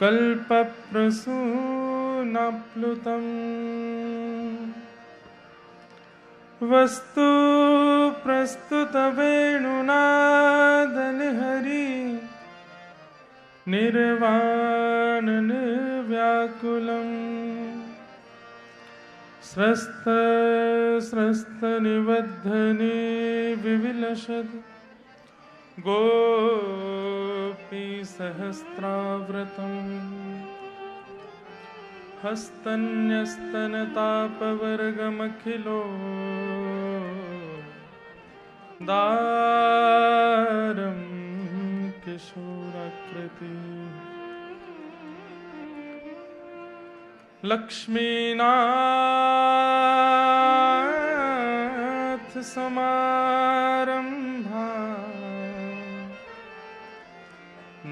कल्पप्रसूनाप्लुतम् वस्तु प्रस्तुतवेणुनादलहरी निर्वाण निर्व्याकुलम् स्रस्त स्रस्त निबद्धने विविलसद् गोपी सहस्राव्रतम् हस्तन्यस्तनतापवर्गमखिलो दारं किशोराकृति लक्ष्मीनाथ समारंभा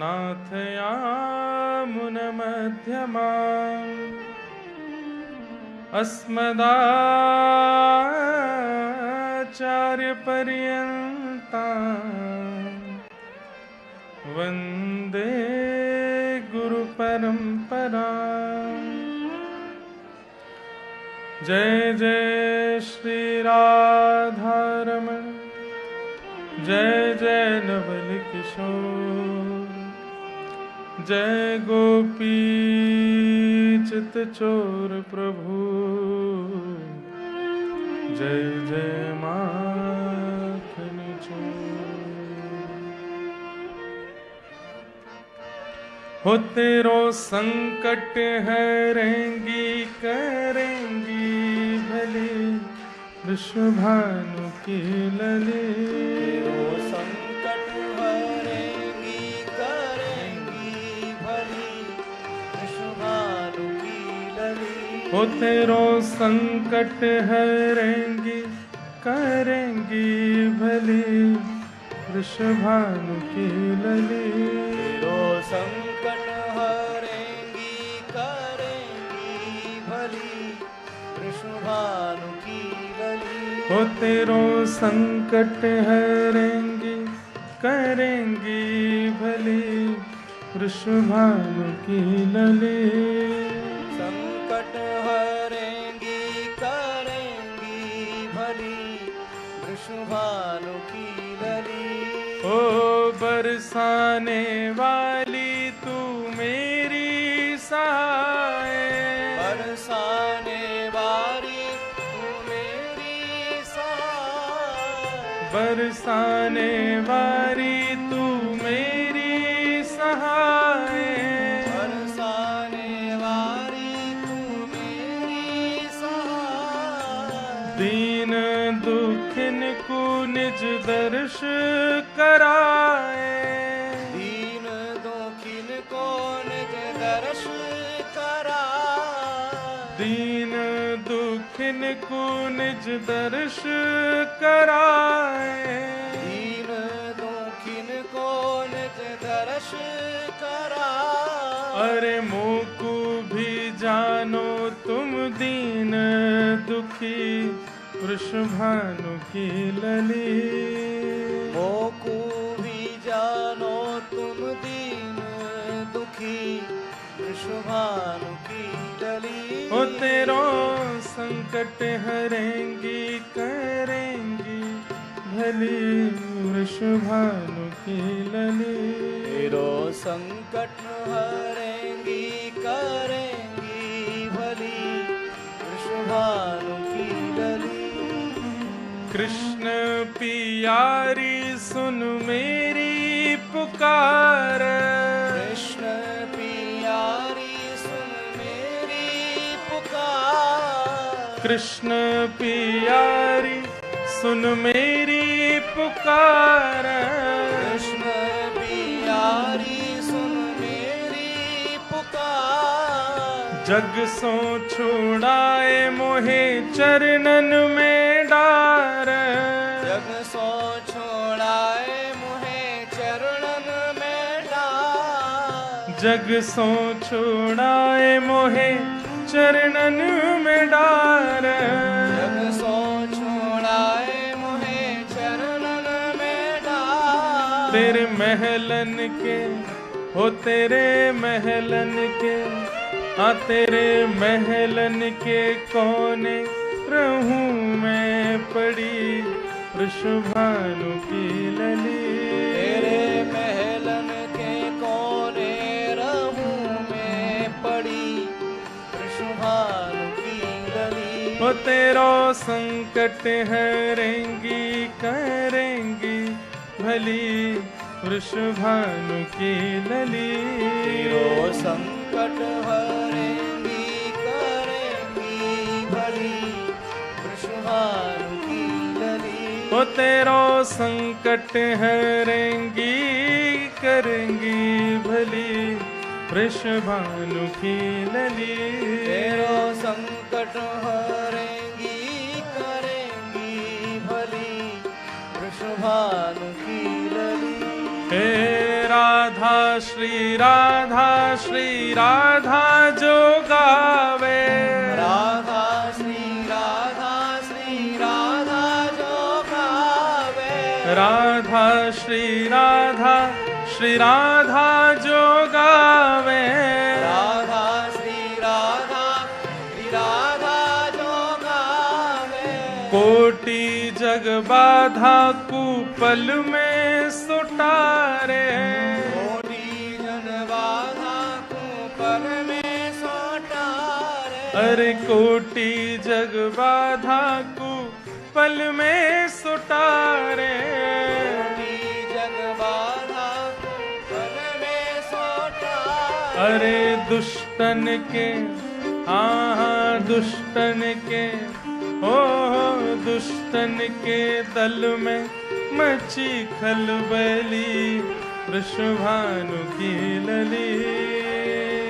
नाथयामुनमध्यमा अस्मदाचार्यपर्यन्ता वन्दे गुरुपरम्परा। जय जय श्री राधारमण, जय जय नवल किशोर, जय गोपी चित चोर प्रभु, जय जय माखन चोर। हो तेरो संकट हरेंगी करेंगी भले वृषभानु की लले। तेरो संकट हरेंगी करेंगी भली वृषभानु की लले। हो तेरो संकट हरेंगी करेंगी भले वृषभानु की लले। तेरो संकट हरेंगी करेंगी भली वृषभानु की लले। हो तेरो संकट हरेंगी करेंगी भले वृषभानु की लले। संकट हरेंगी करेंगी भली वृषभानु की लली। ओ बरसाने वाली तू मेरी सहाय, बरसाने वाली तू मेरी सहाय। बरसाने वाली तू मेरी सहाय। बरसाने वाली तू मेरी सहाय। दीन दुखिन को निज दर्श कराए, दीन दुखिन को निज दर्श कराए। दीन दुखिन को निज दर्श कराए। दीन दुखिन को निज दर्श कराए। अरे मोको भी जानो तुम दीन दुखी वृषभानु की लली। मोको भी जानो तुम दीन दुखी वृषभानु की लली। हो तेरो संकट हरेंगी करेंगी भली वृषभानु की लली। तेरो संकट हरेंगी करेंगी भली वृषभानु की लली। कृष्ण पियारी सुन मेरी पुकार, कृष्ण पियारी सुन मेरी पुकार। कृष्ण पियारी सुन मेरी पुकार। कृष्ण पियारी सुन मेरी पुकार। जग सो छुड़ाए मोहे चरणन में डार। जग सो छोड़ाए मुहे चरणन में डार। जग सो छुड़ाए मोहे चरणन में डार। जग सो छोड़ाए मुहे चरणन में डार। तेरे महलन के हो तेरे महलन के तेरे महलन के कोने रहूं मैं पड़ी वृषभानु की लली। तेरे महलन के कोने रहूं मैं पड़ी वृषभानु की लली। वो तेरो संकट हरेंगी करेंगी भली वृषभानु की लली। तेरो संकट हरेंगी करेंगी भली वृषभानु की लली। वो तेरो संकट हरेंगी करेंगी भली वृषभानु की लली। तेरो संकट हरेंगी करेंगी भली वृषभानु की लली। हे राधा श्री राधा जो गावे। राधा श्री राधा जो गावे। राधा श्री राधा जो गावे। राधा श्री राधा जो गावे। कोटि जग बाधा कुपल में सुटारे। कोटि जन बाधा कुपल में सुटारे। अरे कोटि जग बाधा कुपल में सुटारे। कोटि जग बाधा कुपल में सुटारे। अरे दुष्टन के हाँ दुष्टन के हो दुष्टन के दल में मची खलबली वृषभानु की लली।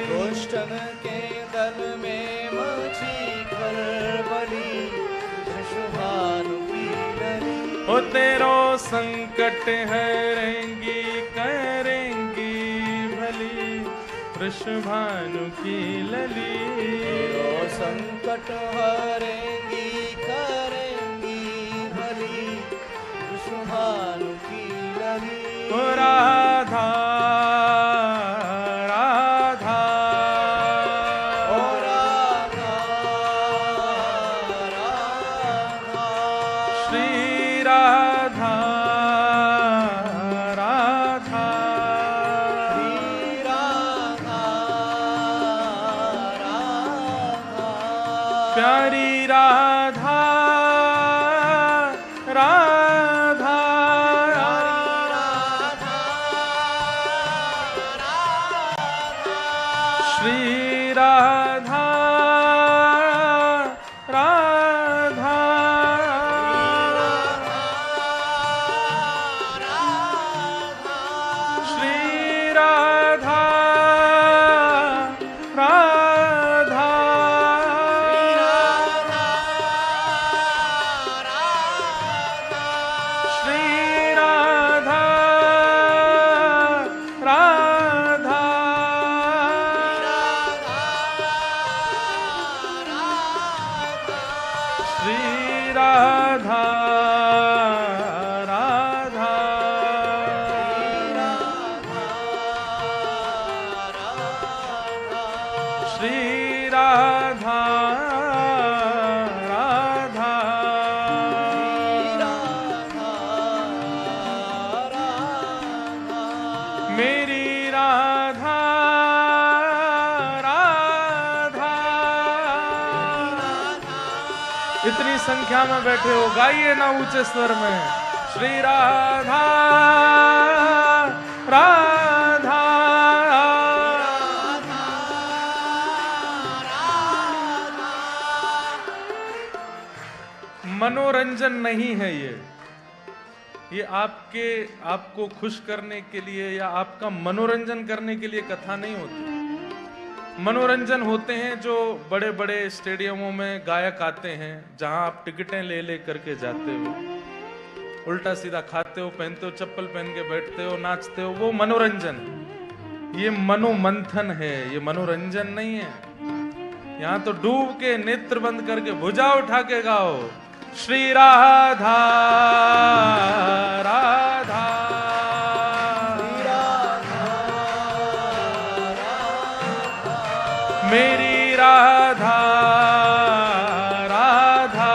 दुष्टन के दल में मची खलबली वृषभानु की लली। ओ तेरो संकट हरेंगी करेंगी भली वृषभानु की लली। तेरो संकट हरेंगी करेंगी भली वृषभानु की लली। ओ राधा राधा ओ राधा राधा। श्री राधा राधा श्री राधा राधा। प्यारी राधा राधा श्री राधा राधा श्री राधा राधा श्री राधा राधा श्री राधा राधा श्री राधा राधा मेरी राधा राधा। इतनी संख्या में बैठे हो गाइए ना ऊंचे स्वर में श्री राधा राधा। मनोरंजन नहीं है ये आपको खुश करने के लिए या आपका मनोरंजन करने के लिए कथा नहीं होती। मनोरंजन होते हैं जो बड़े बड़े स्टेडियमों में गायक आते हैं, जहां आप टिकटें ले ले करके जाते हो, उल्टा सीधा खाते हो, पहनते हो, चप्पल पहन के बैठते हो, नाचते हो, वो मनोरंजन। ये मनोमंथन है, ये मनोरंजन नहीं है। यहाँ तो डूब के नेत्र बंद करके भुजा उठा के गाओ श्री राधा राधा मेरी राधा राधा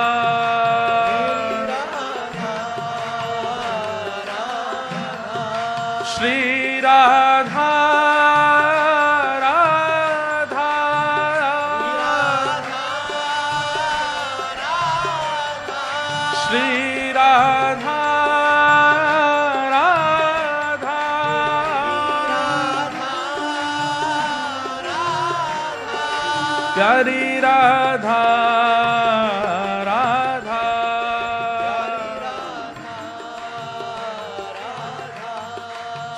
श्री राधा राधा श्री राधा राधा प्यारी राधा राधा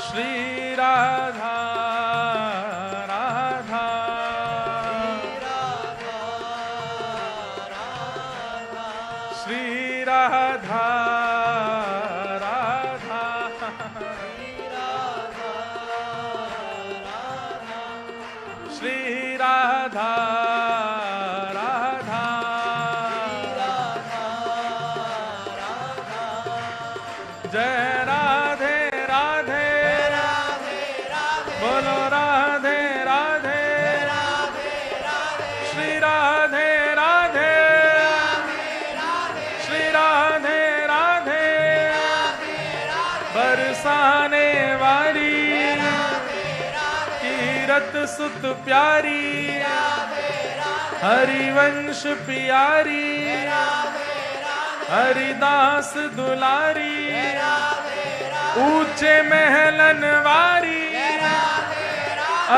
श्री राधा राधा श्री राधा राधा श्री राधा राधा जय राधे राधे बोलो राधे राधे श्री राधे राधे श्री राधे राधे बरसाने वाली कीरत सुत प्यारी हरिवंश प्यारी हरिदास दुलारी ऊंचे महलन वारी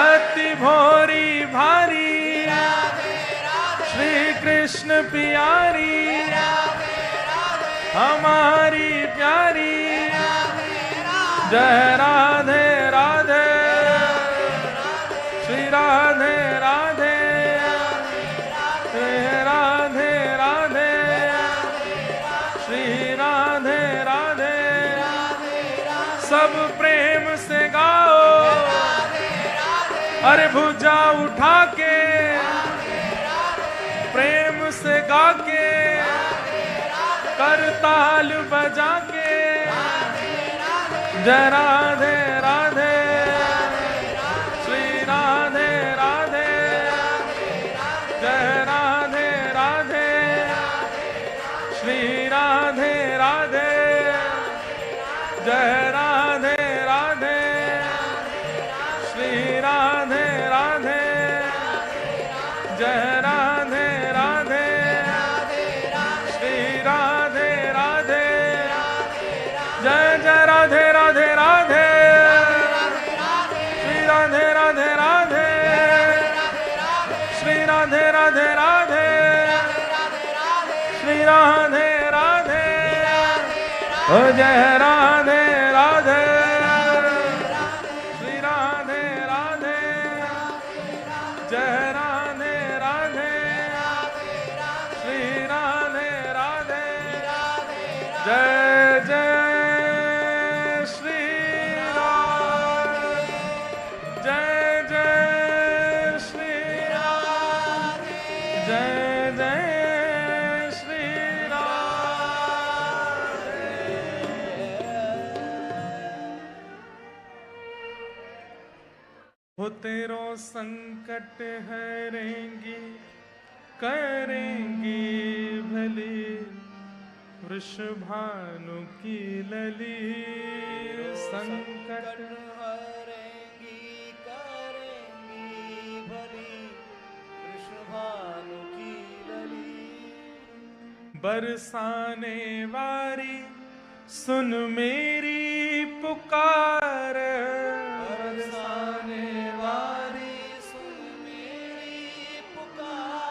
अति भोरी भारी श्री कृष्ण प्यारी हमारी प्यारी जय राधे राधे श्री राधे राधे राधे राधे श्री राधे राधे सब प्रेम से गाओ अरे भुजा उठा के प्रेम से गा के करताल बजा के जय राधे राधे श्री राधे राधे जय राधे राधे श्री राधे राधे जय राधे राधे श्री राधे राधे जय राधे राधे श्री राधे राधे जय जय राधे राधे राधे श्री राधे राधे राधे श्री राधे राधे राधे श्री राधे राधे ओ जय राधे राधे श्री राधे राधे जय राधे राधे श्री राधे राधे जय जय श्री राम जय जय श्री राम जय जय श्री राम हो तेरो संकट हरेंगी करेंगी भली वृषभानु की लली संकट हरेंगी करेंगी भली वृषभानु की लली बरसाने वारी सुन मेरी पुकार बरसाने वारी सुन मेरी पुकार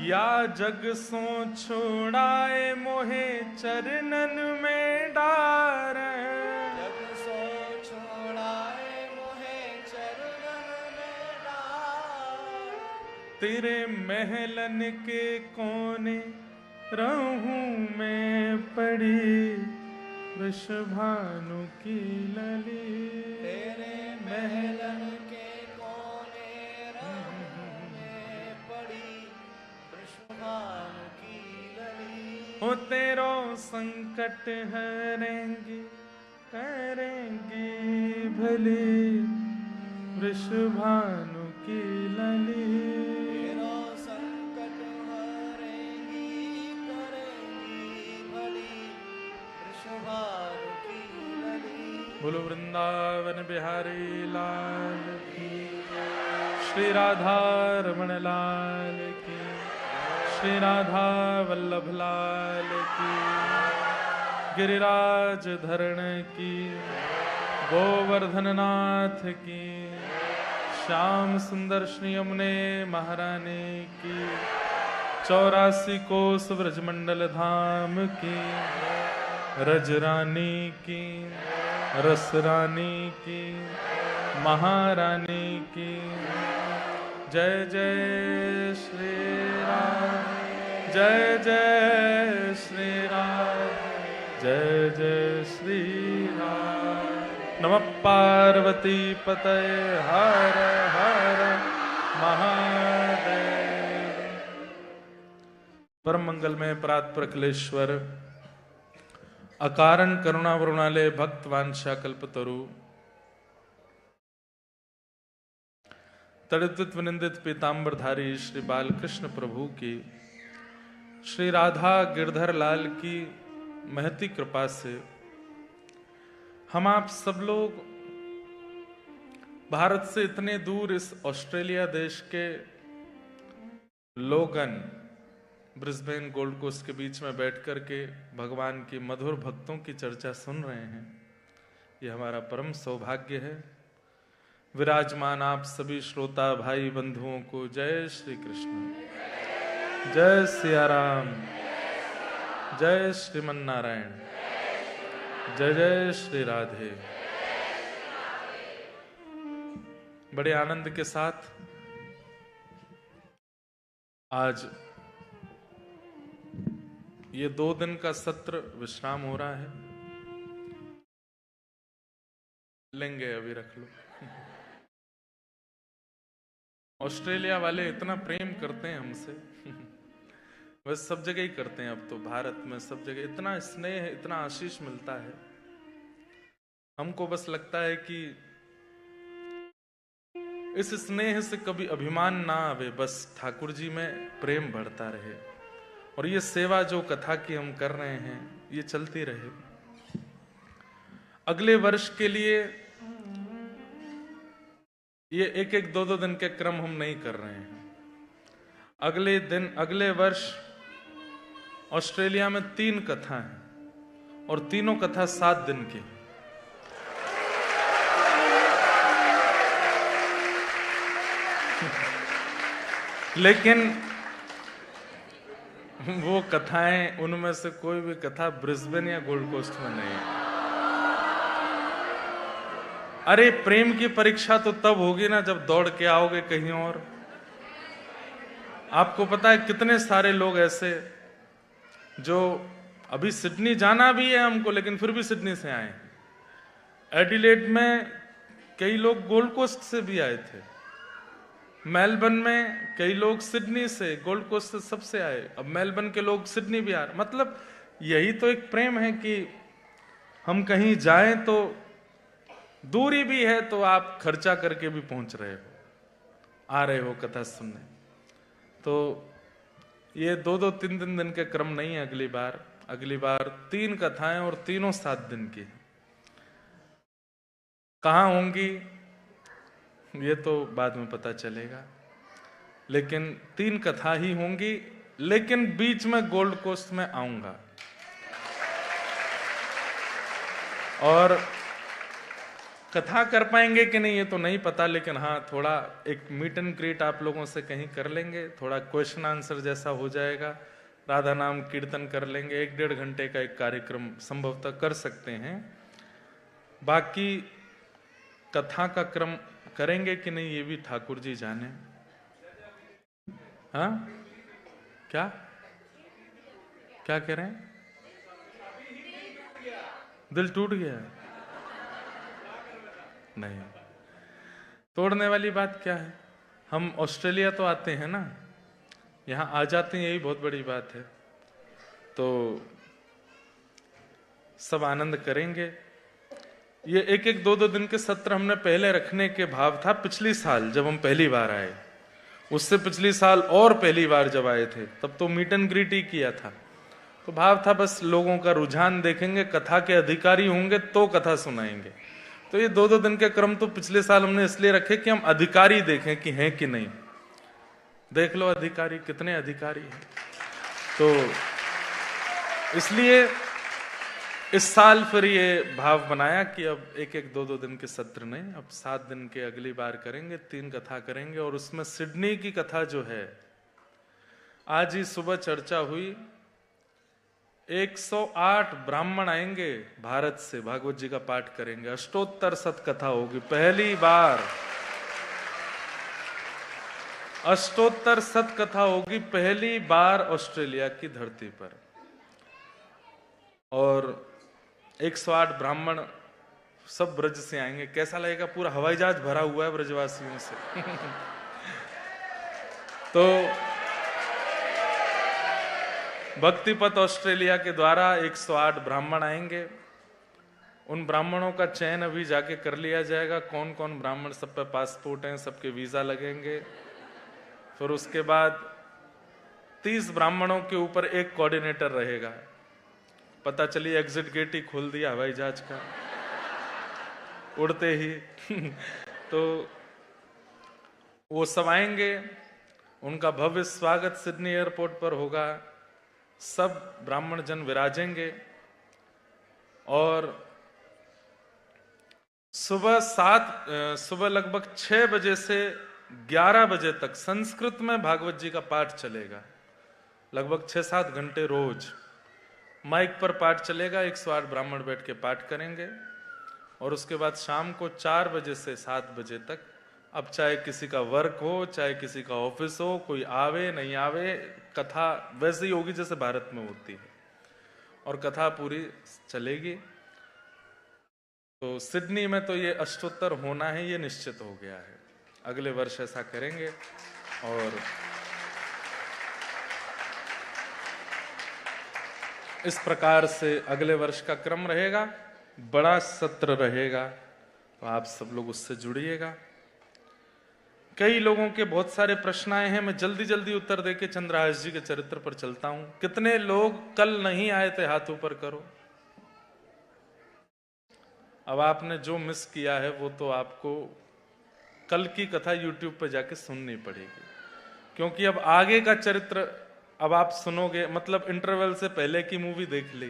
या जग सो छोड़ाए मोहे चरणन में डार जग सो छोड़ाए मोहे चरणन में डार तेरे महलन के कोने रहूं मैं पड़ी वृषभानु की लली तेरे महलन के कोने रहूं मैं पड़ी वृषभानु की लली हो तेरो संकट हरेंगी करेंगी भली वृषभानु की लली बोलो वृंदावन बिहारी लाल की, श्री राधा रमण लाल की, श्री राधा वल्लभ लाल की, गिरिराज धरण की, गोवर्धन नाथ की, श्याम सुंदर श्री यमुने महारानी की, 84 कोस ब्रजमंडल धाम की, रजरानी की, रस रानी की, महारानी की। जय जय श्री राम, जय जय श्री राम, जय जय श्री राम। नमः पार्वती पतये हर हर महादेव। परम मंगल में परात्पर अखिलेश्वर अकारण करुणा वरुणालय भक्त वांछा कल्पतरु तड़ित विनिंदित पीताम्बरधारी श्री बालकृष्ण प्रभु की, श्री राधा गिरधर लाल की महती कृपा से हम आप सब लोग भारत से इतने दूर इस ऑस्ट्रेलिया देश के लोगन ब्रिस्बेन गोल्ड कोस्ट के बीच में बैठ कर के भगवान की मधुर भक्तों की चर्चा सुन रहे हैं। ये हमारा परम सौभाग्य है। विराजमान आप सभी श्रोता भाई बंधुओं को जय श्री कृष्ण, जय सिया राम, जय श्रीमन नारायण, जय जय श्री राधे। बड़े आनंद के साथ आज ये 2 दिन का सत्र विश्राम हो रहा है। लेंगे अभी रख लो। ऑस्ट्रेलिया वाले इतना प्रेम करते हैं हमसे, बस सब जगह ही करते हैं। अब तो भारत में सब जगह इतना स्नेह, इतना आशीष मिलता है। हमको बस लगता है कि इस स्नेह से कभी अभिमान ना आवे, बस ठाकुर जी में प्रेम बढ़ता रहे और ये सेवा जो कथा की हम कर रहे हैं ये चलती रहे। अगले वर्ष के लिए ये 1-1, 2-2 दिन के क्रम हम नहीं कर रहे हैं। अगले वर्ष ऑस्ट्रेलिया में 3 कथा हैं और तीनों कथा 7 दिन की। लेकिन वो कथाएं, उनमें से कोई भी कथा ब्रिस्बेन या गोल्ड कोस्ट में नहीं है। अरे प्रेम की परीक्षा तो तब होगी ना जब दौड़ के आओगे कहीं और। आपको पता है कितने सारे लोग ऐसे जो अभी सिडनी जाना भी है हमको, लेकिन फिर भी सिडनी से आए। एडिलेड में कई लोग गोल्ड कोस्ट से भी आए थे, मेलबर्न में कई लोग सिडनी से, गोल्ड कोस्ट से सबसे आए। अब मेलबर्न के लोग सिडनी भी आ रहे। मतलब यही तो एक प्रेम है कि हम कहीं जाएं तो दूरी भी है तो आप खर्चा करके भी पहुंच रहे हो, आ रहे हो कथा सुनने। तो ये 2-2, 3 दिन के क्रम नहीं है। अगली बार 3 कथाएं और तीनों 7 दिन की। कहां होंगी ये तो बाद में पता चलेगा, लेकिन 3 कथा ही होंगी। लेकिन बीच में गोल्ड कोस्ट में आऊंगा और कथा कर पाएंगे कि नहीं ये तो नहीं पता, लेकिन हाँ थोड़ा एक मीट एंड ग्रीट आप लोगों से कहीं कर लेंगे, थोड़ा क्वेश्चन आंसर जैसा हो जाएगा, राधा नाम कीर्तन कर लेंगे। 1-1.5 घंटे का एक कार्यक्रम संभवतः कर सकते हैं। बाकी कथा का क्रम करेंगे कि नहीं ये भी ठाकुर जी जाने। हाँ क्या क्या कह रहे हैं? दिल टूट गया? नहीं, तोड़ने वाली बात क्या है। हम ऑस्ट्रेलिया तो आते हैं ना, यहाँ आ जाते हैं, यही बहुत बड़ी बात है। तो सब आनंद करेंगे। ये 1-1, 2-2 दिन के सत्र हमने पहले रखने के भाव था पिछली साल जब हम पहली बार आए, उससे पिछली साल और पहली बार जब आए थे तब तो मीट एंड ग्रीट ही किया था। तो भाव था बस लोगों का रुझान देखेंगे, कथा के अधिकारी होंगे तो कथा सुनाएंगे। तो ये 2-2 दिन के क्रम तो पिछले साल हमने इसलिए रखे कि हम अधिकारी देखें कि हैं कि नहीं। देख लो अधिकारी, कितने अधिकारी हैं। तो इसलिए इस साल फिर ये भाव बनाया कि अब 1-1, 2-2 दिन के सत्र नहीं, अब 7 दिन के अगली बार करेंगे, 3 कथा करेंगे। और उसमें सिडनी की कथा जो है, आज ही सुबह चर्चा हुई, 108 ब्राह्मण आएंगे भारत से, भागवत जी का पाठ करेंगे, अष्टोत्तर शत कथा होगी। पहली बार अष्टोत्तर शत कथा होगी, पहली बार ऑस्ट्रेलिया की धरती पर। और 108 ब्राह्मण सब ब्रज से आएंगे। कैसा लगेगा? पूरा हवाई जहाज भरा हुआ है ब्रजवासियों से। तो भक्तिपथ ऑस्ट्रेलिया के द्वारा 108 ब्राह्मण आएंगे। उन ब्राह्मणों का चयन अभी जाके कर लिया जाएगा, कौन कौन ब्राह्मण, सब पे पासपोर्ट हैं, सबके वीजा लगेंगे। फिर उसके बाद 30 ब्राह्मणों के ऊपर एक कोऑर्डिनेटर रहेगा। पता चली एग्जिट गेट ही खोल दिया हवाई जहाज का उड़ते ही। तो वो सब आएंगे, उनका भव्य स्वागत सिडनी एयरपोर्ट पर होगा। सब ब्राह्मण जन विराजेंगे और सुबह लगभग 6 बजे से 11 बजे तक संस्कृत में भागवत जी का पाठ चलेगा। लगभग 6-7 घंटे रोज माइक पर पाठ चलेगा। 108 ब्राह्मण बैठ के पाठ करेंगे। और उसके बाद शाम को 4 बजे से 7 बजे तक, अब चाहे किसी का वर्क हो, चाहे किसी का ऑफिस हो, कोई आवे नहीं आवे, कथा वैसे ही होगी जैसे भारत में होती है और कथा पूरी चलेगी। तो सिडनी में तो ये अष्टोत्तर होना है, ये निश्चित हो गया है। अगले वर्ष ऐसा करेंगे। और इस प्रकार से अगले वर्ष का क्रम रहेगा, बड़ा सत्र रहेगा। तो आप सब लोग उससे जुड़िएगा। कई लोगों के बहुत सारे प्रश्न आए हैं, मैं जल्दी जल्दी उत्तर देके चंद्रहास जी के चरित्र पर चलता हूं। कितने लोग कल नहीं आए थे? हाथ ऊपर करो। अब आपने जो मिस किया है वो तो आपको कल की कथा यूट्यूब पर जाके सुननी पड़ेगी, क्योंकि अब आगे का चरित्र अब आप सुनोगे। मतलब इंटरवल से पहले की मूवी देख ली,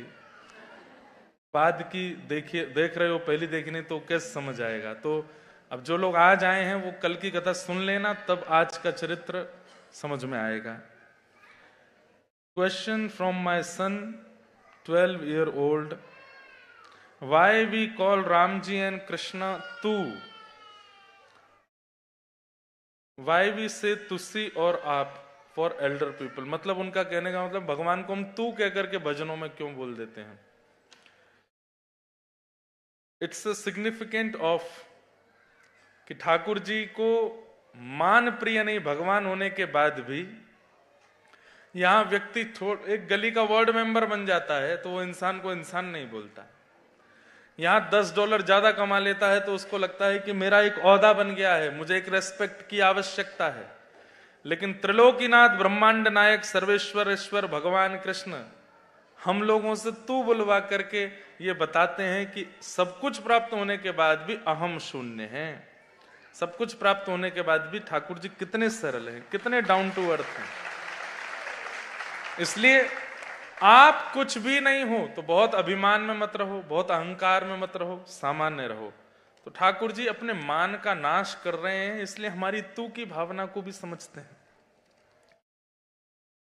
बाद की देख रहे हो, पहली देखनी तो कैसे समझ आएगा। तो अब जो लोग आज आए हैं वो कल की कथा सुन लेना, तब आज का चरित्र समझ में आएगा। Question from my son 12 year old, why we call Ram ji and Krishna tu? Why we say तुसी और आप फॉर एल्डर पीपल? मतलब उनका कहने का मतलब भगवान को हम तू कह करके भजनों में क्यों बोल देते हैं? इट्स सिग्निफिकेंट ऑफ कि ठाकुर जी को मान प्रिय नहीं भगवान होने के बाद भी यहां व्यक्ति एक गली का वार्ड मेंबर बन जाता है तो वो इंसान को इंसान नहीं बोलता। यहां $10 ज्यादा कमा लेता है तो उसको लगता है कि मेरा एक ओहदा बन गया है, मुझे एक रेस्पेक्ट की आवश्यकता है। लेकिन त्रिलोकीनाथ ब्रह्मांड नायक सर्वेश्वर ईश्वर भगवान कृष्ण हम लोगों से तू बुलवा करके ये बताते हैं कि सब कुछ प्राप्त होने के बाद भी अहम शून्य है। सब कुछ प्राप्त होने के बाद भी ठाकुर जी कितने सरल हैं, कितने डाउन टू अर्थ हैं। इसलिए आप कुछ भी नहीं हो तो बहुत अभिमान में मत रहो, बहुत अहंकार में मत रहो, सामान्य रहो। तो ठाकुर जी अपने मान का नाश कर रहे हैं, इसलिए हमारी तू की भावना को भी समझते हैं।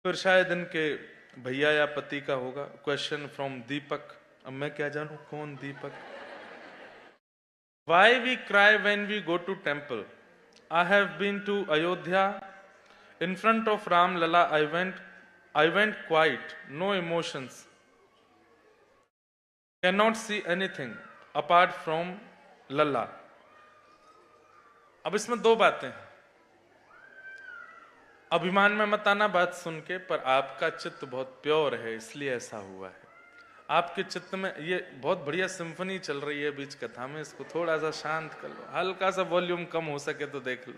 फिर शायद इनके भैया या पति का होगा। क्वेश्चन फ्रॉम दीपक। अब मैं क्या जानूं कौन दीपक? Why we cry when we go to temple? I have been to Ayodhya. In front of Ram Lala, I went quiet, no emotions. Cannot see anything apart from Lala. अब इसमें दो बातें हैं। अभिमान में मत आना बात सुन के, पर आपका चित्त बहुत प्योर है इसलिए ऐसा हुआ है। आपके चित्त में ये बहुत बढ़िया सिम्फनी चल रही है बीच कथा में, इसको थोड़ा सा शांत कर लो, हल्का सा वॉल्यूम कम हो सके तो देख लो।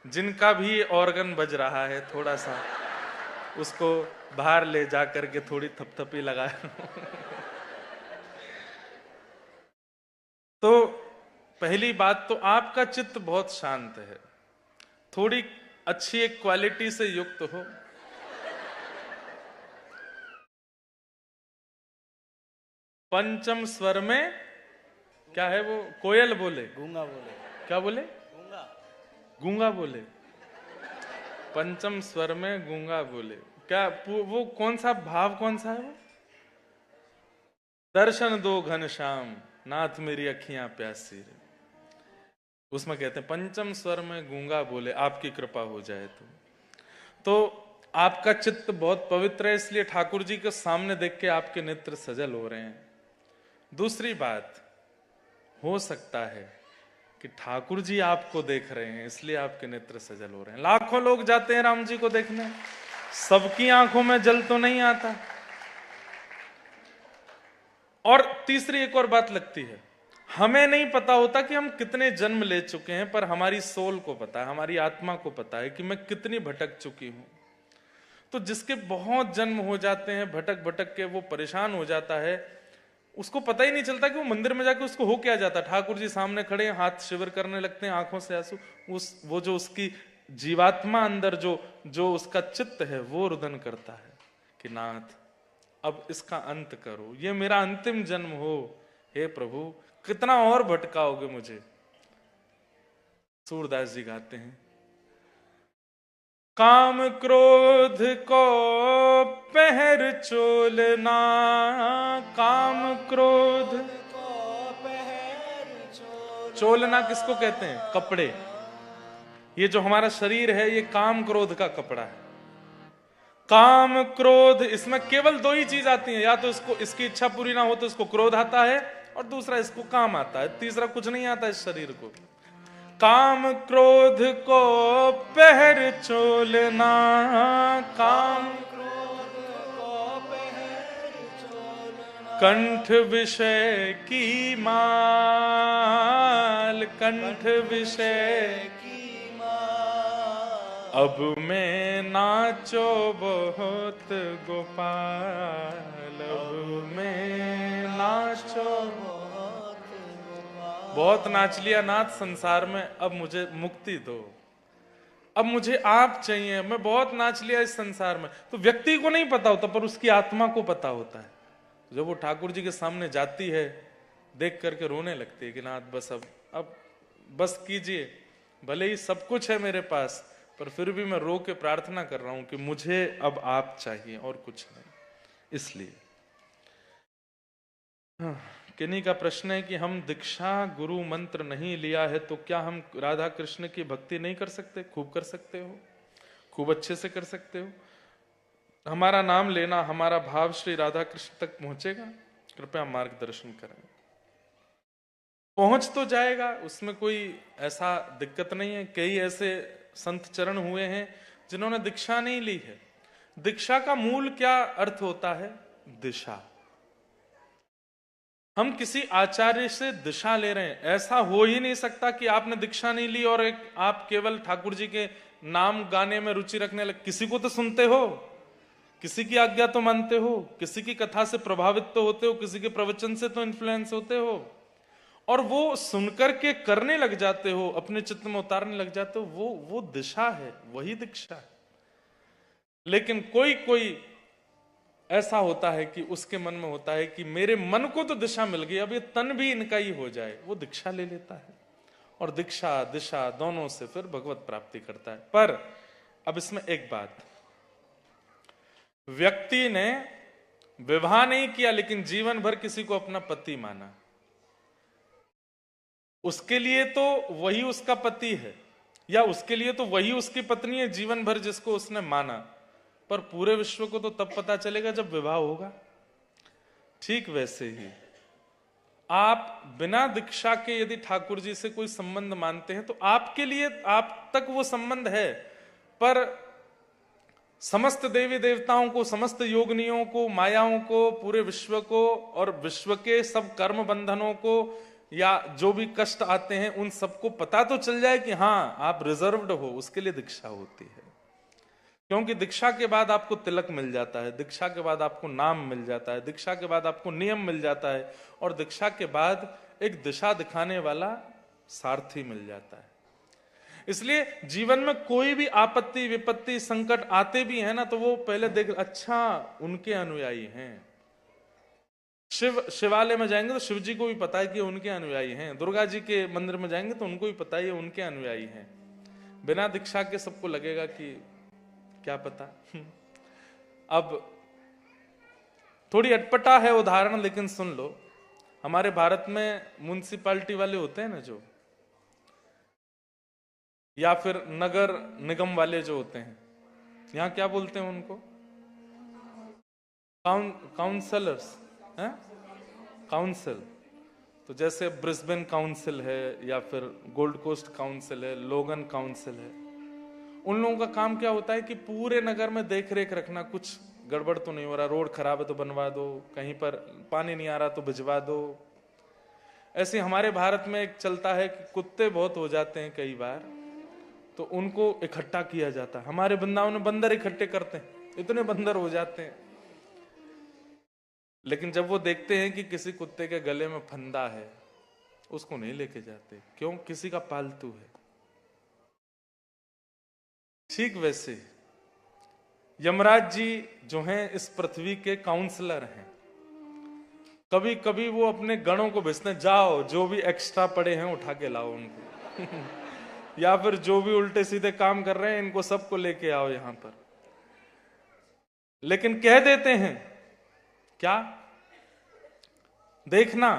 जिनका भी ऑर्गन बज रहा है थोड़ा सा उसको बाहर ले जा करके थोड़ी थपथपी लगा। तो पहली बात तो आपका चित्त बहुत शांत है, थोड़ी अच्छी एक क्वालिटी से युक्त हो। पंचम स्वर में क्या है वो, कोयल बोले, गूंगा बोले, क्या बोले, गूंगा, गूंगा बोले, पंचम स्वर में गूंगा बोले। क्या वो कौन सा भाव, कौन सा है वो? दर्शन दो घनश्याम नाथ मेरी अखियां प्यासी रे, उसमें कहते हैं पंचम स्वर में गूंगा बोले, आपकी कृपा हो जाए तो आपका चित्त बहुत पवित्र है, इसलिए ठाकुर जी के सामने देख के आपके नेत्र सजल हो रहे हैं। दूसरी बात, हो सकता है कि ठाकुर जी आपको देख रहे हैं इसलिए आपके नेत्र सजल हो रहे हैं। लाखों लोग जाते हैं राम जी को देखने, सबकी आंखों में जल तो नहीं आता। और तीसरी एक और बात लगती है, हमें नहीं पता होता कि हम कितने जन्म ले चुके हैं, पर हमारी सोल को पता है, हमारी आत्मा को पता है कि मैं कितनी भटक चुकी हूं। तो जिसके बहुत जन्म हो जाते हैं, भटक भटक के वो परेशान हो जाता है, उसको पता ही नहीं चलता कि वो मंदिर में जाके उसको हो क्या जाता। ठाकुर जी सामने खड़े हैं, हाथ शिविर करने लगते हैं, आंखों से आंसू, वो जो उसकी जीवात्मा अंदर जो उसका चित्त है वो रुदन करता है कि नाथ अब इसका अंत करो, ये मेरा अंतिम जन्म हो, हे प्रभु कितना और भटकाओगे मुझे। सूरदास जी गाते हैं, काम क्रोध को पहर चोलना, काम क्रोध को पहर चोलना किसको कहते हैं? कपड़े। ये जो हमारा शरीर है ये काम क्रोध का कपड़ा है। काम क्रोध, इसमें केवल दो ही चीज आती हैं, या तो इसकी इच्छा पूरी ना हो तो इसको क्रोध आता है, और दूसरा इसको काम आता है, तीसरा कुछ नहीं आता इस शरीर को। काम क्रोध को पहर चोलना, काम क्रोध को पहर चोलना, कंठ विषय की माल, कंठ विषय की माँ, अब मैं नाचो बहुत गोपाल, अब मैं नाचो बहुत नाच लिया नाथ संसार में, अब मुझे मुक्ति दो, अब मुझे आप चाहिए, मैं बहुत नाच लिया इस संसार में। तो व्यक्ति को नहीं पता होता पर उसकी आत्मा को पता होता है। जब वो ठाकुर जी के सामने जाती है, देख करके रोने लगती है कि नाथ बस अब बस कीजिए, भले ही सब कुछ है मेरे पास, पर फिर भी मैं रो के प्रार्थना कर रहा हूं कि मुझे अब आप चाहिए और कुछ नहीं। इसलिए किन्हीं का प्रश्न है कि हम दीक्षा गुरु मंत्र नहीं लिया है तो क्या हम राधा कृष्ण की भक्ति नहीं कर सकते? खूब कर सकते हो, खूब अच्छे से कर सकते हो। हमारा नाम लेना, हमारा भाव श्री राधा कृष्ण तक पहुंचेगा? कृपया मार्गदर्शन करें। पहुंच तो जाएगा, उसमें कोई ऐसा दिक्कत नहीं है। कई ऐसे संत चरण हुए हैं जिन्होंने दीक्षा नहीं ली है। दीक्षा का मूल क्या अर्थ होता है? दिशा। हम किसी आचार्य से दिशा ले रहे हैं, ऐसा हो ही नहीं सकता कि आपने दीक्षा नहीं ली और आप केवल ठाकुर जी के नाम गाने में रुचि रखने लगे। किसी को तो सुनते हो, किसी की आज्ञा तो मानते हो, किसी की कथा से प्रभावित तो होते हो, किसी के प्रवचन से तो इन्फ्लुएंस होते हो, और वो सुनकर के करने लग जाते हो, अपने चित्त में उतारने लग जाते हो। वो दिशा है, वही दीक्षा है। लेकिन कोई ऐसा होता है कि उसके मन में होता है कि मेरे मन को तो दिशा मिल गई, अब ये तन भी इनका ही हो जाए, वो दीक्षा ले लेता है और दीक्षा दिशा दोनों से फिर भगवत प्राप्ति करता है। पर अब इसमें एक बात, व्यक्ति ने विवाह नहीं किया लेकिन जीवन भर किसी को अपना पति माना, उसके लिए तो वही उसका पति है, या उसके लिए तो वही उसकी पत्नी है जीवन भर जिसको उसने माना, पर पूरे विश्व को तो तब पता चलेगा जब विवाह होगा। ठीक वैसे ही आप बिना दीक्षा के यदि ठाकुर जी से कोई संबंध मानते हैं तो आपके लिए आप तक वो संबंध है, पर समस्त देवी देवताओं को, समस्त योगनियों को, मायाओं को, पूरे विश्व को और विश्व के सब कर्म बंधनों को या जो भी कष्ट आते हैं उन सबको पता तो चल जाए कि हाँ आप रिजर्व्ड हो, उसके लिए दीक्षा होती है। क्योंकि दीक्षा के बाद आपको तिलक मिल जाता है, दीक्षा के बाद आपको नाम मिल जाता है, दीक्षा के बाद आपको नियम मिल जाता है, और दीक्षा के बाद एक दिशा दिखाने वाला सारथी मिल जाता है। इसलिए जीवन में कोई भी आपत्ति विपत्ति संकट आते भी है ना, तो वो पहले देख, अच्छा उनके अनुयायी हैं। शिवालय में जाएंगे तो शिव जी को भी पता है कि उनके अनुयायी हैं। दुर्गा जी के मंदिर में जाएंगे तो उनको भी पता है उनके अनुयायी हैं। बिना दीक्षा के सबको लगेगा कि क्या पता। अब थोड़ी अटपटा है उदाहरण, लेकिन सुन लो। हमारे भारत में म्युनिसिपैलिटी वाले होते हैं ना जो, या फिर नगर निगम वाले जो होते हैं, यहां क्या बोलते हैं उनको? काउंसलर्स हैं, काउंसिल। तो जैसे ब्रिस्बेन काउंसिल है, या फिर गोल्ड कोस्ट काउंसिल है, लोगन काउंसिल है। उन लोगों का काम क्या होता है कि पूरे नगर में देख रेख रखना, कुछ गड़बड़ तो नहीं हो रहा, रोड खराब है तो बनवा दो, कहीं पर पानी नहीं आ रहा तो भिजवा दो। ऐसे हमारे भारत में एक चलता है कि कुत्ते बहुत हो जाते हैं कई बार, तो उनको इकट्ठा किया जाता है। हमारे वृंदावन में बंदर इकट्ठे करते हैं, इतने बंदर हो जाते हैं। लेकिन जब वो देखते हैं कि किसी कुत्ते के गले में फंदा है, उसको नहीं लेके जाते। क्यों? किसी का पालतू है। ठीक वैसे यमराज जी जो हैं इस पृथ्वी के काउंसलर हैं। कभी कभी वो अपने गणों को भेजते हैं, जाओ जो भी एक्स्ट्रा पड़े हैं उठा के लाओ उनको या फिर जो भी उल्टे सीधे काम कर रहे हैं इनको सबको लेके आओ यहां पर। लेकिन कह देते हैं क्या? देखना,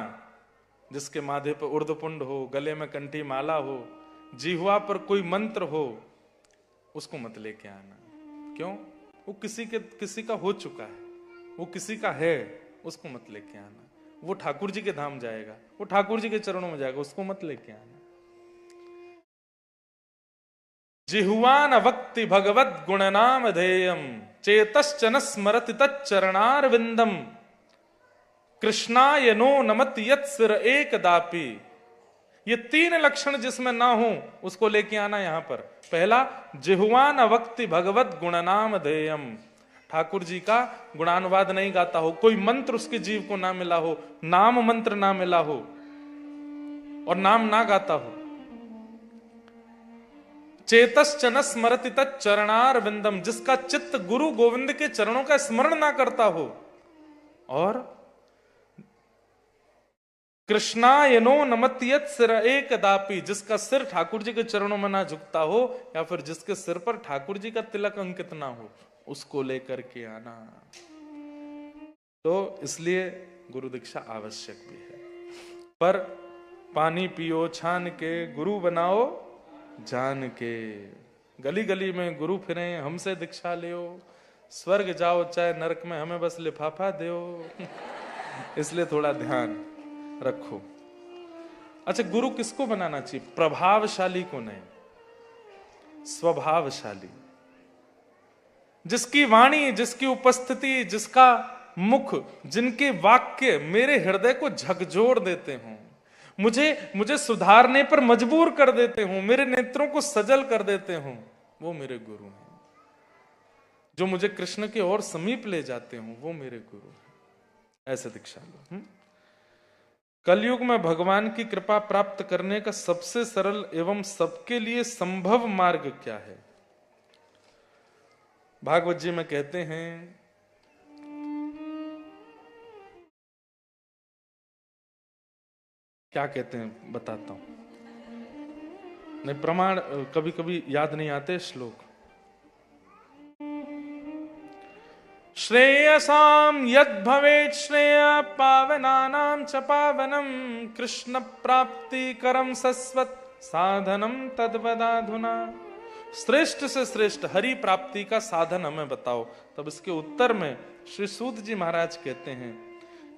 जिसके माथे पर उर्धपुंड हो, गले में कंठी माला हो, जिह्वा पर कोई मंत्र हो, उसको मत लेके आना। क्यों? वो किसी का हो चुका है, वो किसी का है, उसको मत लेके आना। वो ठाकुर जी के धाम जाएगा, वो ठाकुर जी के चरणों में जाएगा, उसको मत लेके आना। जिह्वान वक्ति भगवत गुणनाम धेयम चेतश्चन स्मरति तच्चरणारविंदम कृष्णाय नो नमत यत् सिर एकदापि। ये तीन लक्षण जिसमें ना हो उसको लेके आना यहां पर। पहला, जिह्वान वक्ति भगवत गुणनाम धेयम, ठाकुर जी का गुणानुवाद नहीं गाता हो, कोई मंत्र उसके जीव को ना मिला हो, नाम मंत्र ना मिला हो और नाम ना गाता हो। चेतश्चन स्मरति तच्चरणार विंदम, जिसका चित्त गुरु गोविंद के चरणों का स्मरण ना करता हो। और कृष्णाय नो नमति यत् सिर एकदापि, जिसका सिर ठाकुर जी के चरणों में ना झुकता हो, या फिर जिसके सिर पर ठाकुर जी का तिलक अंकित ना हो, उसको लेकर के आना। तो इसलिए गुरु दीक्षा आवश्यक भी है। पर पानी पियो छान के, गुरु बनाओ जान के। गली गली में गुरु फिरे, हमसे दीक्षा लियो, स्वर्ग जाओ चाहे नरक में, हमें बस लिफाफा दो। इसलिए थोड़ा ध्यान रखो। अच्छा, गुरु किसको बनाना चाहिए? प्रभावशाली को नहीं, स्वभावशाली, जिसकी वाणी, जिसकी उपस्थिति, जिसका मुख, जिनके वाक्य मेरे हृदय को झकझोर देते हों, मुझे सुधारने पर मजबूर कर देते हों, मेरे नेत्रों को सजल कर देते हों, वो मेरे गुरु हैं। जो मुझे कृष्ण के और समीप ले जाते हों, वो मेरे गुरु हैं। ऐसे दीक्षा लो। कलयुग में भगवान की कृपा प्राप्त करने का सबसे सरल एवं सबके लिए संभव मार्ग क्या है? भागवत जी में कहते हैं, क्या कहते हैं बताता हूं, नहीं प्रमाण कभी कभी याद नहीं आते श्लोक। श्रेयसाम यद भवेत् श्रेय पावनानां च पावनम कृष्ण प्राप्ति करम सस्वत साधनम तद्वदाधुना। श्रेष्ठ से श्रेष्ठ हरि प्राप्ति का साधन हमें बताओ। तब इसके उत्तर में श्री सूत जी महाराज कहते हैं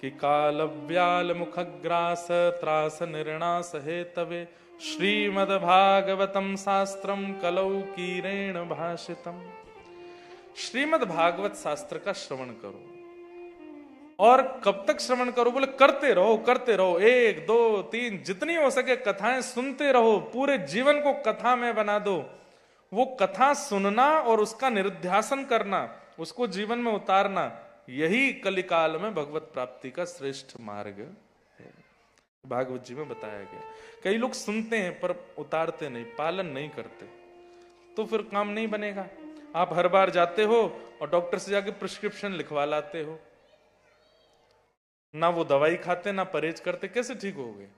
कि काल व्याल मुखग्रास त्रास निर्णास हेतवे श्रीमद् भागवतम शास्त्रम कलौ कीरेण भाषितम। श्रीमद् भागवत शास्त्र का श्रवण करो। और कब तक श्रवण करो? बोले करते रहो, करते रहो, 1 2 3 जितनी हो सके कथाएं सुनते रहो, पूरे जीवन को कथा में बना दो। वो कथा सुनना और उसका निरुध्यासन करना, उसको जीवन में उतारना, यही कलिकाल में भगवत प्राप्ति का श्रेष्ठ मार्ग है। भागवत जी में बताया गया। कई लोग सुनते हैं पर उतारते नहीं, पालन नहीं करते, तो फिर काम नहीं बनेगा। आप हर बार जाते हो और डॉक्टर से जाके प्रिस्क्रिप्शन लिखवा लाते हो, ना वो दवाई खाते ना परहेज करते, कैसे ठीक होगे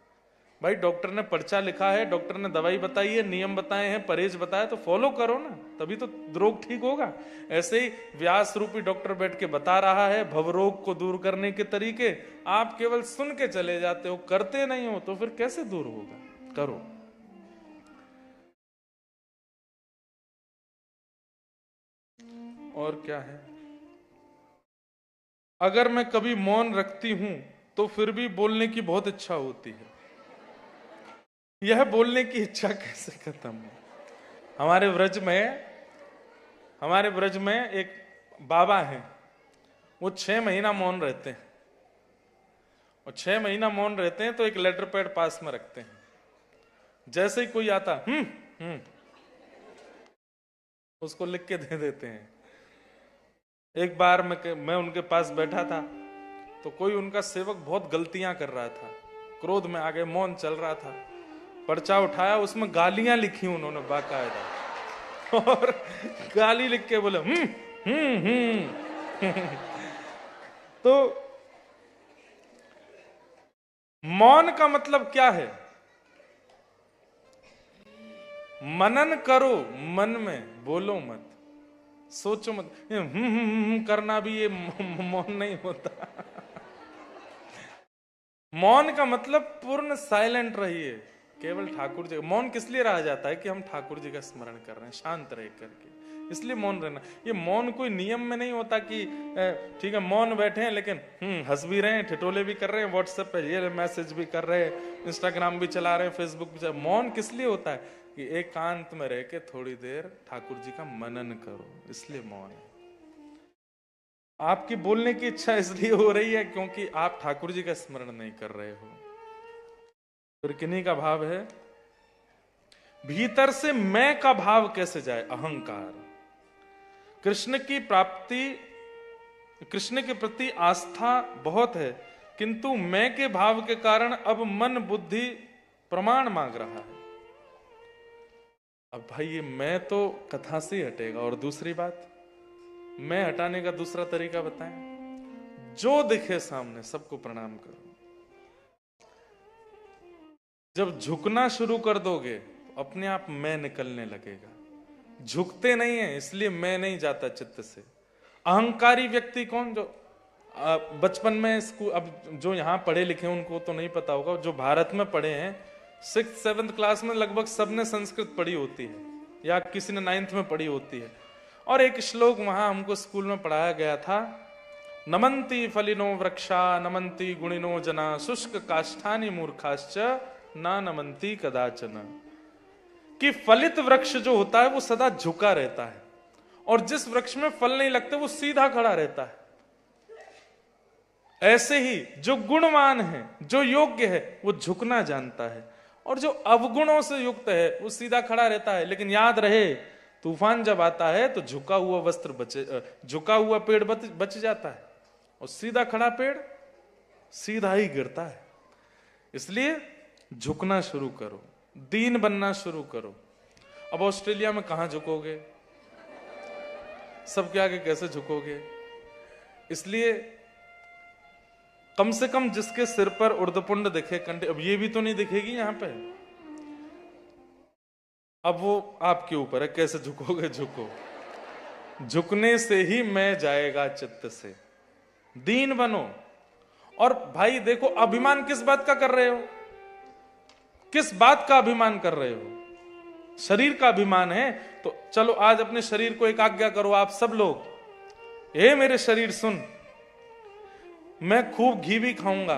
भाई? डॉक्टर ने पर्चा लिखा है, डॉक्टर ने दवाई बताई है, नियम बताए हैं, परहेज बताया, तो फॉलो करो ना, तभी तो रोग ठीक होगा। ऐसे ही व्यास रूपी डॉक्टर बैठ के बता रहा है भवरोग को दूर करने के तरीके, आप केवल सुन के चले जाते हो, करते नहीं हो, तो फिर कैसे दूर होगा? करो। और क्या है, अगर मैं कभी मौन रखती हूं तो फिर भी बोलने की बहुत इच्छा होती है। यह बोलने की इच्छा कैसे खत्म है? हमारे ब्रज में एक बाबा हैं, वो 6 महीना मौन रहते हैं, और 6 महीना मौन रहते हैं तो एक लेटर पैड पास में रखते हैं, जैसे ही कोई आता उसको लिख के दे देते हैं। एक बार मैं उनके पास बैठा था, तो कोई उनका सेवक बहुत गलतियां कर रहा था, क्रोध में आगे, मौन चल रहा था, पर्चा उठाया, उसमें गालियां लिखी उन्होंने बाकायदा, और गाली लिख के बोले तो मौन का मतलब क्या है? मनन करो, मन में बोलो मत, सोचो मत। करना भी ये मौन नहीं होता। मौन का मतलब पूर्ण साइलेंट रहिए, केवल ठाकुर जी। मौन किस लिए रहा जाता है? कि हम ठाकुर जी का स्मरण कर रहे हैं शांत रह करके, इसलिए मौन रहना। ये मौन कोई नियम में नहीं होता कि ठीक है मौन बैठे हैं लेकिन हंस भी रहे हैं, ठिठोले भी कर रहे हैं, व्हाट्सएप पे ये मैसेज भी कर रहे हैं, इंस्टाग्राम भी चला रहे हैं, फेसबुक भी चला। मौन किस लिए होता है? कि एकांत में रह के थोड़ी देर ठाकुर जी का मनन करो, इसलिए मौन है। आपकी बोलने की इच्छा इसलिए हो रही है क्योंकि आप ठाकुर जी का स्मरण नहीं कर रहे हो। फिर किन्हीं का भाव है, भीतर से मैं का भाव कैसे जाए? अहंकार। कृष्ण की प्राप्ति, कृष्ण के प्रति आस्था बहुत है, किंतु मैं के भाव के कारण अब मन बुद्धि प्रमाण मांग रहा है। अब भाई ये मैं तो कथा से ही हटेगा। और दूसरी बात, मैं हटाने का दूसरा तरीका बताएं, जो दिखे सामने सबको प्रणाम करो। जब झुकना शुरू कर दोगे तो अपने आप मैं निकलने लगेगा। झुकते नहीं है इसलिए मैं नहीं जाता चित्त से। अहंकारी व्यक्ति कौन? जो बचपन में स्कूल, अब जो यहां पढ़े लिखे हैं उनको तो नहीं पता होगा, जो भारत में पढ़े हैं 6th 7th क्लास में लगभग सबने संस्कृत पढ़ी होती है, या किसी ने 9th में पढ़ी होती है। और एक श्लोक वहां हमको स्कूल में पढ़ाया गया था, नमन्ति फलिनो वृक्षा नमन्ति गुणिनो जना शुष्क काष्ठानि मूर्खाश्च ना नमन्ति कदाचन। कि फलित वृक्ष जो होता है वो सदा झुका रहता है, और जिस वृक्ष में फल नहीं लगते वो सीधा खड़ा रहता है। ऐसे ही जो गुणवान है, जो योग्य है, वो झुकना जानता है, और जो अवगुणों से युक्त है वो सीधा खड़ा रहता है। लेकिन याद रहे, तूफान जब आता है तो झुका हुआ वस्त्र बचे, झुका हुआ पेड़ बच जाता है, और सीधा खड़ा पेड़ सीधा ही गिरता है। इसलिए झुकना शुरू करो, दीन बनना शुरू करो। अब ऑस्ट्रेलिया में कहां झुकोगे? सबके आगे कैसे झुकोगे? इसलिए कम से कम जिसके सिर पर उर्दपुंड दिखे, कंठे, अब ये भी तो नहीं दिखेगी यहां पे। अब वो आपके ऊपर है, कैसे झुकोगे? झुको। झुकने से ही मैं जाएगा चित्त से। दीन बनो। और भाई देखो, अभिमान किस बात का कर रहे हो? किस बात का अभिमान कर रहे हो? शरीर का अभिमान है तो चलो आज अपने शरीर को एक आज्ञा करो, आप सब लोग, हे मेरे शरीर सुन, मैं खूब घी भी खाऊंगा,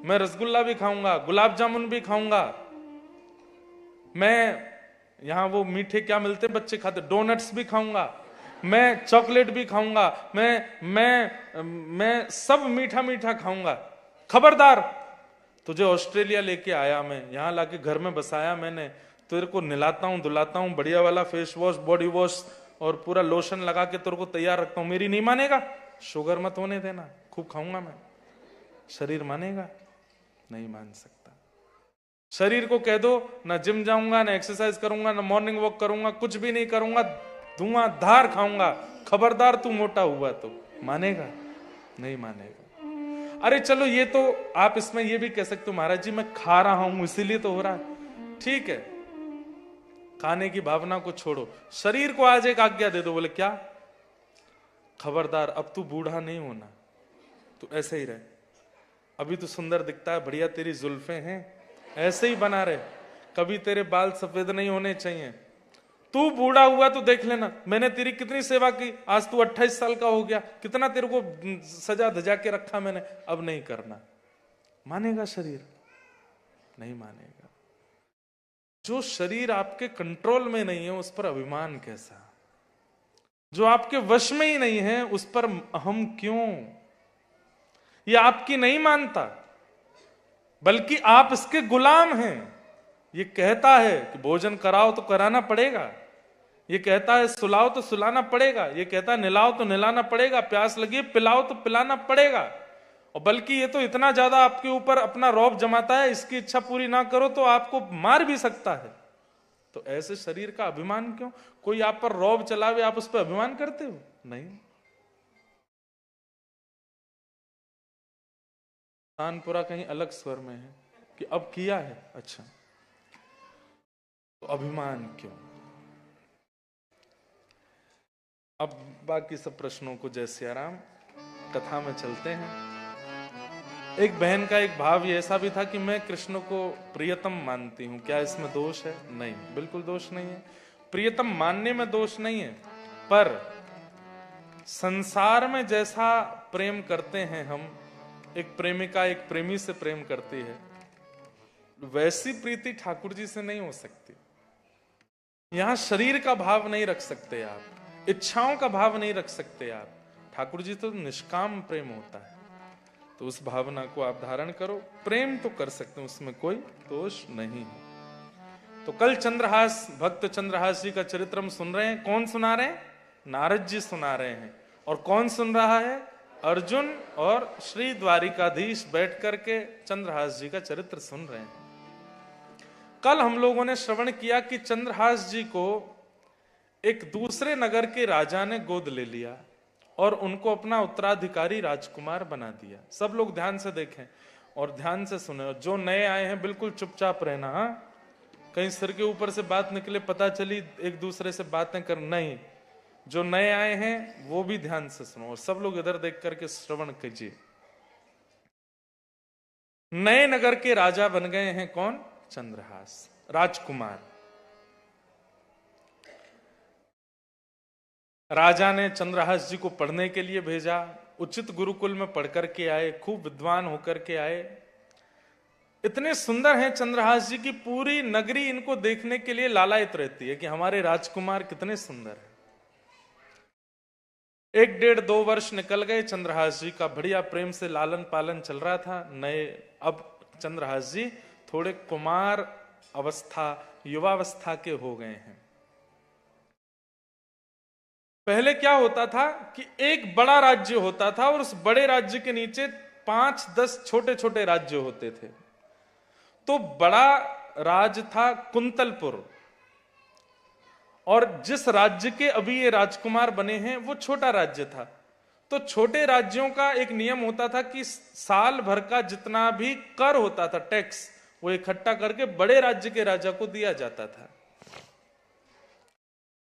मैं रसगुल्ला भी खाऊंगा, गुलाब जामुन भी खाऊंगा, मैं यहां वो मीठे क्या मिलते हैं बच्चे खाते, डोनट्स भी खाऊंगा, मैं चॉकलेट भी खाऊंगा, मैं सब मीठा मीठा खाऊंगा। खबरदार, तुझे ऑस्ट्रेलिया लेके आया मैं, यहां लाके घर में बसाया मैंने, तेरे को नहलाता हूं, धुलाता हूं, बढ़िया वाला फेस वॉश, बॉडी वॉश और पूरा लोशन लगा के तेरे को तैयार रखता हूं, मेरी नहीं मानेगा? शुगर मत होने देना, खूब खाऊंगा मैं। शरीर मानेगा? नहीं मान सकता। शरीर को कह दो ना जिम जाऊंगा, ना एक्सरसाइज करूंगा, ना मॉर्निंग वॉक करूंगा, कुछ भी नहीं करूंगा, धुआंधार खाऊंगा, खबरदार तू मोटा हुआ तो मानेगा? नहीं मानेगा। अरे चलो ये तो आप इसमें ये भी कह सकते हो महाराज जी मैं खा रहा हूं इसीलिए तो हो रहा है। ठीक है, खाने की भावना को छोड़ो, शरीर को आज एक आज्ञा दे दो, बोले क्या? खबरदार अब तू बूढ़ा नहीं होना, तू ऐसे ही रहे, अभी तो सुंदर दिखता है, बढ़िया तेरी जुल्फें हैं, ऐसे ही बना रहे, कभी तेरे बाल सफेद नहीं होने चाहिए, तू बूढ़ा हुआ तो देख लेना मैंने तेरी कितनी सेवा की, आज तू 28 साल का हो गया, कितना तेरे को सजा धजा के रखा मैंने, अब नहीं करना। मानेगा शरीर? नहीं मानेगा। जो शरीर आपके कंट्रोल में नहीं है उस पर अभिमान कैसा? जो आपके वश में ही नहीं है उस पर अहम क्यों? ये आपकी नहीं मानता, बल्कि आप इसके गुलाम हैं। ये कहता है कि भोजन कराओ तो कराना पड़ेगा, ये कहता है सुलाओ तो सुलाना पड़ेगा, ये कहता है निलाओ तो निलाना पड़ेगा, प्यास लगी पिलाओ तो पिलाना पड़ेगा। और बल्कि ये तो इतना ज्यादा आपके ऊपर अपना रौब जमाता है, इसकी इच्छा पूरी ना करो तो आपको मार भी सकता है। तो ऐसे शरीर का अभिमान क्यों? कोई आप पर रौब चलावे, आप उस पर अभिमान करते हो? नहीं। तानपुरा कहीं अलग स्वर में है कि अब किया है, अच्छा तो अभिमान क्यों? अब बाकी सब प्रश्नों को जय सिया राम, कथा में चलते हैं। एक बहन का एक भाव ये ऐसा भी था कि मैं कृष्ण को प्रियतम मानती हूं, क्या इसमें दोष है? नहीं, बिल्कुल दोष नहीं है। प्रियतम मानने में दोष नहीं है, पर संसार में जैसा प्रेम करते हैं हम, एक प्रेमिका एक प्रेमी से प्रेम करती है, वैसी प्रीति ठाकुर जी से नहीं हो सकती। यहां शरीर का भाव नहीं रख सकते आप, इच्छाओं का भाव नहीं रख सकते आप। ठाकुर जी तो निष्काम प्रेम होता है, तो उस भावना को आप धारण करो, प्रेम तो कर सकते हैं, उसमें कोई दोष नहीं है। तो कल चंद्रहास, भक्त चंद्रहास जी का चरित्र हम सुन रहे हैं। कौन सुना रहे हैं? नारद जी सुना रहे हैं। और कौन सुन रहा है? अर्जुन और श्री द्वारिकाधीश बैठ करके चंद्रहास जी का चरित्र सुन रहे हैं। कल हम लोगों ने श्रवण किया कि चंद्रहास जी को एक दूसरे नगर के राजा ने गोद ले लिया और उनको अपना उत्तराधिकारी राजकुमार बना दिया। सब लोग ध्यान से देखें और ध्यान से सुने, और जो नए आए हैं बिल्कुल चुपचाप रहना। हाँ, कहीं सिर के ऊपर से बात निकले, पता चली एक दूसरे से बातें कर, नहीं। जो नए आए हैं वो भी ध्यान से सुनो, और सब लोग इधर देख करके श्रवण कीजिए। नए नगर के राजा बन गए हैं कौन? चंद्रहास, राजकुमार। राजा ने चंद्रहास जी को पढ़ने के लिए भेजा, उचित गुरुकुल में पढ़ करके आए, खूब विद्वान होकर के आए। इतने सुंदर हैं चंद्रहास जी की पूरी नगरी इनको देखने के लिए लालायित रहती है कि हमारे राजकुमार कितने सुंदर हैं। 1 डेढ़ 2 वर्ष निकल गए, चंद्रहास जी का बढ़िया प्रेम से लालन पालन चल रहा था। नए, अब चंद्रहास जी थोड़े कुमार अवस्था, युवावस्था के हो गए हैं। पहले क्या होता था कि एक बड़ा राज्य होता था और उस बड़े राज्य के नीचे 5-10 छोटे छोटे राज्य होते थे। तो बड़ा राज था कुंतलपुर, और जिस राज्य के अभी ये राजकुमार बने हैं वो छोटा राज्य था। तो छोटे राज्यों का एक नियम होता था कि साल भर का जितना भी कर होता था, टैक्स, वो इकट्ठा करके बड़े राज्य के राजा को दिया जाता था।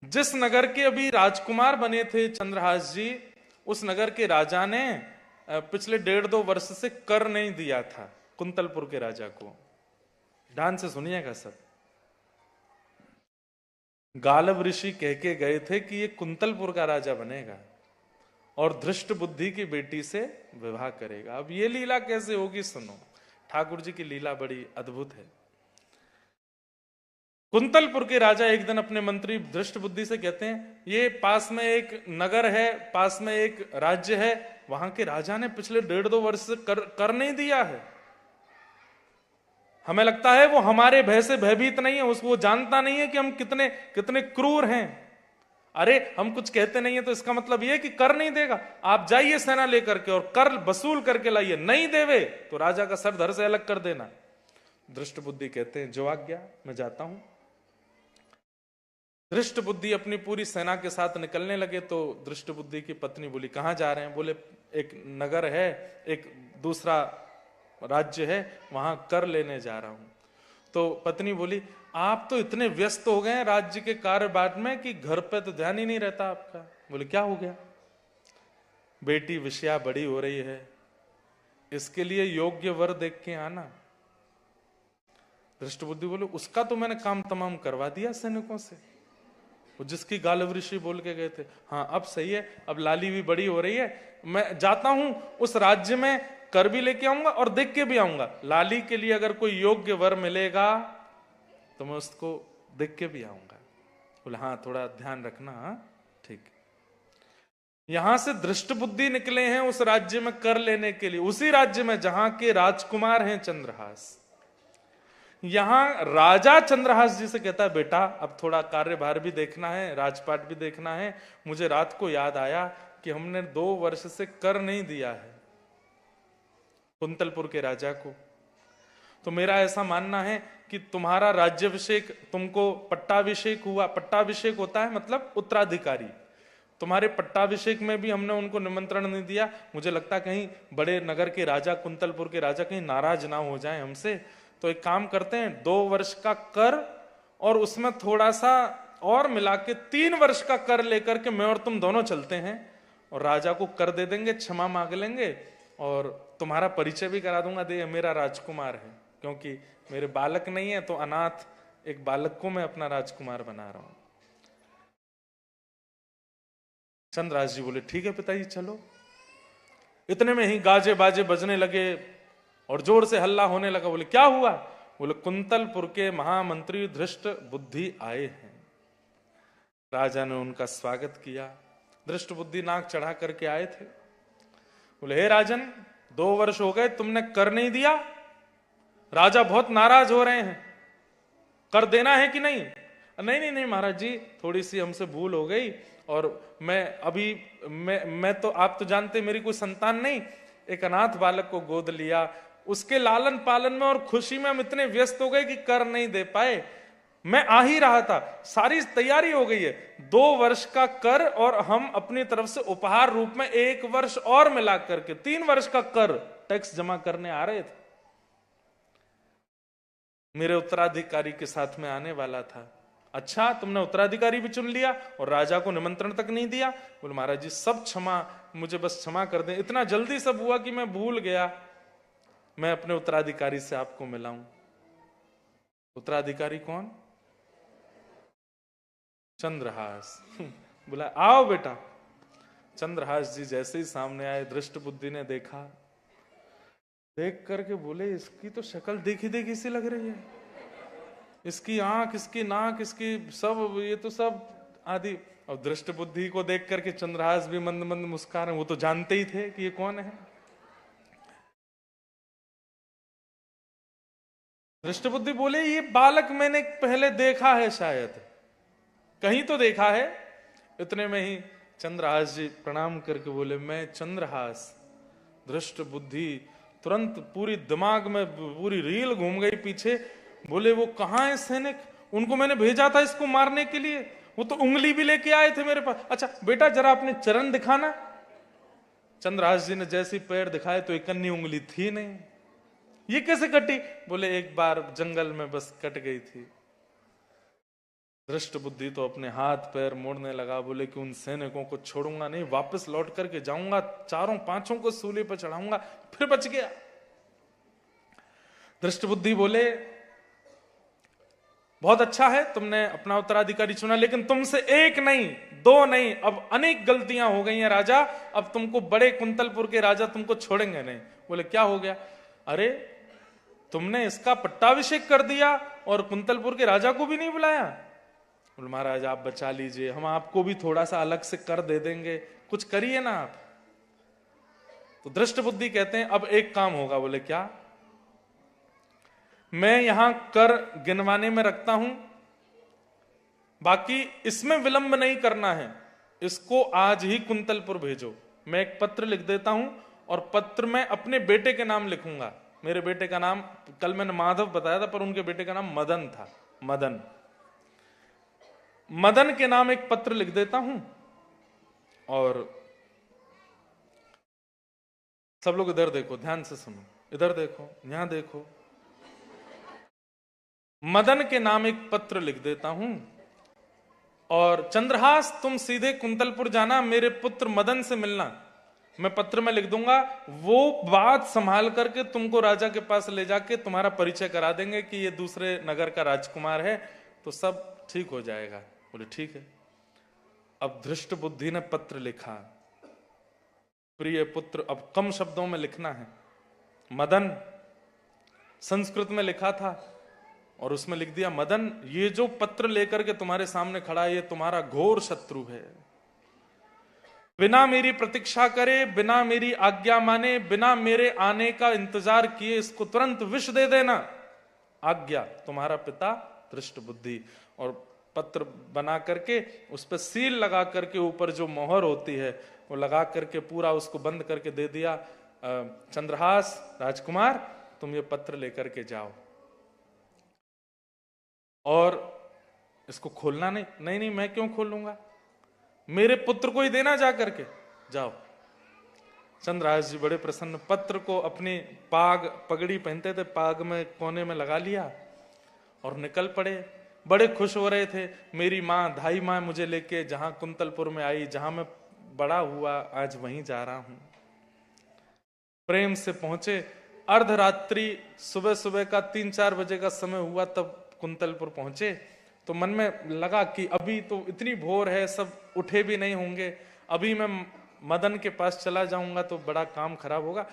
जिस नगर के अभी राजकुमार बने थे चंद्रहास जी, उस नगर के राजा ने पिछले 1.5-2 वर्ष से कर नहीं दिया था कुंतलपुर के राजा को। ध्यान से सुनिएगा सब। गालव ऋषि कह के गए थे कि ये कुंतलपुर का राजा बनेगा और धृष्ट बुद्धि की बेटी से विवाह करेगा। अब ये लीला कैसे होगी सुनो, ठाकुर जी की लीला बड़ी अद्भुत है। कुंतलपुर के राजा एक दिन अपने मंत्री धृष्ट बुद्धि से कहते हैं, ये पास में एक नगर है, पास में एक राज्य है, वहां के राजा ने पिछले 1.5-2 वर्ष से कर नहीं दिया है। हमें लगता है वो हमारे भय से भयभीत नहीं है, उसको जानता नहीं है कि हम कितने कितने क्रूर हैं। अरे हम कुछ कहते नहीं है तो इसका मतलब ये कि कर नहीं देगा, आप जाइए सेना लेकर के और कर वसूल करके लाइए, नहीं देवे तो राजा का सर धड़ से अलग कर देना। दृष्ट बुद्धि कहते हैं जो आज्ञा, मैं जाता हूं। दृष्ट बुद्धि अपनी पूरी सेना के साथ निकलने लगे तो दृष्ट बुद्धि की पत्नी बोली कहां जा रहे हैं? बोले एक नगर है, एक दूसरा राज्य है, वहां कर लेने जा रहा हूं। तो पत्नी बोली आप तो इतने व्यस्त हो गए हैं राज्य के कार्यभार में कि घर पे तो ध्यान ही नहीं रहता आपका। बोले क्या हो गया? बेटी विषया बड़ी हो रही है, इसके लिए योग्य वर देख के आना। दृष्ट बुद्धि बोले उसका तो मैंने काम तमाम करवा दिया सैनिकों से, वो जिसकी गालवृषि बोल के गए थे। हाँ अब सही है, अब लाली भी बड़ी हो रही है, मैं जाता हूं उस राज्य में, कर भी लेके आऊंगा और देख के भी आऊंगा। लाली के लिए अगर कोई योग्य वर मिलेगा तो मैं उसको देख के भी आऊंगा। बोले हाँ थोड़ा ध्यान रखना। हाँ ठीक। यहां से दृष्ट बुद्धि निकले हैं उस राज्य में कर लेने के लिए, उसी राज्य में जहां के राजकुमार हैं चंद्रहास। यहां राजा चंद्रहास जी से कहता है बेटा अब थोड़ा कार्यभार भी देखना है, राजपाट भी देखना है। मुझे रात को याद आया कि हमने 2 वर्ष से कर नहीं दिया है कुंतलपुर के राजा को, तो मेरा ऐसा मानना है कि तुम्हारा राज्याभिषेक, तुमको पट्टाभिषेक हुआ, पट्टाभिषेक होता है मतलब उत्तराधिकारी, तुम्हारे पट्टाभिषेक में भी हमने उनको निमंत्रण नहीं दिया। मुझे लगता कहीं बड़े नगर के राजा, कुंतलपुर के राजा कहीं नाराज ना हो जाए हमसे, तो एक काम करते हैं 2 वर्ष का कर और उसमें थोड़ा सा और मिला के 3 वर्ष का कर लेकर के मैं और तुम दोनों चलते हैं और राजा को कर दे देंगे, क्षमा मांग लेंगे और तुम्हारा परिचय भी करा दूंगा, दे मेरा राजकुमार है, क्योंकि मेरे बालक नहीं है तो अनाथ एक बालक को मैं अपना राजकुमार बना रहा हूं। चंद्रहास जी बोले ठीक है पिताजी चलो। इतने में ही गाजे बाजे बजने लगे और जोर से हल्ला होने लगा। बोले क्या हुआ? बोले कुंतलपुर के महामंत्री धृष्ट बुद्धि आए हैं। राजा ने उनका स्वागत किया। धृष्ट बुद्धि नाक चढ़ा करके आए थे। बोले हे राजन 2 वर्ष हो गए तुमने कर नहीं दिया, राजा बहुत नाराज हो रहे हैं, कर देना है कि नहीं? नहीं नहीं नहीं महाराज जी थोड़ी सी हमसे भूल हो गई और मैं तो आप तो जानते मेरी कोई संतान नहीं, एक अनाथ बालक को गोद लिया, उसके लालन पालन में और खुशी में हम इतने व्यस्त हो गए कि कर नहीं दे पाए। मैं आ ही रहा था, सारी तैयारी हो गई है, 2 वर्ष का कर और हम अपनी तरफ से उपहार रूप में 1 वर्ष और मिला करके 3 वर्ष का कर टैक्स जमा करने आ रहे थे। मेरे उत्तराधिकारी के साथ में आने वाला था। अच्छा तुमने उत्तराधिकारी भी चुन लिया और राजा को निमंत्रण तक नहीं दिया? बोले महाराज जी सब क्षमा, मुझे बस क्षमा कर दें, इतना जल्दी सब हुआ कि मैं भूल गया, मैं अपने उत्तराधिकारी से आपको मिलाऊं। उत्तराधिकारी कौन? चंद्रहास। बोला आओ बेटा। चंद्रहास जी जैसे ही सामने आए दृष्ट बुद्धि ने देखा, देख करके बोले इसकी तो शक्ल देखी देखी सी लग रही है, इसकी आंख, इसकी नाक, इसकी सब, ये तो सब आदि। और दृष्ट बुद्धि को देख करके चंद्रहास भी मंद मंद मुस्कुरा रहे, वो तो जानते ही थे कि ये कौन है। दृष्ट बुद्धि बोले ये बालक मैंने पहले देखा है, शायद कहीं तो देखा है। इतने में ही चंद्रहास जी प्रणाम करके बोले मैं चंद्रहास। दृष्ट बुद्धि तुरंत पूरी दिमाग में पूरी रील घूम गई पीछे। बोले वो कहाँ है सैनिक? उनको मैंने भेजा था इसको मारने के लिए, वो तो उंगली भी लेके आए थे मेरे पास। अच्छा बेटा जरा अपने चरण दिखाना। चंद्रहास जी ने जैसे पैर दिखाए तो एक अन्य उंगली थी नहीं। ये कैसे कटी? बोले एक बार जंगल में बस कट गई थी। दृष्ट बुद्धि तो अपने हाथ पैर मोड़ने लगा। बोले कि उन सैनिकों को छोड़ूंगा नहीं, वापस लौट करके जाऊंगा, 4-5 को सूली पर चढ़ाऊंगा। फिर बच गया। दृष्ट बुद्धि बोले बहुत अच्छा है तुमने अपना उत्तराधिकारी चुना, लेकिन तुमसे 1 नहीं 2 नहीं अब अनेक गलतियां हो गई हैं राजा, अब तुमको बड़े कुंतलपुर के राजा तुमको छोड़ेंगे नहीं। बोले क्या हो गया? अरे तुमने इसका पट्टाभिषेक कर दिया और कुंतलपुर के राजा को भी नहीं बुलाया। बोले महाराज आप बचा लीजिए, हम आपको भी थोड़ा सा अलग से कर दे देंगे, कुछ करिए ना आप। तो दृष्ट बुद्धि कहते हैं अब एक काम होगा। बोले क्या? मैं यहां कर गिनवाने में रखता हूं, बाकी इसमें विलंब नहीं करना है, इसको आज ही कुंतलपुर भेजो। मैं एक पत्र लिख देता हूं और पत्र में अपने बेटे के नाम लिखूंगा, मेरे बेटे का नाम, कल मैंने माधव बताया था, पर उनके बेटे का नाम मदन था। मदन, मदन के नाम एक पत्र लिख देता हूं। और सब लोग इधर देखो, ध्यान से सुनो, इधर देखो, यहां देखो। मदन के नाम एक पत्र लिख देता हूं और चंद्रहास तुम सीधे कुंतलपुर जाना, मेरे पुत्र मदन से मिलना। मैं पत्र में लिख दूंगा, वो बात संभाल करके तुमको राजा के पास ले जाके तुम्हारा परिचय करा देंगे कि ये दूसरे नगर का राजकुमार है, तो सब ठीक हो जाएगा। बोले ठीक है। अब धृष्ट बुद्धि ने पत्र लिखा, प्रिय पुत्र, अब कम शब्दों में लिखना है। मदन संस्कृत में लिखा था और उसमें लिख दिया, मदन ये जो पत्र लेकर के तुम्हारे सामने खड़ा है, ये तुम्हारा घोर शत्रु है। बिना मेरी प्रतीक्षा करे, बिना मेरी आज्ञा माने, बिना मेरे आने का इंतजार किए इसको तुरंत विष दे देना। आज्ञा, तुम्हारा पिता धृष्ट बुद्धि। और पत्र बना करके उस पर सील लगा करके ऊपर जो मोहर होती है वो लगा करके पूरा उसको बंद करके दे दिया, चंद्रहास राजकुमार तुम ये पत्र लेकर के जाओ और इसको खोलना नहीं। नहीं नहीं, मैं क्यों खोलूंगा, मेरे पुत्र को ही देना, जा करके जाओ। चंद्रहास जी बड़े प्रसन्न, पत्र को अपनी पगड़ी पहनते थे, पाग में कोने में लगा लिया और निकल पड़े। बड़े खुश हो रहे थे, मेरी माँ, धाई माँ मुझे लेके जहां कुंतलपुर में आई, जहां मैं बड़ा हुआ, आज वहीं जा रहा हूं। प्रेम से पहुंचे, अर्धरात्रि, सुबह सुबह का 3-4 बजे का समय हुआ तब कुंतलपुर पहुंचे। तो मन में लगा कि अभी तो इतनी भोर है, सब उठे भी नहीं होंगे, अभी मैं मदन के पास चला जाऊंगा तो बड़ा काम खराब होगा।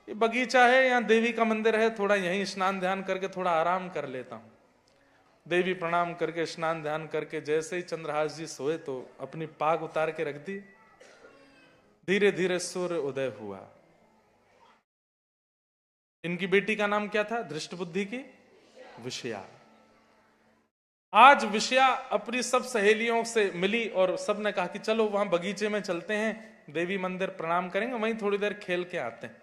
ये बगीचा है, यहाँ देवी का मंदिर है, थोड़ा यहीं स्नान ध्यान करके थोड़ा आराम कर लेता हूं। देवी प्रणाम करके स्नान ध्यान करके जैसे ही चंद्रहास जी सोए तो अपनी पाग उतार के रख दी। धीरे धीरे सूर्य उदय हुआ। इनकी बेटी का नाम क्या था, धृष्ट बुद्धि की विषया। आज विषया अपनी सब सहेलियों से मिली और सब ने कहा कि चलो वहां बगीचे में चलते हैं, देवी मंदिर प्रणाम करेंगे, वहीं थोड़ी देर खेल के आते हैं।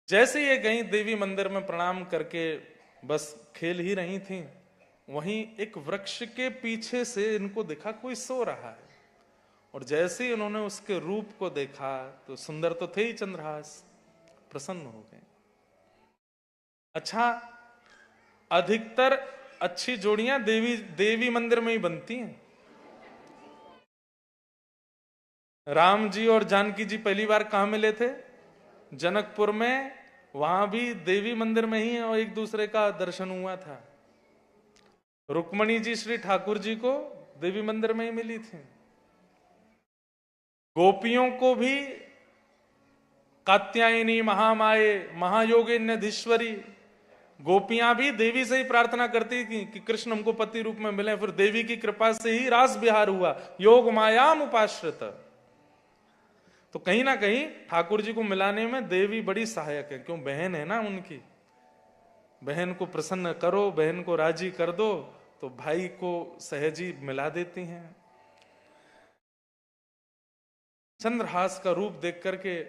जैसे ये गई देवी मंदिर में प्रणाम करके बस खेल ही रही थी, वहीं एक वृक्ष के पीछे से इनको दिखा कोई सो रहा है। और जैसे ही उन्होंने उसके रूप को देखा तो सुंदर तो थे ही चंद्रहास, प्रसन्न हो गए। अच्छा, अधिकतर अच्छी जोड़ियां देवी मंदिर में ही बनती हैं। राम जी और जानकी जी पहली बार कहां मिले थे, जनकपुर में, वहां भी देवी मंदिर में ही और एक दूसरे का दर्शन हुआ था। रुक्मणी जी श्री ठाकुर जी को देवी मंदिर में ही मिली थी। गोपियों को भी कात्यायनी महामाये महायोगिन्यधीश्वरी, गोपियां भी देवी से ही प्रार्थना करती थी कि कृष्ण हमको पति रूप में मिले। फिर देवी की कृपा से ही रास विहार हुआ, योग मायाम उपाश्रित। तो कहीं ना कहीं ठाकुर जी को मिलाने में देवी बड़ी सहायक है, क्यों, बहन है ना उनकी। बहन को प्रसन्न करो, बहन को राजी कर दो तो भाई को सहजी मिला देती हैं। चंद्रहास का रूप देख करके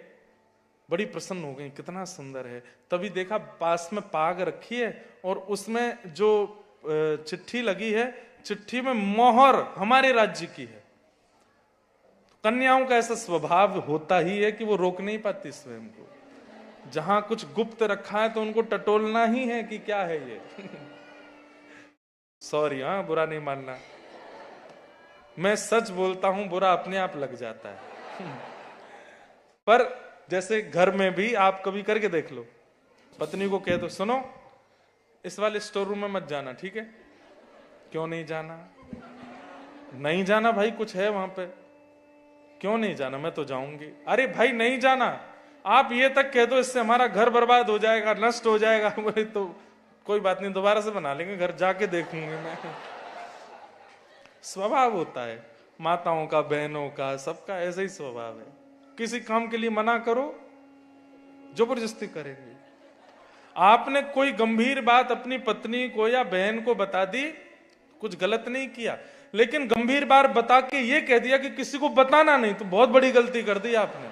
बड़ी प्रसन्न हो गई, कितना सुंदर है। तभी देखा पास में पाग रखी है और उसमें जो चिट्ठी लगी है, चिट्ठी में मोहर हमारे राज्य की है। कन्याओं का ऐसा स्वभाव होता ही है कि वो रोक नहीं पाती स्वयं को। जहां कुछ गुप्त रखा है तो उनको टटोलना ही है कि क्या है ये। सॉरी, हाँ, बुरा नहीं मानना, मैं सच बोलता हूं, बुरा अपने आप लग जाता है। पर जैसे घर में भी आप कभी करके देख लो, पत्नी को कह दो, सुनो इस वाले स्टोर रूम में मत जाना, ठीक है। क्यों नहीं जाना, नहीं जाना भाई, कुछ है वहां पे। क्यों नहीं जाना, मैं तो जाऊंगी। अरे भाई नहीं जाना, आप ये तक कह दो इससे हमारा घर बर्बाद हो जाएगा, नष्ट हो जाएगा। बोले तो कोई बात नहीं, दोबारा से बना लेंगे, घर जाके देखूंगी मैं। स्वभाव होता है माताओं का, बहनों का, सबका ऐसा ही स्वभाव है। किसी काम के लिए मना करो, जबरदस्ती करेंगे। आपने कोई गंभीर बात अपनी पत्नी को या बहन को बता दी, कुछ गलत नहीं किया, लेकिन गंभीर बात बता के ये कह दिया कि किसी को बताना नहीं, तो बहुत बड़ी गलती कर दी आपने।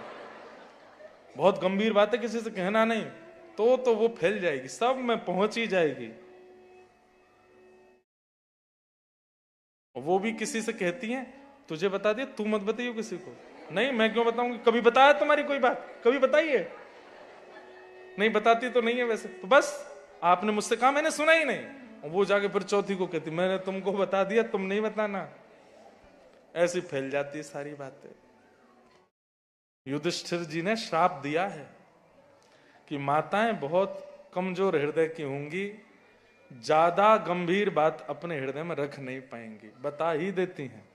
बहुत गंभीर बात है, किसी से कहना नहीं। तो वो फैल जाएगी, सब में पहुंच ही जाएगी। वो भी किसी से कहती हैं तुझे बता दिया, तू मत बताइयो किसी को। नहीं, मैं क्यों बताऊंगी, कभी बताया तुम्हारी कोई बात, कभी बताई है? नहीं बताती तो नहीं है वैसे, तो बस आपने मुझसे कहा, मैंने सुना ही नहीं। वो जाके फिर चौथी को कहती मैंने तुमको बता दिया, तुम नहीं बताना। ऐसी फैल जाती है सारी बातें। युधिष्ठिर जी ने श्राप दिया है कि माताएं बहुत कमजोर हृदय की होंगी, ज्यादा गंभीर बात अपने हृदय में रख नहीं पाएंगी, बता ही देती हैं।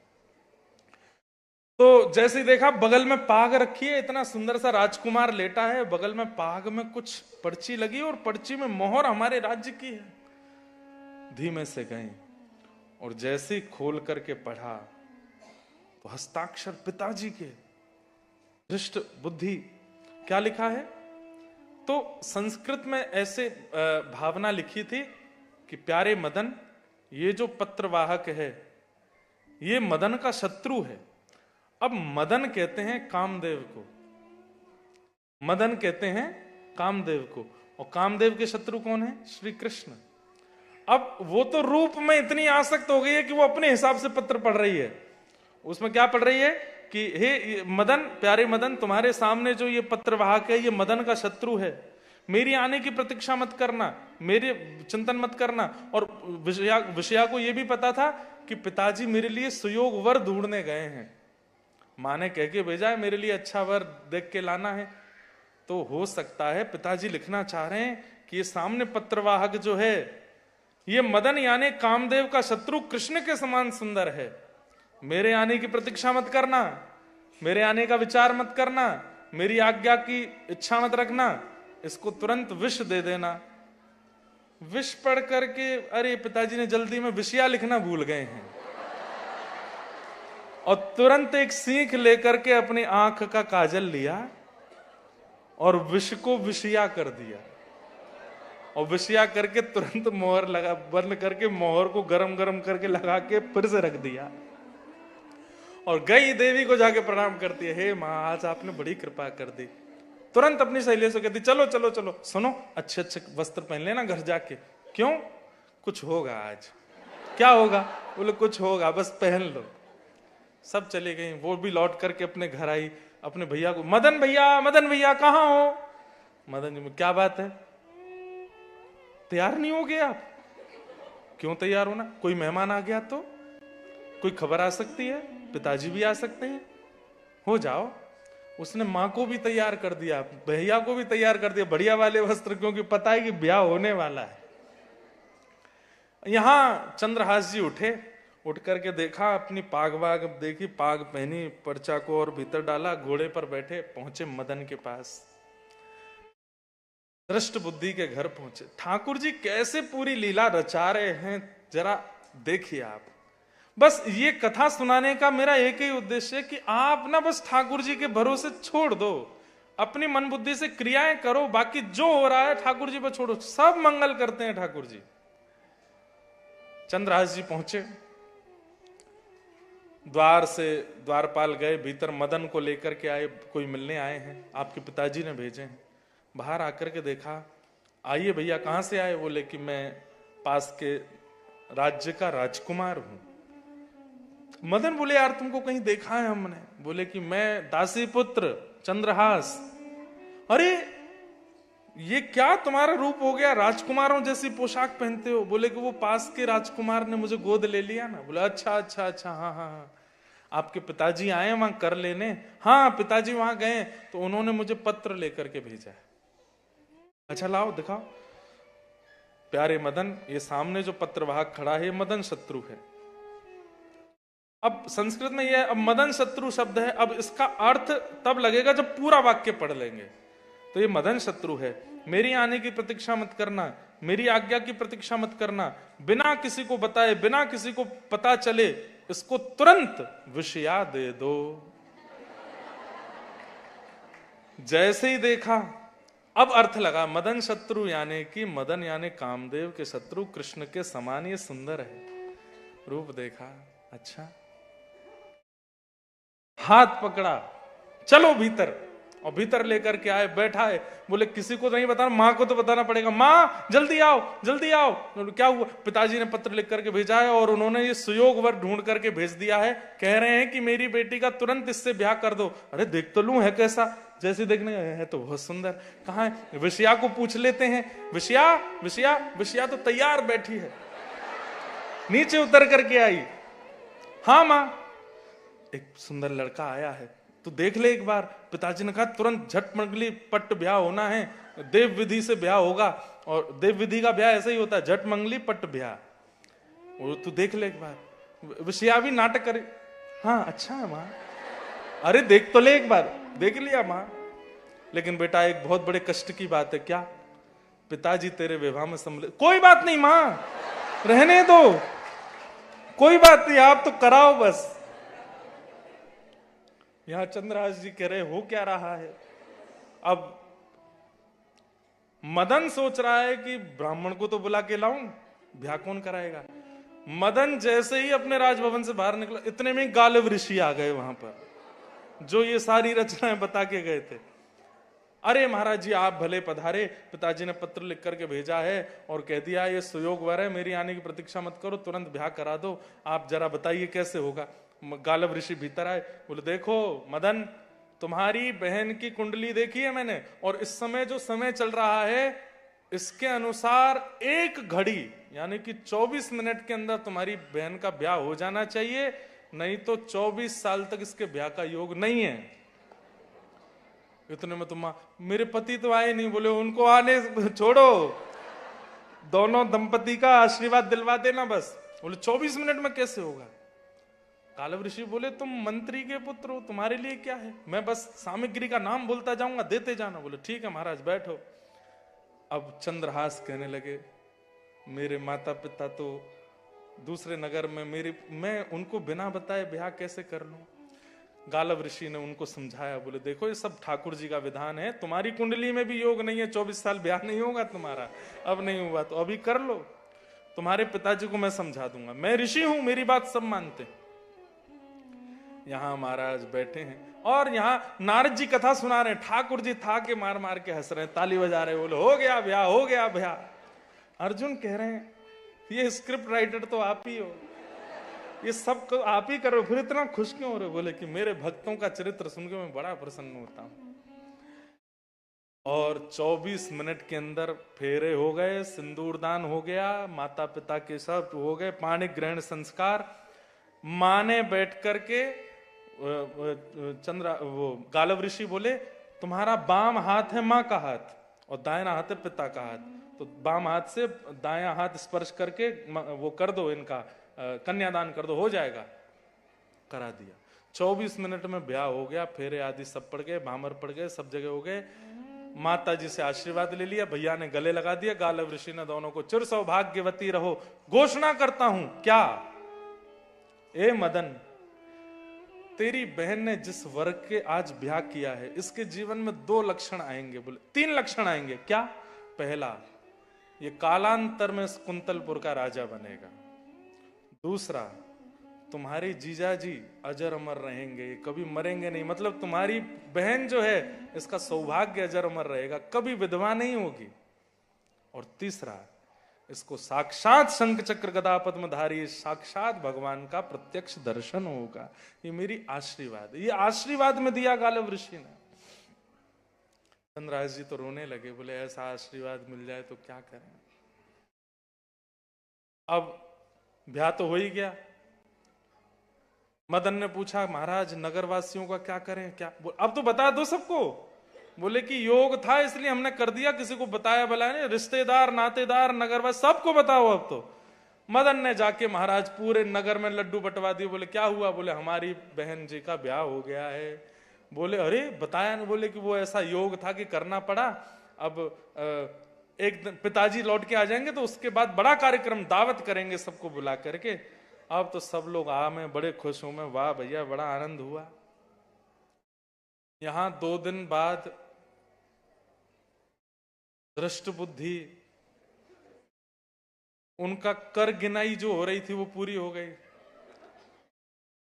तो जैसे ही देखा बगल में पाग रखी है, इतना सुंदर सा राजकुमार लेटा है, बगल में पाग में कुछ पर्ची लगी और पर्ची में मोहर हमारे राज्य की है। धीमे से गए और जैसे ही खोल करके पढ़ा तो हस्ताक्षर पिताजी के, धृष्ट बुद्धि। क्या लिखा है? तो संस्कृत में ऐसे भावना लिखी थी कि प्यारे मदन, ये जो पत्रवाहक है ये मदन का शत्रु है। अब मदन कहते हैं कामदेव को, मदन कहते हैं कामदेव को, और कामदेव के शत्रु कौन है? श्री कृष्ण। अब वो तो रूप में इतनी आसक्त हो गई है कि वो अपने हिसाब से पत्र पढ़ रही है। उसमें क्या पढ़ रही है कि हे मदन, प्यारे मदन, तुम्हारे सामने जो ये पत्रवाहक है ये मदन का शत्रु है, मेरी आने की प्रतीक्षा मत करना, मेरे चिंतन मत करना। और विषया को ये भी पता था कि पिताजी मेरे लिए सुयोग वर ढूंढने गए हैं, माँ ने कह के भेजा है मेरे लिए अच्छा वर देख के लाना है। तो हो सकता है पिताजी लिखना चाह रहे हैं कि ये सामने पत्रवाहक जो है ये मदन यानी कामदेव का शत्रु कृष्ण के समान सुंदर है, मेरे आने की प्रतीक्षा मत करना, मेरे आने का विचार मत करना, मेरी आज्ञा की इच्छा मत रखना, इसको तुरंत विष दे देना। विष पढ़ करके अरे पिताजी ने जल्दी में विषया लिखना भूल गए हैं, और तुरंत एक सीख लेकर के अपनी आंख का काजल लिया और विष को विषया कर दिया, और विषया करके तुरंत मोहर लगा, बंद करके मोहर को गरम गरम करके लगा के फिर से रख दिया। और गई देवी को जाके प्रणाम करती है, हे माँ आज आपने बड़ी कृपा कर दी। तुरंत अपनी सहेली से कहती चलो चलो चलो, सुनो अच्छे अच्छे वस्त्र पहन लेना घर जाके। क्यों? कुछ होगा आज। क्या होगा? बोले कुछ होगा, बस पहन लो। सब चली गई, वो भी लौट करके अपने घर आई, अपने भैया को, मदन भैया कहाँ हो? मदन जी, क्या बात है, तैयार नहीं हो गए आप? क्यों तैयार होना? कोई मेहमान आ गया तो? कोई खबर आ सकती है, पिताजी भी आ सकते हैं, हो जाओ। उसने माँ को भी तैयार कर दिया, भैया को भी तैयार कर दिया, बढ़िया वाले वस्त्र, क्योंकि पता है कि ब्याह होने वाला है। यहां चंद्रहास जी उठे, उठ करके देखा अपनी पाग वाग देखी, पाग पहनी, पर्चा को और भीतर डाला, घोड़े पर बैठे पहुंचे मदन के पास, दृष्ट बुद्धि के घर पहुंचे। ठाकुर जी कैसे पूरी लीला रचा रहे हैं जरा देखिए आप। बस ये कथा सुनाने का मेरा एक ही उद्देश्य है कि आप ना बस ठाकुर जी के भरोसे छोड़ दो, अपनी मन बुद्धि से क्रियाएं करो, बाकी जो हो रहा है ठाकुर जी पर छोड़ो, सब मंगल करते हैं ठाकुर जी। चंद्रहास जी पहुंचे, द्वार से द्वारपाल गए, भीतर मदन को लेकर के आए, कोई मिलने आए हैं, आपके पिताजी ने भेजे हैं। बाहर आकर के देखा, आइए भैया, कहां से आए? बोले कि मैं पास के राज्य का राजकुमार हूं। मदन बोले यार तुमको कहीं देखा है हमने? बोले कि मैं दासी पुत्र चंद्रहास। अरे ये क्या तुम्हारा रूप हो गया, राजकुमारों जैसी पोशाक पहनते हो? बोले कि वो पास के राजकुमार ने मुझे गोद ले लिया ना। बोले अच्छा अच्छा अच्छा, हाँ हाँ हाँ, आपके पिताजी आए वहां कर लेने? हाँ पिताजी वहां गए तो उन्होंने मुझे पत्र लेकर के भेजा है। अच्छा लाओ दिखाओ। प्यारे मदन, ये सामने जो पत्रवाहक खड़ा है मदन शत्रु है। अब संस्कृत में यह, अब मदन शत्रु शब्द है, अब इसका अर्थ तब लगेगा जब पूरा वाक्य पढ़ लेंगे। तो ये मदन शत्रु है, मेरी आने की प्रतीक्षा मत करना, मेरी आज्ञा की प्रतीक्षा मत करना, बिना किसी को बताए, बिना किसी को पता चले इसको तुरंत विषया दे दो। जैसे ही देखा अब अर्थ लगा, मदन शत्रु यानी कि मदन यानी कामदेव के शत्रु कृष्ण के समान ये सुंदर है। रूप देखा, अच्छा, हाथ पकड़ा, चलो भीतर। और भीतर लेकर के आए, बैठा है। बोले किसी को नहीं बताना, माँ को तो बताना पड़ेगा। माँ जल्दी आओ, जल्दी आओ। बोले क्या हुआ? पिताजी ने पत्र लिख करके भेजा है और उन्होंने ये सुयोग वर ढूंढ करके भेज दिया है। कह रहे हैं कि मेरी बेटी का तुरंत इससे ब्याह कर दो। अरे देख तो लूं है कैसा, जैसे देखने है तो बहुत सुंदर। कहाँ है? विषया को पूछ लेते हैं। विषया विषया विषया तो तैयार बैठी है, नीचे उतर करके आई। हाँ माँ, एक सुंदर लड़का आया है, तू देख ले एक बार। पिताजी ने कहा तुरंत झट मंगली पट्ट ब्याह होना है, देव विधि से ब्याह होगा। और देव विधि का ब्याह ऐसा ही होता है, झट मंगली पट्ट ब्याह। वो तू देख ले एक बार। विषया भी नाटक करे। हाँ अच्छा है माँ, अरे देख तो ले एक बार। देख लिया माँ, लेकिन बेटा एक बहुत बड़े कष्ट की बात है। क्या? पिताजी तेरे विवाह में सम्मिलित। कोई बात नहीं माँ, रहने दो, कोई बात नहीं, आप तो कराओ बस। यहां चंद्रहास जी कह रहे हो क्या रहा है? अब मदन सोच रहा है कि ब्राह्मण को तो बुला के लाऊं, ब्याह कौन कराएगा। मदन जैसे ही अपने राजभवन से बाहर निकला, इतने में गालव ऋषि आ गए वहां पर, जो ये सारी रचनाएं बता के गए थे। अरे महाराज जी आप भले पधारे, पिताजी ने पत्र लिख करके भेजा है और कह दिया ये सुयोग वर है, मेरी आने की प्रतीक्षा मत करो, तुरंत ब्याह करा दो। आप जरा बताइए कैसे होगा। गालव ऋषि भीतर आए। बोले देखो मदन, तुम्हारी बहन की कुंडली देखी है मैंने, और इस समय जो समय चल रहा है इसके अनुसार 1 घड़ी यानी कि 24 मिनट के अंदर तुम्हारी बहन का ब्याह हो जाना चाहिए, नहीं तो 24 साल तक इसके ब्याह का योग नहीं है। इतने में तुम, मेरे पति तो आए नहीं। बोले उनको आने छोड़ो, दोनों दंपति का आशीर्वाद दिलवा देना बस। बोले 24 मिनट में कैसे होगा? गालव ऋषि बोले तुम मंत्री के पुत्र हो, तुम्हारे लिए क्या है, मैं बस सामग्री का नाम बोलता जाऊंगा, देते जाना। बोले ठीक है महाराज बैठो। अब चंद्रहास कहने लगे मेरे माता पिता तो दूसरे नगर में, मैं उनको बिना बताए ब्याह कैसे कर लूं। गालव ऋषि ने उनको समझाया। बोले देखो ये सब ठाकुर जी का विधान है, तुम्हारी कुंडली में भी योग नहीं है, 24 साल ब्याह नहीं होगा तुम्हारा। अब नहीं हुआ तो अभी कर लो, तुम्हारे पिताजी को मैं समझा दूंगा, मैं ऋषि हूं, मेरी बात सब मानते। यहां महाराज बैठे हैं और यहां नारद जी कथा सुना रहे हैं। ठाकुर जी था के मार मार के हंस रहे हैं, ताली बजा रहे हैं। बोले हो गया ब्याह, हो गया ब्याह। अर्जुन कह रहे हैं ये स्क्रिप्ट राइटर तो आप ही हो, ये सब आप ही करो, फिर इतना खुश क्यों हो रहे? बोले कि मेरे भक्तों का चरित्र सुनकर मैं बड़ा प्रसन्न होता हूं। और 24 मिनट के अंदर फेरे हो गए, सिंदूरदान हो गया, माता पिता के सब हो गए, पाणिक ग्रहण संस्कार। मां ने बैठ करके वो गालव ऋषि बोले तुम्हारा बाम हाथ है मां का हाथ और दाहिना हाथ है पिता का हाथ, तो बाम हाथ से दायां हाथ स्पर्श करके वो कर दो, इनका कन्यादान कर दो, हो जाएगा। करा दिया। 24 मिनट में ब्याह हो गया, फेरे आदि सब पड़ गए, भामर पड़ गए, सब जगह हो गए। माता जी से आशीर्वाद ले लिया, भैया ने गले लगा दिया। गालव ऋषि ने दोनों को चिर सौभाग्यवती रहो, घोषणा करता हूं। क्या? ए मदन, तेरी बहन ने जिस वर्ग के आज ब्याह किया है इसके जीवन में 2 लक्षण आएंगे। बोले 3 लक्षण आएंगे। क्या? पहला, ये कालांतर में कुंतलपुर का राजा बनेगा। दूसरा, तुम्हारे जीजा जी अजर अमर रहेंगे, कभी मरेंगे नहीं, मतलब तुम्हारी बहन जो है इसका सौभाग्य अजर अमर रहेगा, कभी विधवा नहीं होगी। और तीसरा, इसको साक्षात शंख चक्र गदा पद्मधारी साक्षात भगवान का प्रत्यक्ष दर्शन होगा। ये मेरी आशीर्वाद, ये आशीर्वाद में दिया गालव ऋषि ने। चंद्रहास जी तो रोने लगे। बोले ऐसा आशीर्वाद मिल जाए तो क्या करें। अब ब्याह तो हो ही गया। मदन ने पूछा महाराज नगरवासियों का क्या करें? क्या अब तो बता दो सबको। बोले कि योग था इसलिए हमने कर दिया, किसी को बताया भला नहीं, रिश्तेदार नातेदार नगरवासी सबको बताओ अब तो। मदन ने जाके महाराज पूरे नगर में लड्डू बंटवा दिए। बोले क्या हुआ? बोले हमारी बहन जी का ब्याह हो गया है। बोले अरे बताया नहीं? बोले कि वो ऐसा योग था कि करना पड़ा। अब एक दिन पिताजी लौट के आ जाएंगे तो उसके बाद बड़ा कार्यक्रम दावत करेंगे सबको बुला करके। अब तो सब लोग मैं बड़े खुश हूं, मैं वाह भैया बड़ा आनंद हुआ। यहां 2 दिन बाद दृष्ट बुद्धि, उनका कर गिनाई जो हो रही थी वो पूरी हो गई।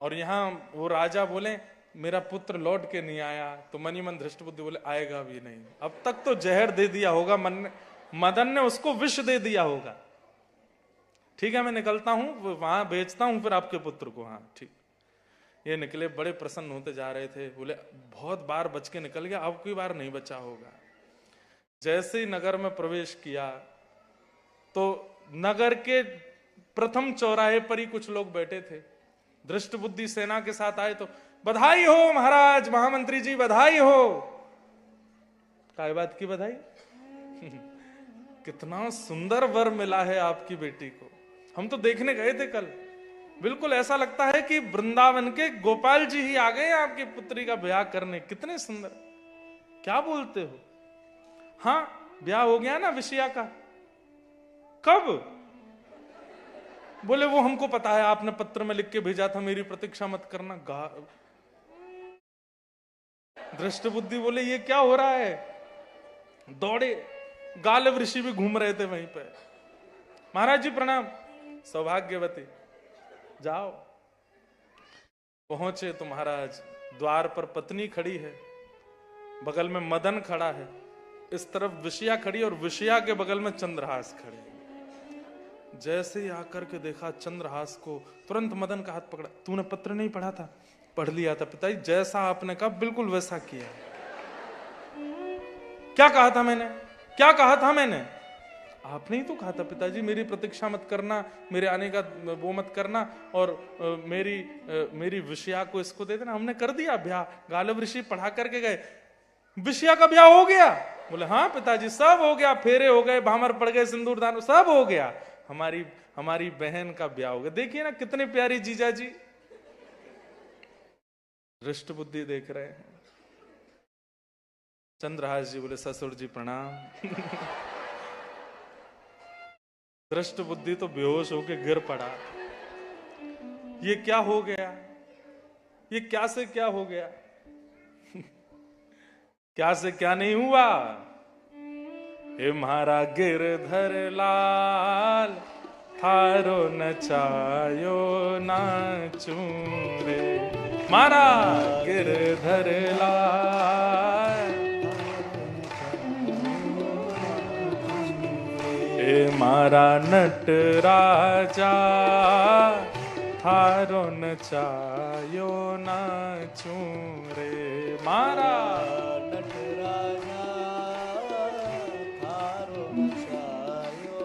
और यहां वो राजा बोले मेरा पुत्र लौट के नहीं आया, तो मनी मन धृष्टबुद्धि बोले आएगा भी नहीं। अब तक तो जहर दे दिया होगा मदन ने उसको विष दे दिया होगा। ठीक है मैं निकलता हूं, वहां भेजता हूं फिर आपके पुत्र को। हाँ ठीक। ये निकले, बड़े प्रसन्न होते जा रहे थे। बोले बहुत बार बच के निकल गया, अब कोई बार नहीं बचा होगा। जैसे ही नगर में प्रवेश किया तो नगर के प्रथम चौराहे पर ही कुछ लोग बैठे थे। धृष्टबुद्धि सेना के साथ आए तो बधाई हो महाराज, महामंत्री जी बधाई हो। काय बात की बधाई? कितना सुंदर वर मिला है आपकी बेटी को। हम तो देखने गए थे कल, बिल्कुल ऐसा लगता है कि वृंदावन के गोपाल जी ही आ गए आपकी पुत्री का ब्याह करने। कितने सुंदर। क्या बोलते हो? हाँ ब्याह हो गया ना विषया का। कब? बोले वो हमको पता है, आपने पत्र में लिख के भेजा था, मेरी प्रतीक्षा मत करना। धृष्टबुद्धि बोले ये क्या हो रहा है? दौड़े, गालव ऋषि भी घूम रहे थे वहीं पे। महाराज जी प्रणाम। सौभाग्यवती, जाओ। पहुंचे तो महाराज द्वार पर पत्नी खड़ी है, बगल में मदन खड़ा है, इस तरफ विषया खड़ी और विषया के बगल में चंद्रहास खड़े। जैसे ही आकर के देखा चंद्रहास को, तुरंत मदन का हाथ पकड़ा। तूने पत्र नहीं पढ़ा था? पढ़ लिया था पिताजी, जैसा आपने कहा बिल्कुल वैसा किया। क्या कहा था मैंने? क्या कहा था मैंने? आपने ही तो कहा था पिताजी मेरी प्रतीक्षा मत करना, मेरे आने का वो मत करना, और मेरी विषया को इसको दे देना। हमने कर दिया ब्याह, गालव ऋषि पढ़ा करके गए, विषया का ब्याह हो गया। बोले हाँ पिताजी सब हो गया, फेरे हो गए, भामर पड़ गए, सिंदूर दान सब हो गया, हमारी बहन का ब्याह हो गया। देखिए ना कितने प्यारी जीजा जी। धृष्टबुद्धि देख रहे हैं। चंद्रहास जी बोले ससुर जी प्रणाम। धृष्टबुद्धि तो बेहोश होके गिर पड़ा। ये क्या हो गया? ये क्या से क्या हो गया? क्या से क्या नहीं हुआ? हे मारा गिरधर लाल, थारो नचायो नाचू रे। मारा गिरधर लाल, हे मारा नट राजा, थारो नचायो नाचू रे। मारा नट राजा, थारो नचायो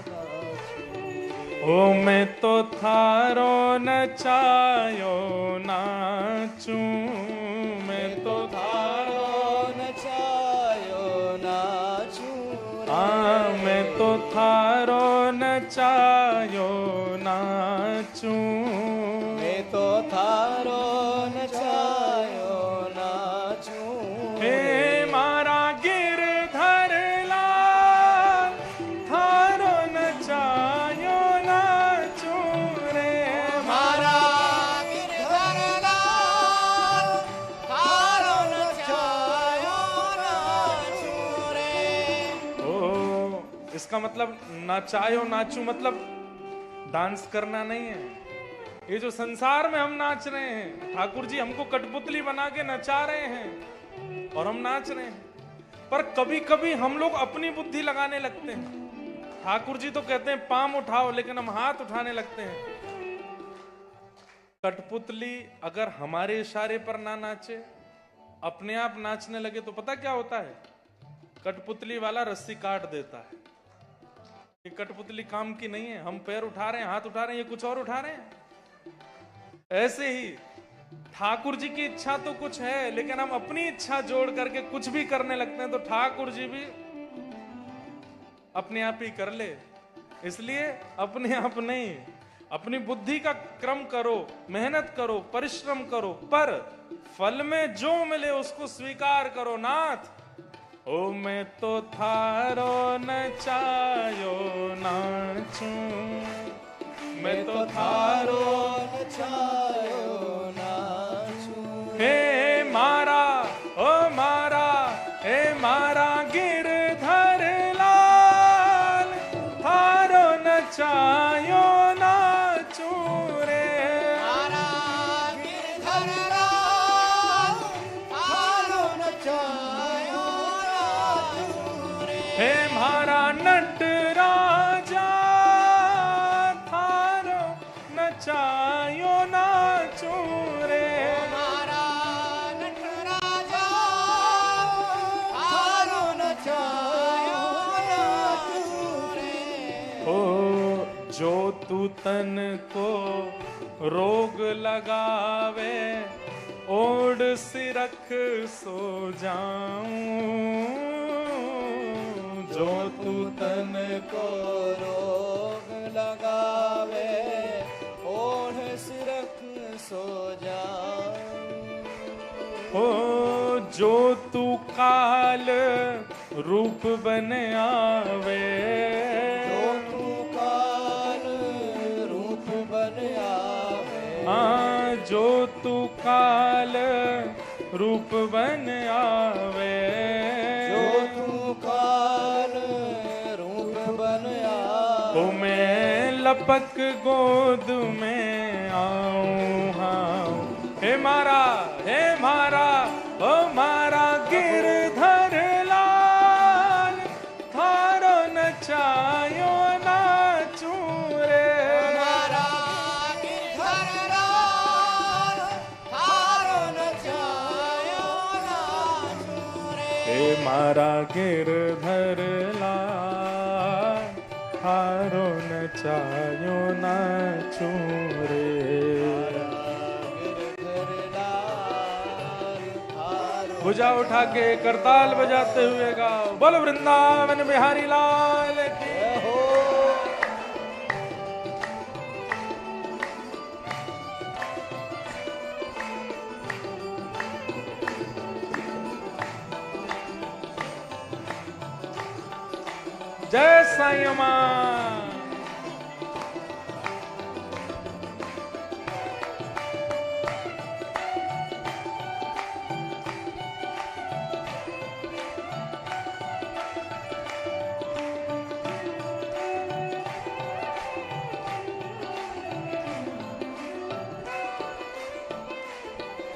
नाचू। ओ मैं तो थारो नचायो नाचू, मैं तो थारो नचायो नाचू। मैं तो थारो नचायो नाचू, मैं तो थारो नचायो नाचू। हे मारा गिरधर लाल, थारो नचायो नाचू रे। मारा गिरधर लाल, थारो नचायो नाचू रे। ओ इसका मतलब नचायो नाचू मतलब डांस करना नहीं है। ये जो संसार में हम नाच रहे हैं, ठाकुर जी हमको कठपुतली बना के नचा रहे हैं और हम नाच रहे हैं। पर कभी कभी हम लोग अपनी बुद्धि लगाने लगते हैं। ठाकुर जी तो कहते हैं पाम उठाओ, लेकिन हम हाथ उठाने लगते हैं। कठपुतली अगर हमारे इशारे पर ना नाचे, अपने आप नाचने लगे तो पता क्या होता है? कठपुतली वाला रस्सी काट देता है। ये कठपुतली काम की नहीं है। हम पैर उठा रहे हैं, हाथ उठा रहे हैं, ये कुछ और उठा रहे हैं। ऐसे ही ठाकुर जी की इच्छा तो कुछ है, लेकिन हम अपनी इच्छा जोड़ करके कुछ भी करने लगते हैं तो ठाकुर जी भी अपने आप ही कर ले। इसलिए अपने आप नहीं, अपनी बुद्धि का क्रम करो, मेहनत करो, परिश्रम करो, पर फल में जो मिले उसको स्वीकार करो। नाथ ओ मैं तो थारो नचायो नाचू, मैं तो थारो नचायो नाचू। हे मारा ओ मारा, हे मारा गिरधर लाल, थारो नचायो नाचू रे। मारा गिरधर लाल, मारा नटराजा थारो नचायो नाचू रे मारा नटराजा थारो नचायो नाचू रे ओ जो तू तन को रोग लगावे ओढ़ सिरख सो जाऊं जो तू तन को रोग लगावे ओढ़ सिरख सो जा ओ जो तू काल रूप बन आवे जो तू काल रूप बन आवे हाँ जो तू काल रूप बन आवे जो तू काल रूप बन आवे ओ मैं लपक गोद में आऊं हाँ हे मारा ओ मारा गिरधर लाल थारो नचायो नाचू रे मारा गिरधर लाल थारो नचायो नाचू रे हे मारा गिरधर लाल थारो नचायो नाचू रे भुजा उठा के करताल बजाते हुए गाओ बोल वृंदावन बिहारी लाल की जय साईं मां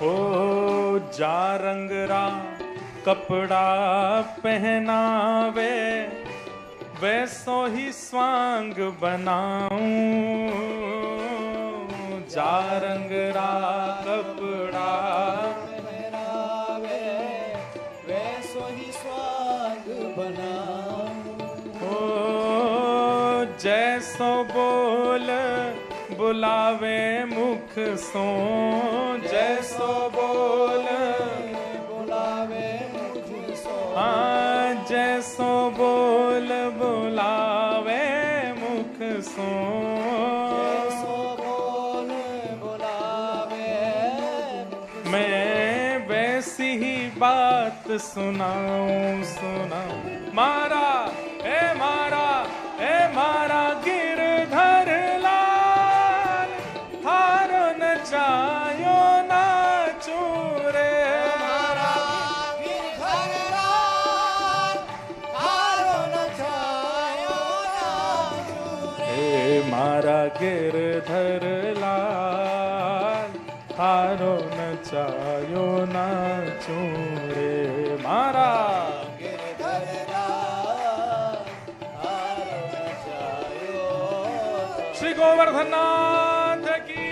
ओ जा रंगरा कपड़ा पहनावे वैसो ही स्वांग बनाऊं जा रंगरा कपड़ा पहनावे वैसो ही स्वांग बनाऊं ओ जैसो बोल बुलावे मुख सो जैसो बोल बुलावे मुझ सो हाँ जैसो बोल बुलावे मुख सो जैसो बोल बुलावे मैं वैसी ही बात सुनाऊं मारा गिरधर लाल थारो नचायो नाचू रे मारा गिरधर लाल थारो नचायो नाचू रे हे मारा गिरधर लाल थारो नचायो नाचू रे मारा गिरधर लाल थारो नचायो श्री गोवर्धन नाथ की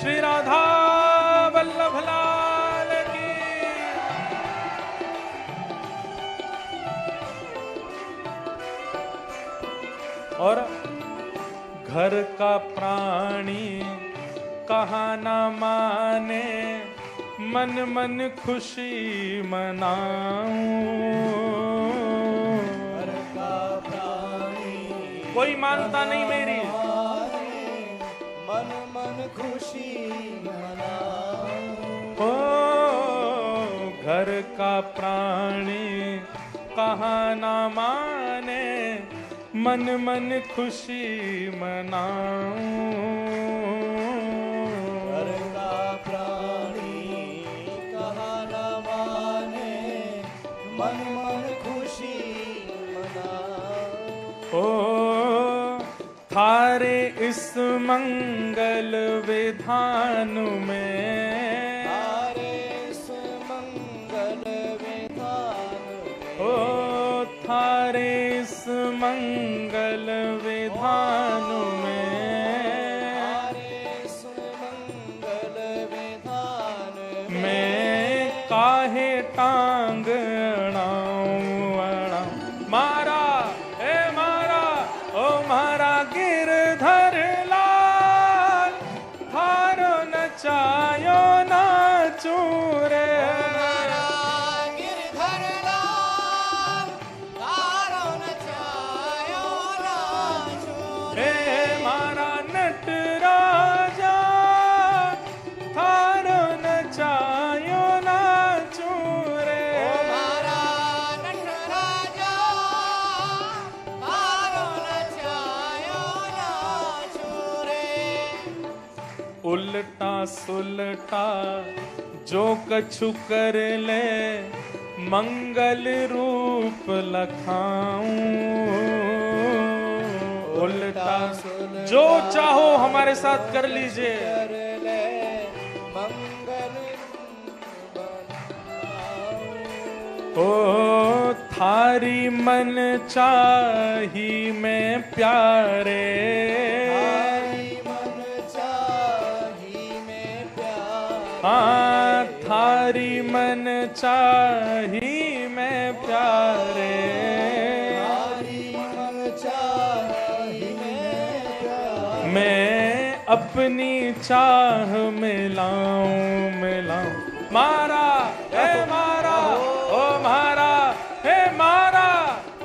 श्री राधा वल्लभ लाल की और घर का प्राणी कहा ना माने मन मन खुशी मनाऊं घर का प्राणी कोई मानता नहीं मेरी मन मन मन खुशी मनाओ। ओ घर का प्राणी कहाँ ना माने, मन मन खुशी मनाऊं। घर का प्राणी कहाँ न माने, मन मन खुशी मनाओ। ओ थारे इस मंगल विधान में, तारे इस मंगल विधान में, ओ थारे इस मंगल विधान में, तारे इस मंगल विधान मैं काहे टांग अड़ाऊं अड़ाऊं। मारा ए मारा ओ मारा गिरधर लाल, थारो नचायो नाचू रे। हमारा गिरधर लाल, तारो नचायो नाचो ए रे। मारा नटराजा, थारो नचायो नाचू रे। हमारा नटराजा, तारो नचायो नाचो रे। उल्टा सुलटा जो कछु कर ले, मंगल रूप लखाऊं। उल्टा जो चाहो हमारे साथ कर लीजिए। कर ले मंगल बनाओ। ओ थारी मन चाही में प्यारे, थारी मन चाही में प्यार, हाँ थारी मन चाही में प्यारे। थारी मन चाही में प्यार, मैं अपनी चाह मिलाऊं मिलाऊं। मारा हे मारा ओ मारा हे मारा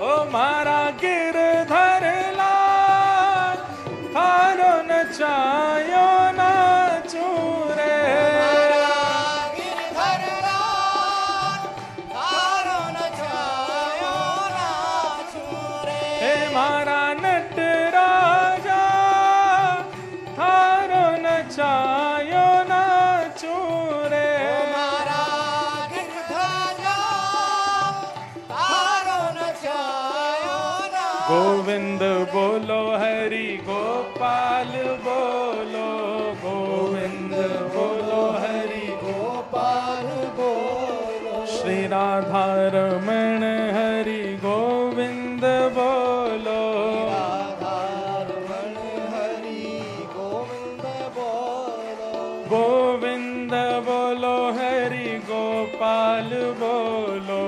ओ मारा गिरधर लाल, थारो नचायो नाचू रे। गिरधर लाल, तारो नचायो नाचो रे। हे मारा नटराजा, थारो नचायो नाचू रे। हमारा गिरधर लाल, तारो नचायो नाचो। गोविंद बोलो हरि गोपाल बोलो, गोविंद बोलो हरि गोपाल बोलो, श्री राधा रमण हरि गोविंद बोलो। राधा रमण हरि गोविंद बोलो, गोविंद बोलो हरि गोपाल बोलो।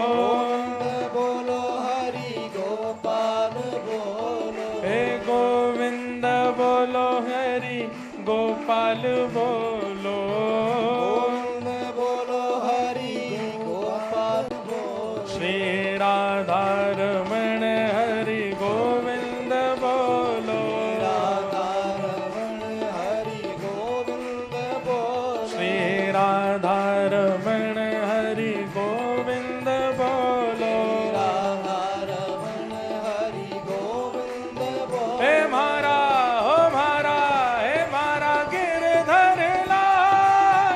गोविंद बोलो हरि गोपाल बोलो, हे गोविंद बोलो हरि गोपाल बोलो। गोविंद बोलो हरि गोपाल बोलो, श्री राधा रमण हरि गोविंद बोलो। राधा रमण हरि गोविंद बोलो, श्री राधा रमण हरि गोविंद बोलो। राधा रमण हरि गोविंद बोलो। हे मारा हो मारा हे मारा गिरधर लाल,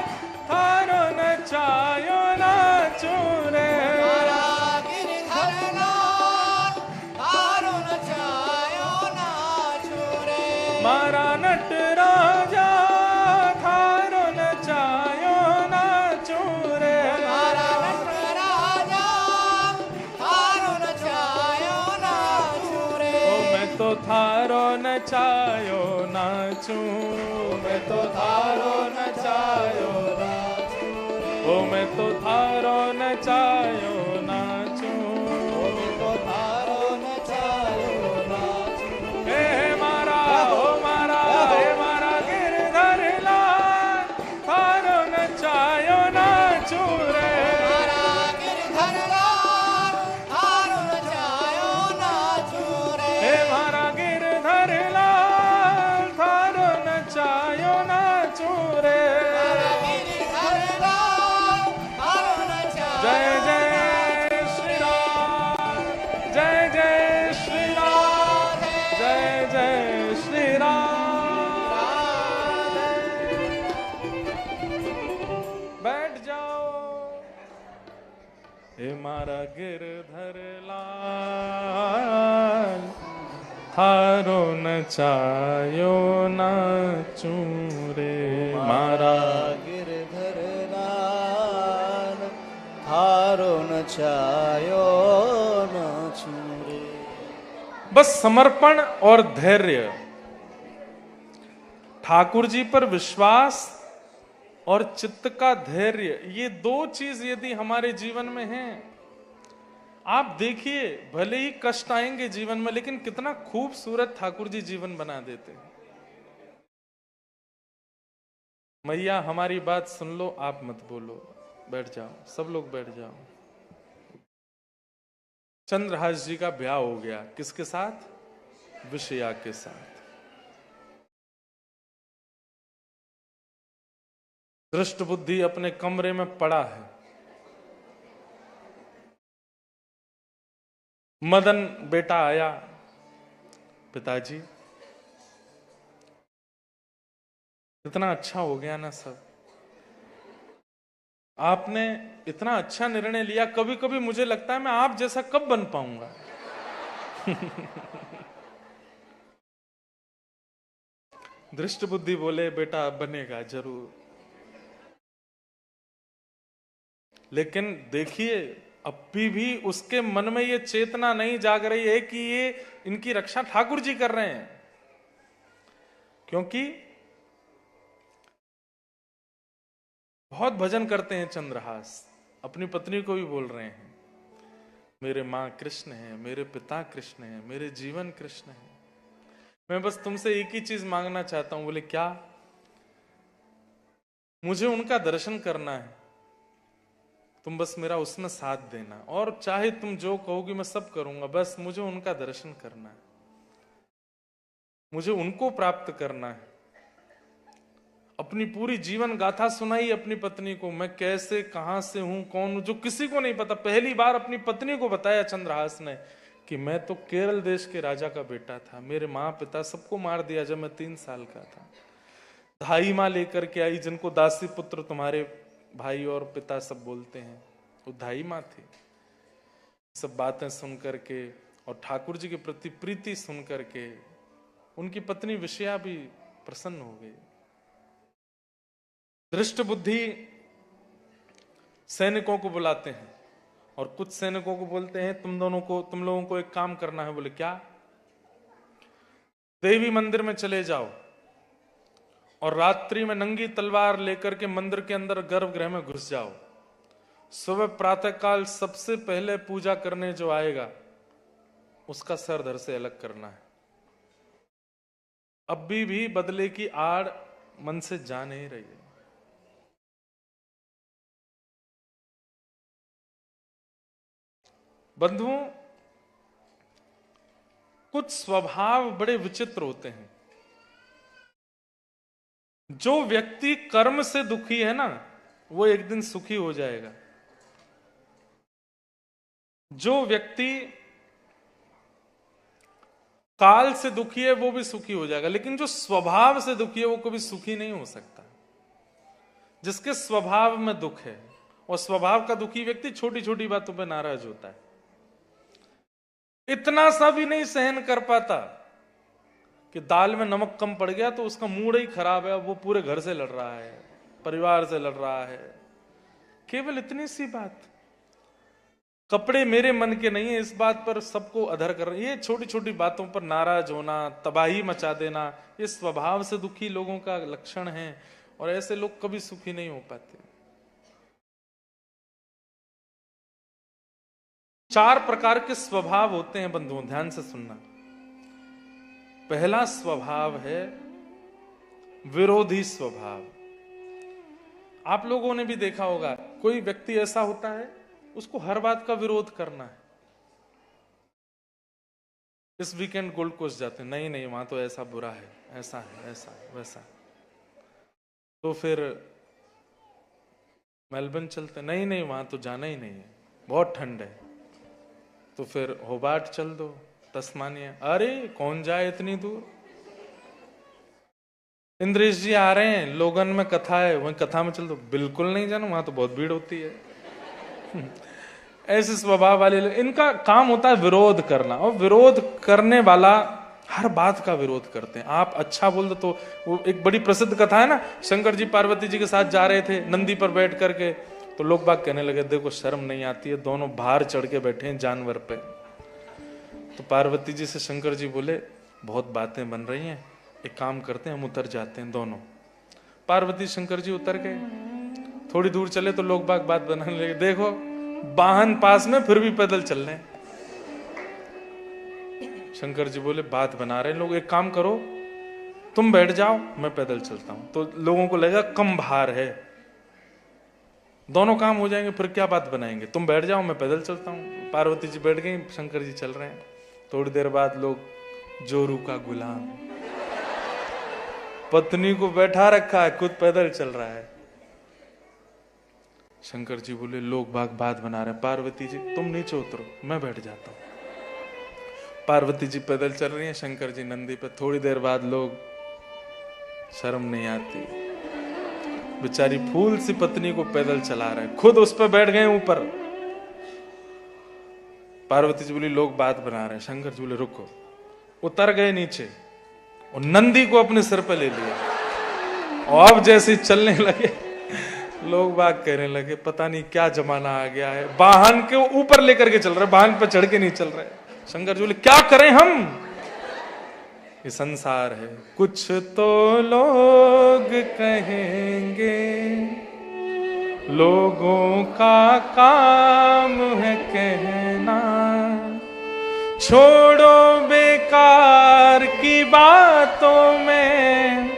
थारो नचायो नाचू रे। हमारा गिरधर लाल, तारो नचायो नाचो रे। मारा नटराजा, थारो नचायो नाचू रे। हमारा नटराजा, तारो नचायो नाचो रे। ओ मैं तो थारो नचायो नाचू, मैं तो थारो नचायो नाचो रे। ओ मैं तो थारो नचायो नाचू। तो तारो नचायो नाचो रे। हे मारा ओ मारा हे मारा गिरधर लाल, थारो नचायो नाचू रे। हमारा गिरधर लाल, तारो नचायो नाचो रे। हे मारा गिरधर लाल, थारो नचायो हे मारा गिरधर लाल थारो नचायो नाचू रे मारा गिरधर लाल थारो नचायो नाचू रे। बस समर्पण और धैर्य, ठाकुर जी पर विश्वास और चित्त का धैर्य, ये दो चीज यदि हमारे जीवन में हैं, आप देखिए भले ही कष्ट आएंगे जीवन में, लेकिन कितना खूबसूरत ठाकुर जी जीवन बना देते हैं। मैया हमारी बात सुन लो, आप मत बोलो, बैठ जाओ, सब लोग बैठ जाओ। चंद्रहास जी का ब्याह हो गया, किसके साथ? विषया के साथ। दृष्ट बुद्धि अपने कमरे में पड़ा है। मदन बेटा आया, पिताजी इतना अच्छा हो गया ना सब, आपने इतना अच्छा निर्णय लिया, कभी कभी मुझे लगता है मैं आप जैसा कब बन पाऊंगा। दृष्ट बुद्धि बोले बेटा बनेगा जरूर, लेकिन देखिए अभी भी उसके मन में ये चेतना नहीं जाग रही है कि ये इनकी रक्षा ठाकुर जी कर रहे हैं। क्योंकि बहुत भजन करते हैं चंद्रहास, अपनी पत्नी को भी बोल रहे हैं मेरे मां कृष्ण है, मेरे पिता कृष्ण है, मेरे जीवन कृष्ण है, मैं बस तुमसे एक ही चीज मांगना चाहता हूं। बोले क्या? मुझे उनका दर्शन करना है, तुम बस मेरा उसमें साथ देना, और चाहे तुम जो कहोगी मैं सब करूंगा, बस मुझे उनका दर्शन करना है, मुझे उनको प्राप्त करना है। अपनी पूरी जीवन गाथा सुनाई अपनी पत्नी को, मैं कैसे कहां से हूं, कौन हूं, जो किसी को नहीं पता। पहली बार अपनी पत्नी को बताया चंद्रहास ने कि मैं तो केरल देश के राजा का बेटा था, मेरे माँ पिता सबको मार दिया जब मैं 3 साल का था। धाई माँ लेकर के आई, जिनको दासी पुत्र तुम्हारे भाई और पिता सब बोलते हैं, वो धाई माँ थी। सब बातें सुन करके और ठाकुर जी के प्रति प्रीति सुन करके उनकी पत्नी विषया भी प्रसन्न हो गई। दृष्ट बुद्धि सैनिकों को बुलाते हैं और कुछ सैनिकों को बोलते हैं तुम लोगों को एक काम करना है। बोले क्या? देवी मंदिर में चले जाओ और रात्रि में नंगी तलवार लेकर के मंदिर के अंदर गर्भगृह में घुस जाओ। सुबह प्रातःकाल सबसे पहले पूजा करने जो आएगा उसका सर धड़ से अलग करना है। अभी भी बदले की आड़ मन से जा नहीं रही है। बंधुओं, कुछ स्वभाव बड़े विचित्र होते हैं। जो व्यक्ति कर्म से दुखी है ना, वो एक दिन सुखी हो जाएगा। जो व्यक्ति काल से दुखी है वो भी सुखी हो जाएगा, लेकिन जो स्वभाव से दुखी है वो कभी सुखी नहीं हो सकता। जिसके स्वभाव में दुख है, और स्वभाव का दुखी व्यक्ति छोटी छोटी बातों पर नाराज होता है, इतना सा भी नहीं सहन कर पाता कि दाल में नमक कम पड़ गया तो उसका मूड ही खराब है, वो पूरे घर से लड़ रहा है, परिवार से लड़ रहा है। केवल इतनी सी बात, कपड़े मेरे मन के नहीं है, इस बात पर सबको अधर कर रहे। ये छोटी छोटी बातों पर नाराज होना, तबाही मचा देना, ये स्वभाव से दुखी लोगों का लक्षण है, और ऐसे लोग कभी सुखी नहीं हो पाते। 4 प्रकार के स्वभाव होते हैं बंधुओं, ध्यान से सुनना। पहला स्वभाव है विरोधी स्वभाव। आप लोगों ने भी देखा होगा, कोई व्यक्ति ऐसा होता है उसको हर बात का विरोध करना है। इस वीकेंड गोल्ड कोस्ट जाते हैं, नहीं नहीं वहां तो ऐसा बुरा है, ऐसा है, ऐसा है, वैसा। तो फिर मेलबर्न चलते, नहीं नहीं वहां तो जाना ही नहीं है, बहुत ठंड है। तो फिर होबार्ट चल दो, तस्मानिया, अरे कौन जाए इतनी दूर। इंद्रेश जी आ रहे हैं, लोगन में कथा है, वहीं कथा में चल दो, बिल्कुल नहीं जाना, वहां तो बहुत भीड़ होती है। ऐसे स्वभाव वाले लोग, इनका काम होता है विरोध करना, और विरोध करने वाला हर बात का विरोध करते हैं। आप अच्छा बोल दो तो वो एक बड़ी प्रसिद्ध कथा है ना, शंकर जी पार्वती जी के साथ जा रहे थे नंदी पर बैठ करके, तो लोग बाग कहने लगे देखो शर्म नहीं आती है, दोनों बाहर चढ़ के बैठे हैं जानवर पे। तो पार्वती जी से शंकर जी बोले बहुत बातें बन रही हैं, एक काम करते हैं हम उतर जाते हैं दोनों। पार्वती शंकर जी उतर गए, थोड़ी दूर चले तो लोग बाग बात बनाने लगे, देखो वाहन पास में फिर भी पैदल चल रहे हैं। शंकर जी बोले बात बना रहे हैं लोग, एक काम करो तुम बैठ जाओ मैं पैदल चलता हूं। तो लोगों को लगा कम भार है, दोनों काम हो जाएंगे, फिर क्या बात बनाएंगे, तुम बैठ जाओ मैं पैदल चलता हूं। पार्वती जी बैठ गई, शंकर जी चल रहे हैं। थोड़ी देर बाद लोग जोरू का गुलाम, पत्नी को बैठा रखा है, खुद पैदल चल रहा है। शंकर जी बोले लोग बाग बात बना रहे हैं, पार्वती जी तुम नीचे उतरो मैं बैठ जाता हूं। पार्वती जी पैदल चल रही हैं, शंकर जी नंदी पे। थोड़ी देर बाद लोग, शर्म नहीं आती, बेचारी फूल सी पत्नी को पैदल चला रहे हैं, खुद उस पर बैठ गए ऊपर। पार्वती जी बोली लोग बात बना रहे हैं, शंकर जी बोले रुको, उतर गए नीचे और नंदी को अपने सिर पे ले लिया। और अब जैसे चलने लगे लोग बात कहने लगे पता नहीं क्या जमाना आ गया है, वाहन के ऊपर लेकर के चल रहे, वाहन पे चढ़ के नहीं चल रहे। शंकर जी बोले क्या करें हम, ये संसार है, कुछ तो लोग कहेंगे, लोगों का काम है कहना, छोड़ो बेकार की बातों में,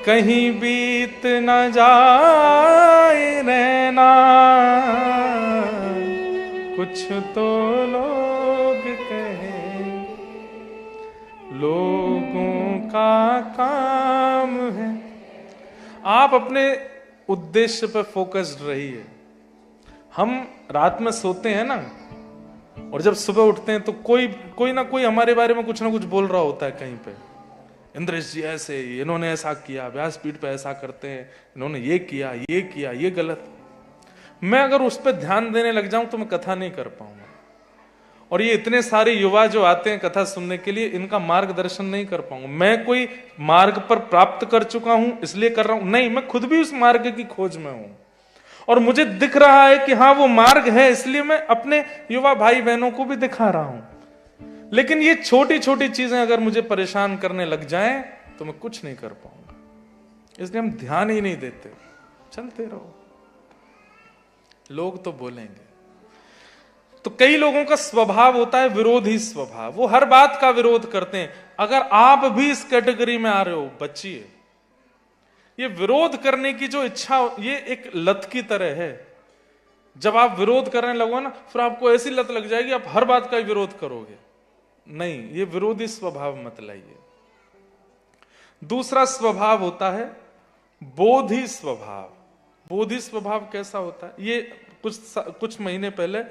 कहीं बीत न जाए रहना, कुछ तो लोग कहें, लोगों का काम है। आप अपने उद्देश्य पर फोकस्ड रहिए। हम रात में सोते हैं ना, और जब सुबह उठते हैं तो कोई ना कोई हमारे बारे में कुछ ना कुछ बोल रहा होता है कहीं पे, इंद्रेश जी ऐसे, इन्होंने ऐसा किया, व्यासपीठ पे ऐसा करते हैं, इन्होंने ये किया, ये गलत। मैं अगर उस पर ध्यान देने लग जाऊं तो मैं कथा नहीं कर पाऊंगा। और ये इतने सारे युवा जो आते हैं कथा सुनने के लिए, इनका मार्गदर्शन नहीं कर पाऊंगा। मैं कोई मार्ग पर प्राप्त कर चुका हूं इसलिए कर रहा हूं, नहीं, मैं खुद भी उस मार्ग की खोज में हूं और मुझे दिख रहा है कि हाँ वो मार्ग है, इसलिए मैं अपने युवा भाई बहनों को भी दिखा रहा हूं। लेकिन ये छोटी छोटी चीजें अगर मुझे परेशान करने लग जाएं तो मैं कुछ नहीं कर पाऊंगा। इसलिए हम ध्यान ही नहीं देते, चलते रहो, लोग तो बोलेंगे। तो कई लोगों का स्वभाव होता है विरोधी स्वभाव, वो हर बात का विरोध करते हैं। अगर आप भी इस कैटेगरी में आ रहे हो, बचिए। ये विरोध करने की जो इच्छा, ये एक लत की तरह है। जब आप विरोध करने लगो ना, फिर आपको ऐसी लत लग जाएगी आप हर बात का ही विरोध करोगे। नहीं, ये विरोधी स्वभाव मत लाइए। दूसरा स्वभाव होता है बोधि स्वभाव। बोधि स्वभाव कैसा होता है, ये कुछ महीने पहले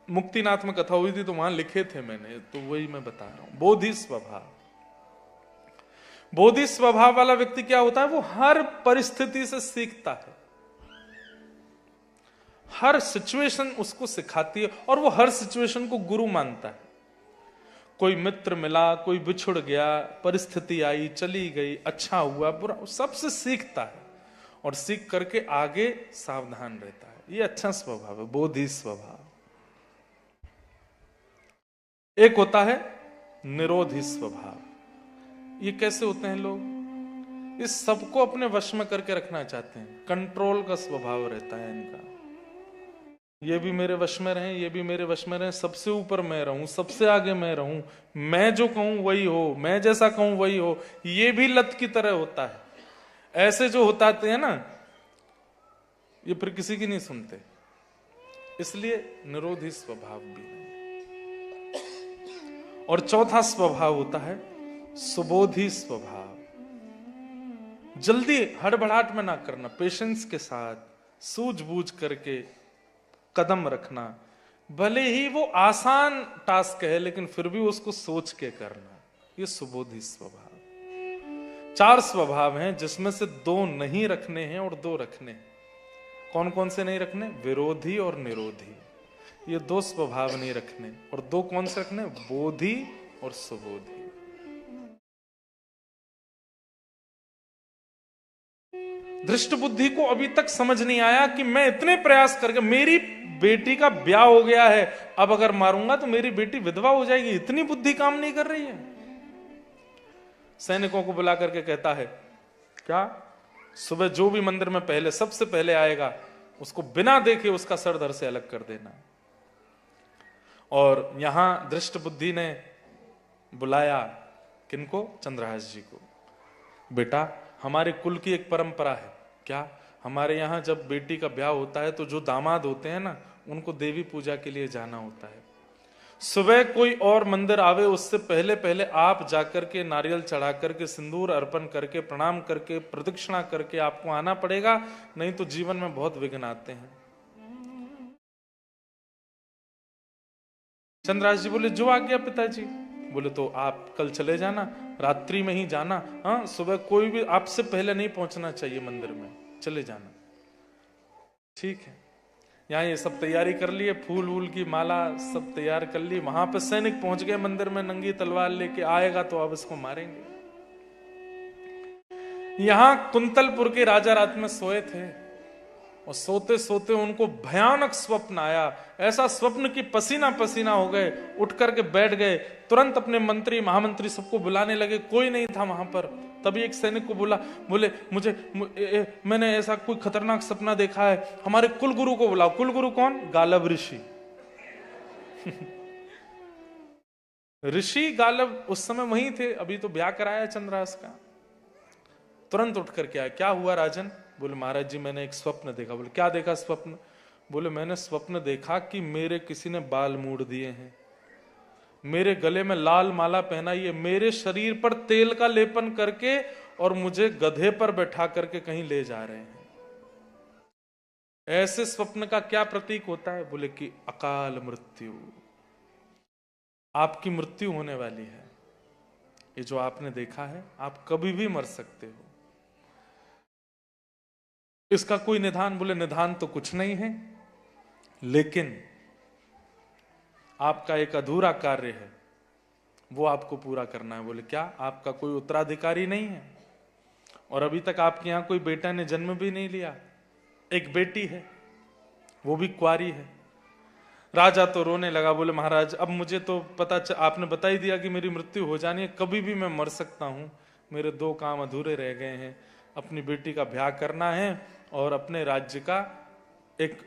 मुक्तिनाथ में कथा हुई थी तो वहां लिखे थे मैंने, तो वही मैं बता रहा हूं। बोधि स्वभाव, बोधि स्वभाव वाला व्यक्ति क्या होता है, वो हर परिस्थिति से सीखता है, हर सिचुएशन उसको सिखाती है और वो हर सिचुएशन को गुरु मानता है। कोई मित्र मिला, कोई बिछुड़ गया, परिस्थिति आई, चली गई, अच्छा हुआ, बुरा, सबसे सीखता है और सीख करके आगे सावधान रहता है। ये अच्छा स्वभाव है, बोधि स्वभाव। एक होता है निरोधी स्वभाव। ये कैसे होते हैं लोग, इस सबको अपने वश में करके रखना चाहते हैं, कंट्रोल का स्वभाव रहता है इनका। ये भी मेरे वश में रहे, ये भी मेरे वश में रहे, सबसे ऊपर मैं रहूं, सबसे आगे मैं रहूं, मैं जो कहूं वही हो, मैं जैसा कहूं वही हो। ये भी लत की तरह होता है। ऐसे जो होताते हैं ना, ये फिर किसी की नहीं सुनते, इसलिए निरोधी स्वभाव भी नहीं। और चौथा स्वभाव होता है सुबोधि स्वभाव। जल्दी हड़बड़ाहट में ना करना, पेशेंस के साथ सूझबूझ करके कदम रखना। भले ही वो आसान टास्क है लेकिन फिर भी उसको सोच के करना, ये सुबोधि स्वभाव। 4 स्वभाव हैं जिसमें से 2 नहीं रखने हैं और 2 रखने हैं। कौन कौन से नहीं रखने, विरोधी और निरोधी। ये दो स्वभाव नहीं रखने। और दो कौन से रखने? बोधि और सुबोधि। दृष्ट बुद्धि को अभी तक समझ नहीं आया कि मैं इतने प्रयास करके, मेरी बेटी का ब्याह हो गया है, अब अगर मारूंगा तो मेरी बेटी विधवा हो जाएगी, इतनी बुद्धि काम नहीं कर रही है। सैनिकों को बुला करके कहता है, क्या सुबह जो भी मंदिर में पहले सबसे पहले आएगा उसको बिना देखे उसका सर धड़ से अलग कर देना। और यहां दृष्ट बुद्धि ने बुलाया किनको? चंद्रहास जी को। बेटा, हमारे कुल की एक परंपरा है, क्या हमारे यहां जब बेटी का ब्याह होता है तो जो दामाद होते हैं ना, उनको देवी पूजा के लिए जाना होता है। सुबह कोई और मंदिर आवे उससे पहले पहले आप जाकर के नारियल चढ़ा करके, सिंदूर अर्पण करके, प्रणाम करके, प्रदक्षिणा करके आपको आना पड़ेगा, नहीं तो जीवन में बहुत विघ्न आते हैं। चंद्रहास जी बोले, जो आज्ञा पिताजी। बोले, तो आप कल चले जाना, रात्रि में ही जाना। हाँ, सुबह कोई भी आपसे पहले नहीं पहुंचना चाहिए मंदिर में, चले जाना। ठीक है। यहाँ ये सब तैयारी कर लिए, फूल वूल की माला सब तैयार कर ली। वहां पे सैनिक पहुंच गए मंदिर में, नंगी तलवार लेके आएगा तो अब इसको मारेंगे। यहां कुंतलपुर के राजा रात में सोए थे और सोते सोते उनको भयानक स्वप्न आया। ऐसा स्वप्न कि पसीना पसीना हो गए, उठ करके बैठ गए। तुरंत अपने मंत्री महामंत्री सबको बुलाने लगे, कोई नहीं था वहां पर। तभी एक सैनिक को बोला, बोले मैंने ऐसा कोई खतरनाक सपना देखा है, हमारे कुलगुरु को बुलाओ। कुलगुरु कौन? गालब ऋषि। ऋषि गालब उस समय वहीं थे, अभी तो ब्याह कराया चंद्रहास का। तुरंत उठ करके आया, क्या हुआ राजन? बोले, महाराज जी मैंने एक स्वप्न देखा। बोले, क्या देखा स्वप्न? बोले, मैंने स्वप्न देखा कि मेरे किसी ने बाल मूड़ दिए हैं, मेरे गले में लाल माला पहनाई है, मेरे शरीर पर तेल का लेपन करके और मुझे गधे पर बैठा करके कहीं ले जा रहे हैं। ऐसे स्वप्न का क्या प्रतीक होता है? बोले कि अकाल मृत्यु, आपकी मृत्यु होने वाली है। ये जो आपने देखा है, आप कभी भी मर सकते हो। इसका कोई निदान? बोले, निदान तो कुछ नहीं है, लेकिन आपका एक अधूरा कार्य है, वो आपको पूरा करना है। बोले, क्या? आपका कोई उत्तराधिकारी नहीं है और अभी तक आपके यहां कोई बेटा ने जन्म भी नहीं लिया, एक बेटी है, वो भी कुंवारी है। राजा तो रोने लगा। बोले, महाराज अब मुझे तो आपने बता ही दिया कि मेरी मृत्यु हो जानी है, कभी भी मैं मर सकता हूं। मेरे दो काम अधूरे रह गए हैं, अपनी बेटी का ब्याह करना है और अपने राज्य का एक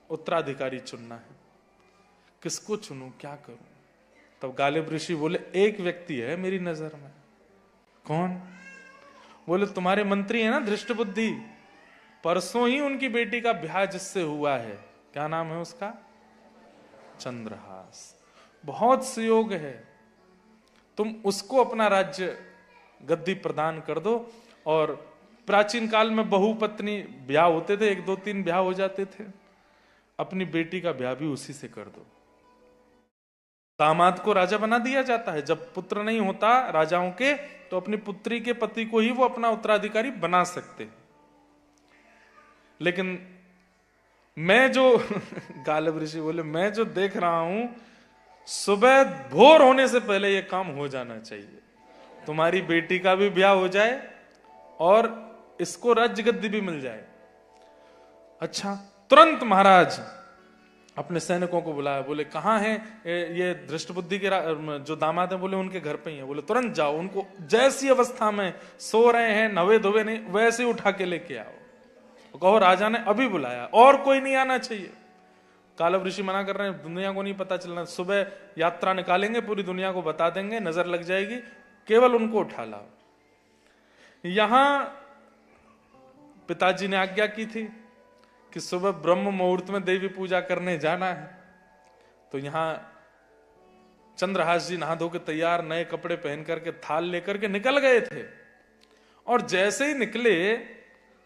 उत्तराधिकारी चुनना है। किसको चुनूं, क्या करूं? तब गालिब ऋषि बोले, एक व्यक्ति है मेरी नजर में। कौन? बोले, तुम्हारे मंत्री है ना दृष्ट बुद्धि, परसों ही उनकी बेटी का ब्याह जिससे हुआ है, क्या नाम है उसका? चंद्रहास। बहुत सुयोग है, तुम उसको अपना राज्य गद्दी प्रदान कर दो। और प्राचीन काल में बहुपत्नी ब्याह होते थे, 1-2-3 ब्याह हो जाते थे, अपनी बेटी का ब्याह भी उसी से कर दो। दामाद को राजा बना दिया जाता है, जब पुत्र नहीं होता राजाओं के तो अपनी पुत्री के पति को ही वो अपना उत्तराधिकारी बना सकते। लेकिन मैं जो गालिब ऋषि बोले, मैं जो देख रहा हूं, सुबह भोर होने से पहले यह काम हो जाना चाहिए, तुम्हारी बेटी का भी ब्याह हो जाए और इसको राज्य गद्दी भी मिल जाए। अच्छा, तुरंत महाराज अपने सैनिकों को बुलाया। बोले, कहां हैं ये दृष्ट बुद्धि के जो दामाद हैं? बोले, उनके घर पे ही है। बोले, तुरंत जाओ, उनको जैसी अवस्था में सो रहे हैं, नवे धोवे नहीं, वैसे उठा के लेके आओ। कहो राजा ने अभी बुलाया, और कोई नहीं आना चाहिए। गालिब ऋषि मना कर रहे हैं, दुनिया को नहीं पता चलना, सुबह यात्रा निकालेंगे, पूरी दुनिया को बता देंगे, नजर लग जाएगी, केवल उनको उठा लाओ। यहां पिताजी ने आज्ञा की थी कि सुबह ब्रह्म मुहूर्त में देवी पूजा करने जाना है। तो यहां चंद्रहास जी नहा धो के तैयार, नए कपड़े पहन करके, थाल लेकर के निकल गए थे। और जैसे ही निकले,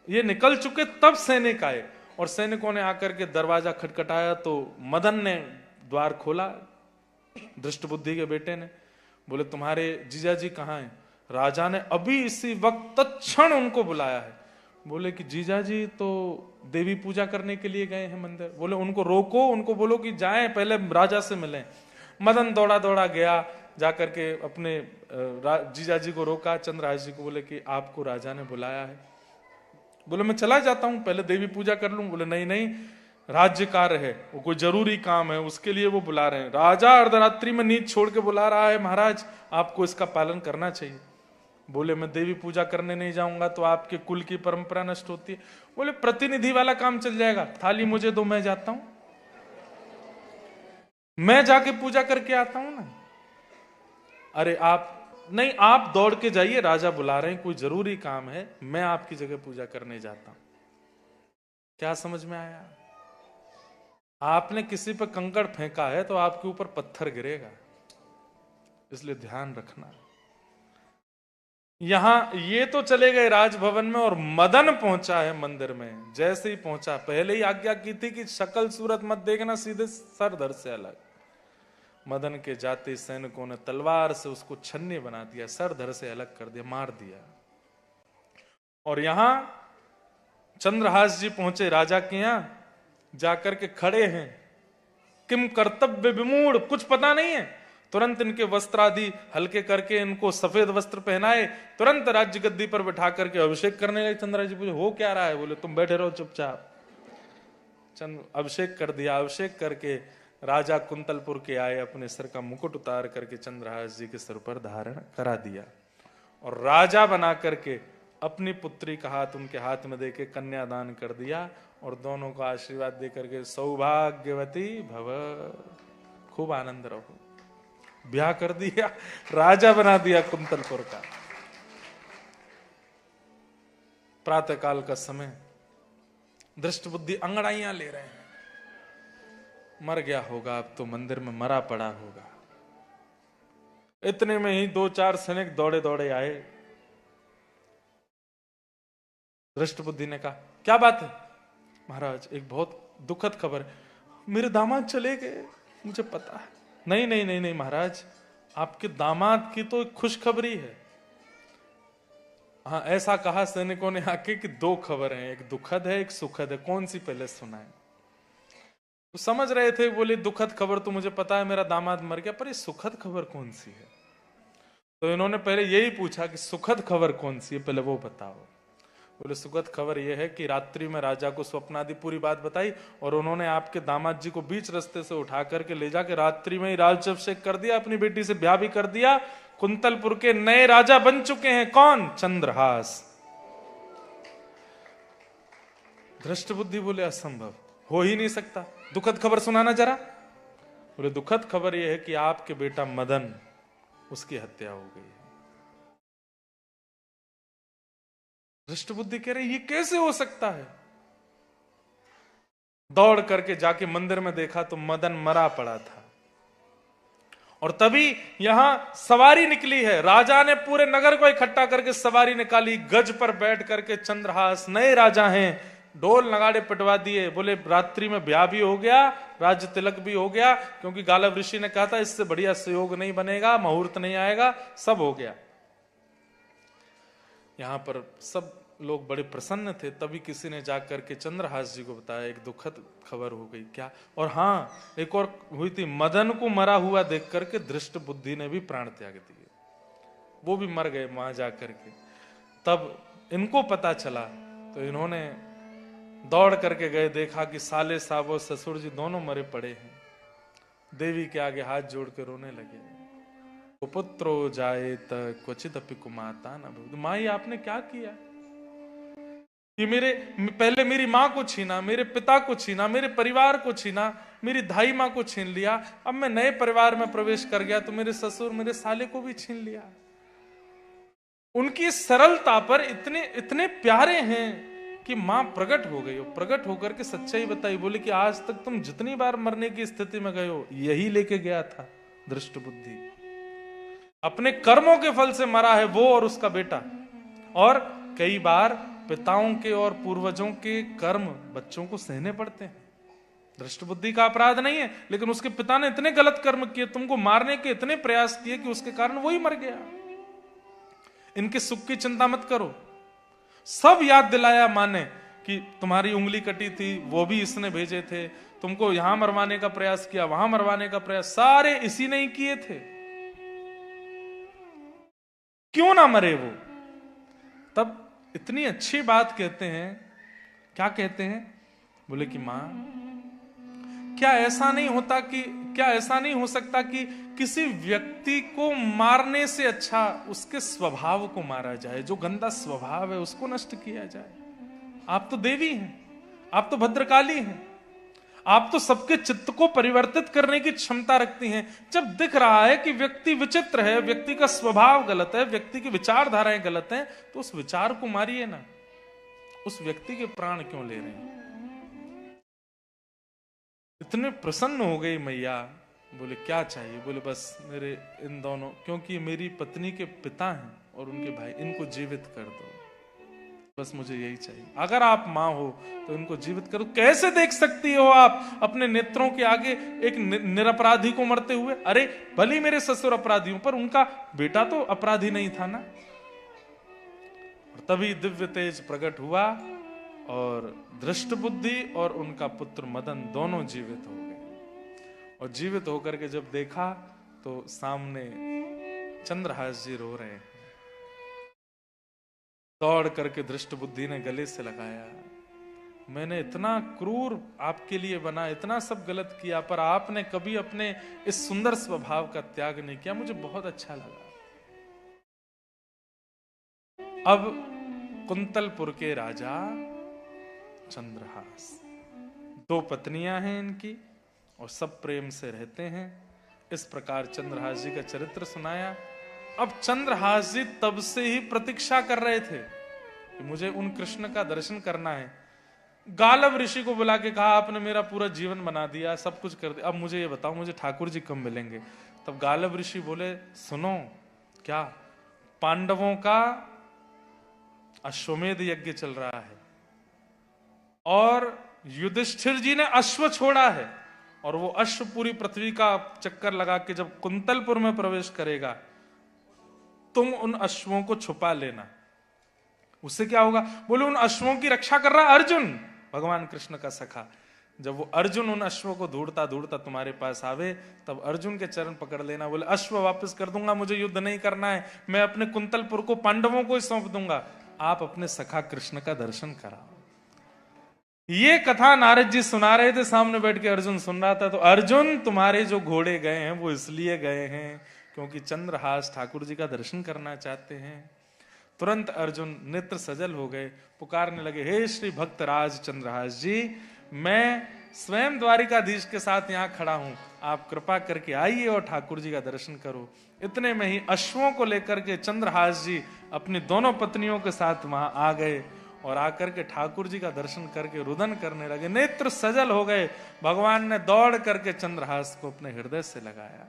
ये निकल चुके, तब सैनिक आए और सैनिकों ने आकर के दरवाजा खटखटाया। तो मदन ने द्वार खोला, दृष्ट बुद्धि के बेटे ने। बोले, तुम्हारे जीजा जी कहां हैं? राजा ने अभी इसी वक्त तत्क्षण उनको बुलाया है। बोले कि जीजा जी तो देवी पूजा करने के लिए गए हैं मंदिर। बोले उनको रोको, उनको बोलो कि जाएं, पहले राजा से मिलें। मदन दौड़ा दौड़ा गया, जाकर के अपने जीजा जी को रोका, चंद्रहास जी को, बोले कि आपको राजा ने बुलाया है। बोले मैं चला जाता हूं, पहले देवी पूजा कर लूं। बोले नहीं नहीं, राज्य कार्य है, वो कोई जरूरी काम है, उसके लिए वो बुला रहे हैं। राजा अर्धरात्रि में नींद छोड़ के बुला रहा है, महाराज आपको इसका पालन करना चाहिए। बोले मैं देवी पूजा करने नहीं जाऊंगा तो आपके कुल की परंपरा नष्ट होती है। बोले प्रतिनिधि वाला काम चल जाएगा, थाली मुझे दो, मैं जाता हूं, मैं जाके पूजा करके आता हूं ना। अरे आप नहीं, आप दौड़ के जाइए, राजा बुला रहे हैं, कोई जरूरी काम है, मैं आपकी जगह पूजा करने जाता हूं। क्या समझ में आया? आपने किसी पर कंकड़ फेंका है तो आपके ऊपर पत्थर गिरेगा, इसलिए ध्यान रखना। यहां ये तो चले गए राजभवन में, और मदन पहुंचा है मंदिर में। जैसे ही पहुंचा, पहले ही आज्ञा की थी कि शक्ल सूरत मत देखना, सीधे सर धड़ से अलग। मदन के जाते सैनिकों ने तलवार से उसको छन्नी बना दिया, सर धड़ से अलग कर दिया, मार दिया। और यहां चंद्रहास जी पहुंचे राजा के यहां, जाकर के खड़े हैं, किम कर्तव्य विमूढ़, कुछ पता नहीं है। तुरंत इनके वस्त्र आदि हल्के करके इनको सफेद वस्त्र पहनाए, तुरंत राज्य गद्दी पर बिठा करके अभिषेक करने लगे। चंद्रहास जी पूछे हो क्या रहा है? बोले तुम बैठे रहो चुपचाप। अभिषेक कर दिया। अभिषेक करके राजा कुंतलपुर के आए, अपने सिर का मुकुट उतार करके चंद्रहास जी के सिर पर धारण करा दिया, और राजा बना करके अपनी पुत्री का हाथ उनके हाथ में देके कन्यादान कर दिया, और दोनों को आशीर्वाद दे करके सौभाग्यवती भव, खूब आनंद रहो। ब्याह कर दिया, राजा बना दिया कुंतलपुर का। प्रातः काल का समय, दृष्ट बुद्धि अंगड़ाइयां ले रहे हैं, मर गया होगा, अब तो मंदिर में मरा पड़ा होगा। इतने में ही 2-4 सैनिक दौड़े दौड़े आए। दृष्ट बुद्धि ने कहा क्या बात है? महाराज एक बहुत दुखद खबर है, मेरे दामाद चले गए, मुझे पता है। नहीं नहीं नहीं नहीं महाराज, आपके दामाद की तो एक खुशखबरी है। हाँ, ऐसा कहा सैनिकों ने आके कि 2 खबरें हैं, एक दुखद है एक सुखद है, कौन सी पहले सुनाए? तो समझ रहे थे, बोले दुखद खबर तो मुझे पता है, मेरा दामाद मर गया, पर ये सुखद खबर कौन सी है? तो इन्होंने पहले यही पूछा कि सुखद खबर कौन सी है, पहले वो बताओ। बोले सुखद खबर यह है कि रात्रि में राजा को स्वप्न आदि पूरी बात बताई, और उन्होंने आपके दामाद जी को बीच रास्ते से उठा करके ले जाके रात्रि में ही राज्याभिषेक कर दिया, अपनी बेटी से ब्याह भी कर दिया। कुंतलपुर के नए राजा बन चुके हैं। कौन? चंद्रहास। दृष्ट बुद्धि बोले असंभव, हो ही नहीं सकता, दुखद खबर सुनाना जरा। बोले दुखद खबर यह है कि आपके बेटा मदन, उसकी हत्या हो गई है। दृष्ट बुद्धि कह रहे ये कैसे हो सकता है? दौड़ करके जाके मंदिर में देखा तो मदन मरा पड़ा था, और तभी यहां सवारी निकली है। राजा ने पूरे नगर को इकट्ठा करके सवारी निकाली, गज पर बैठ करके चंद्रहास, नए राजा हैं, ढोल नगाड़े पिटवा दिए। बोले रात्रि में ब्याह भी हो गया, राज्य तिलक भी हो गया, क्योंकि गालव ऋषि ने कहा था इससे बढ़िया संयोग नहीं बनेगा, मुहूर्त नहीं आएगा, सब हो गया। यहां पर सब लोग बड़े प्रसन्न थे। तभी किसी ने जाकर के चंद्रहास जी को बताया एक दुखद खबर हो गई। क्या? और हाँ, एक और हुई थी, मदन को मरा हुआ देख करके दृष्ट बुद्धि ने भी प्राण त्याग दिए, वो भी मर गए वहां जाकर के। तब इनको पता चला तो इन्होंने दौड़ करके गए, देखा कि साले साहब और ससुर जी दोनों मरे पड़े हैं। देवी के आगे हाथ जोड़ के रोने लगे। पुत्रो जाए क्वचित अपि कुमाता न भूत। माई आपने क्या किया? ये पहले मेरी माँ को छीना, मेरे पिता को छीना, मेरे परिवार को छीना, मेरी धाई माँ को छीन लिया, अब मैं नए परिवार में प्रवेश कर गया तो मेरे ससुर मेरे साले को भी छीन लिया। उनकी सरलता पर इतने इतने प्यारे हैं कि मां प्रकट हो गई, प्रकट होकर के सच्चाई बताई। बोले कि आज तक तुम जितनी बार मरने की स्थिति में गए हो, यही लेके गया था दृष्ट बुद्धि। अपने कर्मों के फल से मरा है वो और उसका बेटा। और कई बार पिताओं के और पूर्वजों के कर्म बच्चों को सहने पड़ते हैं। दृष्ट बुद्धि का अपराध नहीं है, लेकिन उसके पिता ने इतने गलत कर्म किए, तुमको मारने के इतने प्रयास किए कि उसके कारण वही मर गया। इनके सुख की चिंता मत करो, सब याद दिलाया माँ ने कि तुम्हारी उंगली कटी थी, वो भी इसने भेजे थे, तुमको यहां मरवाने का प्रयास किया, वहां मरवाने का प्रयास, सारे इसी ने ही किए थे, क्यों ना मरे वो। तब इतनी अच्छी बात कहते हैं, क्या कहते हैं, बोले कि मां, क्या ऐसा नहीं होता कि, क्या ऐसा नहीं हो सकता कि किसी व्यक्ति को मारने से अच्छा उसके स्वभाव को मारा जाए, जो गंदा स्वभाव है उसको नष्ट किया जाए। आप तो देवी हैं, आप तो भद्रकाली हैं, आप तो सबके चित्त को परिवर्तित करने की क्षमता रखती हैं। जब दिख रहा है कि व्यक्ति विचित्र है, व्यक्ति का स्वभाव गलत है, व्यक्ति की विचारधाराएं गलत हैं, तो उस विचार को मारिए ना, उस व्यक्ति के प्राण क्यों ले रहे हैं। इतने प्रसन्न हो गई मैया, बोले क्या चाहिए, बोले बस मेरे इन दोनों, क्योंकि मेरी पत्नी के पिता हैं और उनके भाई, इनको जीवित कर दो, बस मुझे यही चाहिए। अगर आप मां हो तो इनको जीवित करो। कैसे देख सकती हो आप अपने नेत्रों के आगे एक निरपराधी को मरते हुए। अरे भली मेरे ससुर अपराधी हूं, पर उनका बेटा तो अपराधी नहीं था ना। और तभी दिव्य तेज प्रकट हुआ और दृष्ट बुद्धि और उनका पुत्र मदन दोनों जीवित हो गए। और जीवित होकर के जब देखा तो सामने चंद्रहास जी रो रहे हैं। दौड़ करके दृष्ट बुद्धि ने गले से लगाया, मैंने इतना क्रूर आपके लिए बना, इतना सब गलत किया, पर आपने कभी अपने इस सुंदर स्वभाव का त्याग नहीं किया, मुझे बहुत अच्छा लगा। अब कुंतलपुर के राजा चंद्रहास, दो पत्नियां हैं इनकी और सब प्रेम से रहते हैं। इस प्रकार चंद्रहास जी का चरित्र सुनाया। अब चंद्रहास जी तब से ही प्रतीक्षा कर रहे थे कि मुझे उन कृष्ण का दर्शन करना है। गालव ऋषि को बुला के कहा, आपने मेरा पूरा जीवन बना दिया, सब कुछ कर दिया, अब मुझे ये बताओ मुझे ठाकुर जी कब मिलेंगे। तब गालव ऋषि बोले, सुनो, क्या, पांडवों का अश्वमेध यज्ञ चल रहा है और युधिष्ठिर जी ने अश्व छोड़ा है, और वो अश्व पूरी पृथ्वी का चक्कर लगा के जब कुंतलपुर में प्रवेश करेगा, तुम उन अश्वों को छुपा लेना। उससे क्या होगा, बोले उन अश्वों की रक्षा कर रहा अर्जुन, भगवान कृष्ण का सखा। जब वो अर्जुन उन अश्वों को ढूंढता ढूंढता तुम्हारे पास आवे, तब अर्जुन के चरण पकड़ लेना। बोले अश्व वापस कर दूंगा, मुझे युद्ध नहीं करना है, मैं अपने कुंतलपुर को पांडवों को ही सौंप दूंगा, आप अपने सखा कृष्ण का दर्शन कराओ। ये कथा नारद जी सुना रहे थे, सामने बैठ के अर्जुन सुन रहा था। तो अर्जुन, तुम्हारे जो घोड़े गए हैं वो इसलिए गए हैं क्योंकि चंद्रहास ठाकुर जी का दर्शन करना चाहते हैं। तुरंत अर्जुन नेत्र सजल हो गए, पुकारने लगे, हे श्री भक्तराज चंद्रहास जी, मैं स्वयं द्वारिकाधीश के साथ यहाँ खड़ा हूं, आप कृपा करके आइए और ठाकुर जी का दर्शन करो। इतने में ही अश्वों को लेकर के चंद्रहास जी अपनी दोनों पत्नियों के साथ वहां आ गए और आकर के ठाकुर जी का दर्शन करके रुदन करने लगे, नेत्र सजल हो गए। भगवान ने दौड़ करके चंद्रहास को अपने हृदय से लगाया।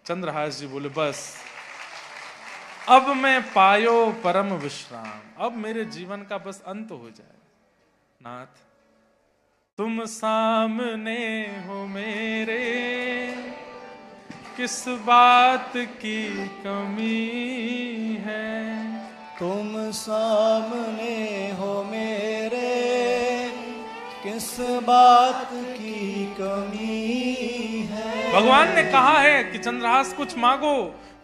चंद्रहास जी बोले, बस अब मैं पायो परम विश्राम, अब मेरे जीवन का बस अंत हो जाए। नाथ, तुम सामने हो मेरे, किस बात की कमी है, तुम सामने हो मेरे, किस बात की कमी है। भगवान ने कहा है कि चंद्रहास कुछ मांगो,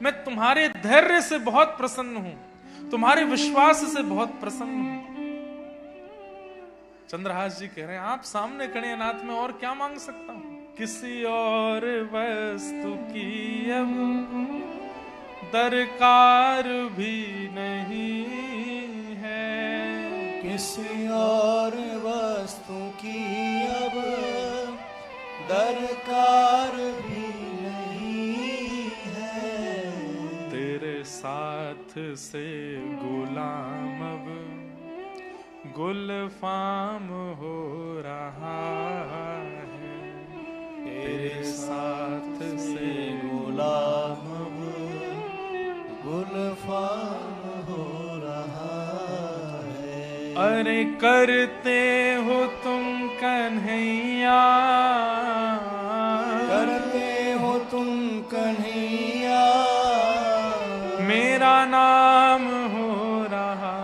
मैं तुम्हारे धैर्य से बहुत प्रसन्न हूं, तुम्हारे विश्वास से बहुत प्रसन्न हूं। चंद्रहास जी कह रहे हैं, आप सामने खड़े हैं नाथ, में और क्या मांग सकता हूं, किसी और वस्तु की अब दरकार भी नहीं है, किसी और वस्तु की अब दरकार भी नहीं है, तेरे साथ से गुलाम अब गुलफाम हो रहा है, तेरे साथ से गुलाम अब गुलफाम हो रहा है। अरे करते हो तुम कन्हैया, करते हो तुम कन्हैया, मेरा नाम हो रहा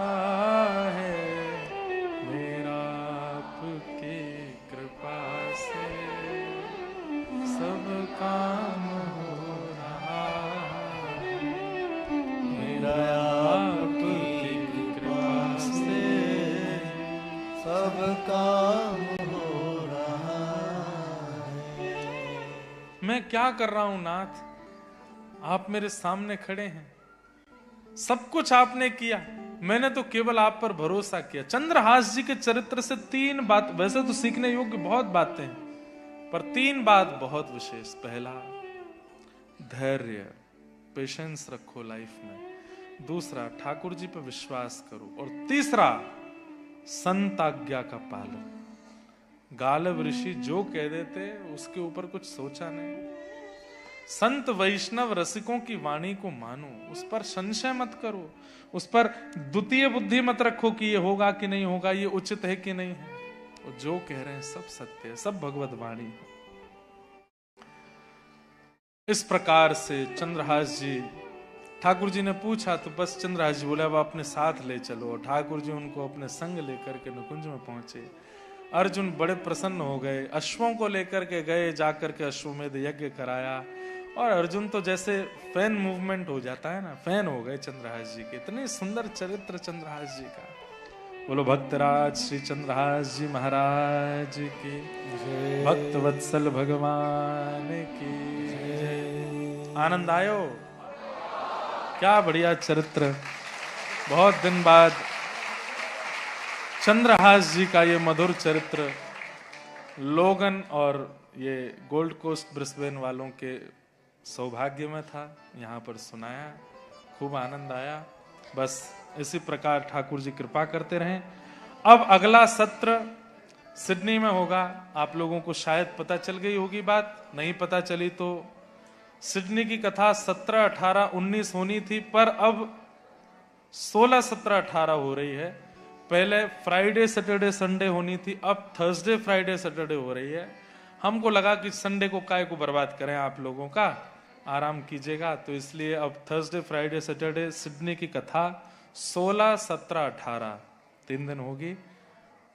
मैं क्या कर रहा हूं नाथ, आप मेरे सामने खड़े हैं, सब कुछ आपने किया, मैंने तो केवल आप पर भरोसा किया। चंद्रहास जी के चरित्र से 3 बात, वैसे तो सीखने योग्य बहुत बातें हैं, पर 3 बात बहुत विशेष। पहला, धैर्य, पेशेंस रखो लाइफ में। दूसरा, ठाकुर जी पर विश्वास करो। और तीसरा, संत आज्ञा का पालन। गालव ऋषि जो कह देते उसके ऊपर कुछ सोचा नहीं। संत वैष्णव रसिकों की वाणी को मानो, उस पर संशय मत करो, उस पर द्वितीय बुद्धि मत रखो कि ये होगा कि नहीं होगा, ये उचित है कि नहीं है। और जो कह रहे हैं सब सत्य है, सब भगवत वाणी है। इस प्रकार से चंद्रहास जी, ठाकुर जी ने पूछा तो बस चंद्रहास जी बोले अब अपने साथ ले चलो। ठाकुर जी उनको अपने संग लेकर के निकुंज में पहुंचे। अर्जुन बड़े प्रसन्न हो गए, अश्वों को लेकर के गए, जाकर के अश्वमेध यज्ञ कराया। और अर्जुन तो जैसे फैन मूवमेंट हो जाता है ना, फैन हो गए चंद्रहास जी के। इतने सुंदर चरित्र चंद्रहास जी का। बोलो भक्तराज श्री चंद्रहास जी महाराज की, भक्त वत्सल भगवान की। आनंद आयो? क्या बढ़िया चरित्र। बहुत दिन बाद चंद्रहास जी का ये मधुर चरित्र लोगन और ये गोल्ड कोस्ट ब्रिस्बेन वालों के सौभाग्य में था, यहाँ पर सुनाया, खूब आनंद आया। बस इसी प्रकार ठाकुर जी कृपा करते रहें। अब अगला सत्र सिडनी में होगा। आप लोगों को शायद पता चल गई होगी बात, नहीं पता चली तो सिडनी की कथा 17, 18, 19 होनी थी, पर अब 16, 17, 18 हो रही है। पहले फ्राइडे सैटरडे संडे होनी थी, अब थर्सडे फ्राइडे सैटरडे हो रही है। हमको लगा कि संडे को काय को बर्बाद करें, आप लोगों का आराम कीजिएगा, तो इसलिए अब थर्सडे फ्राइडे सैटरडे सिडनी की कथा 16, 17, 18 3 दिन होगी।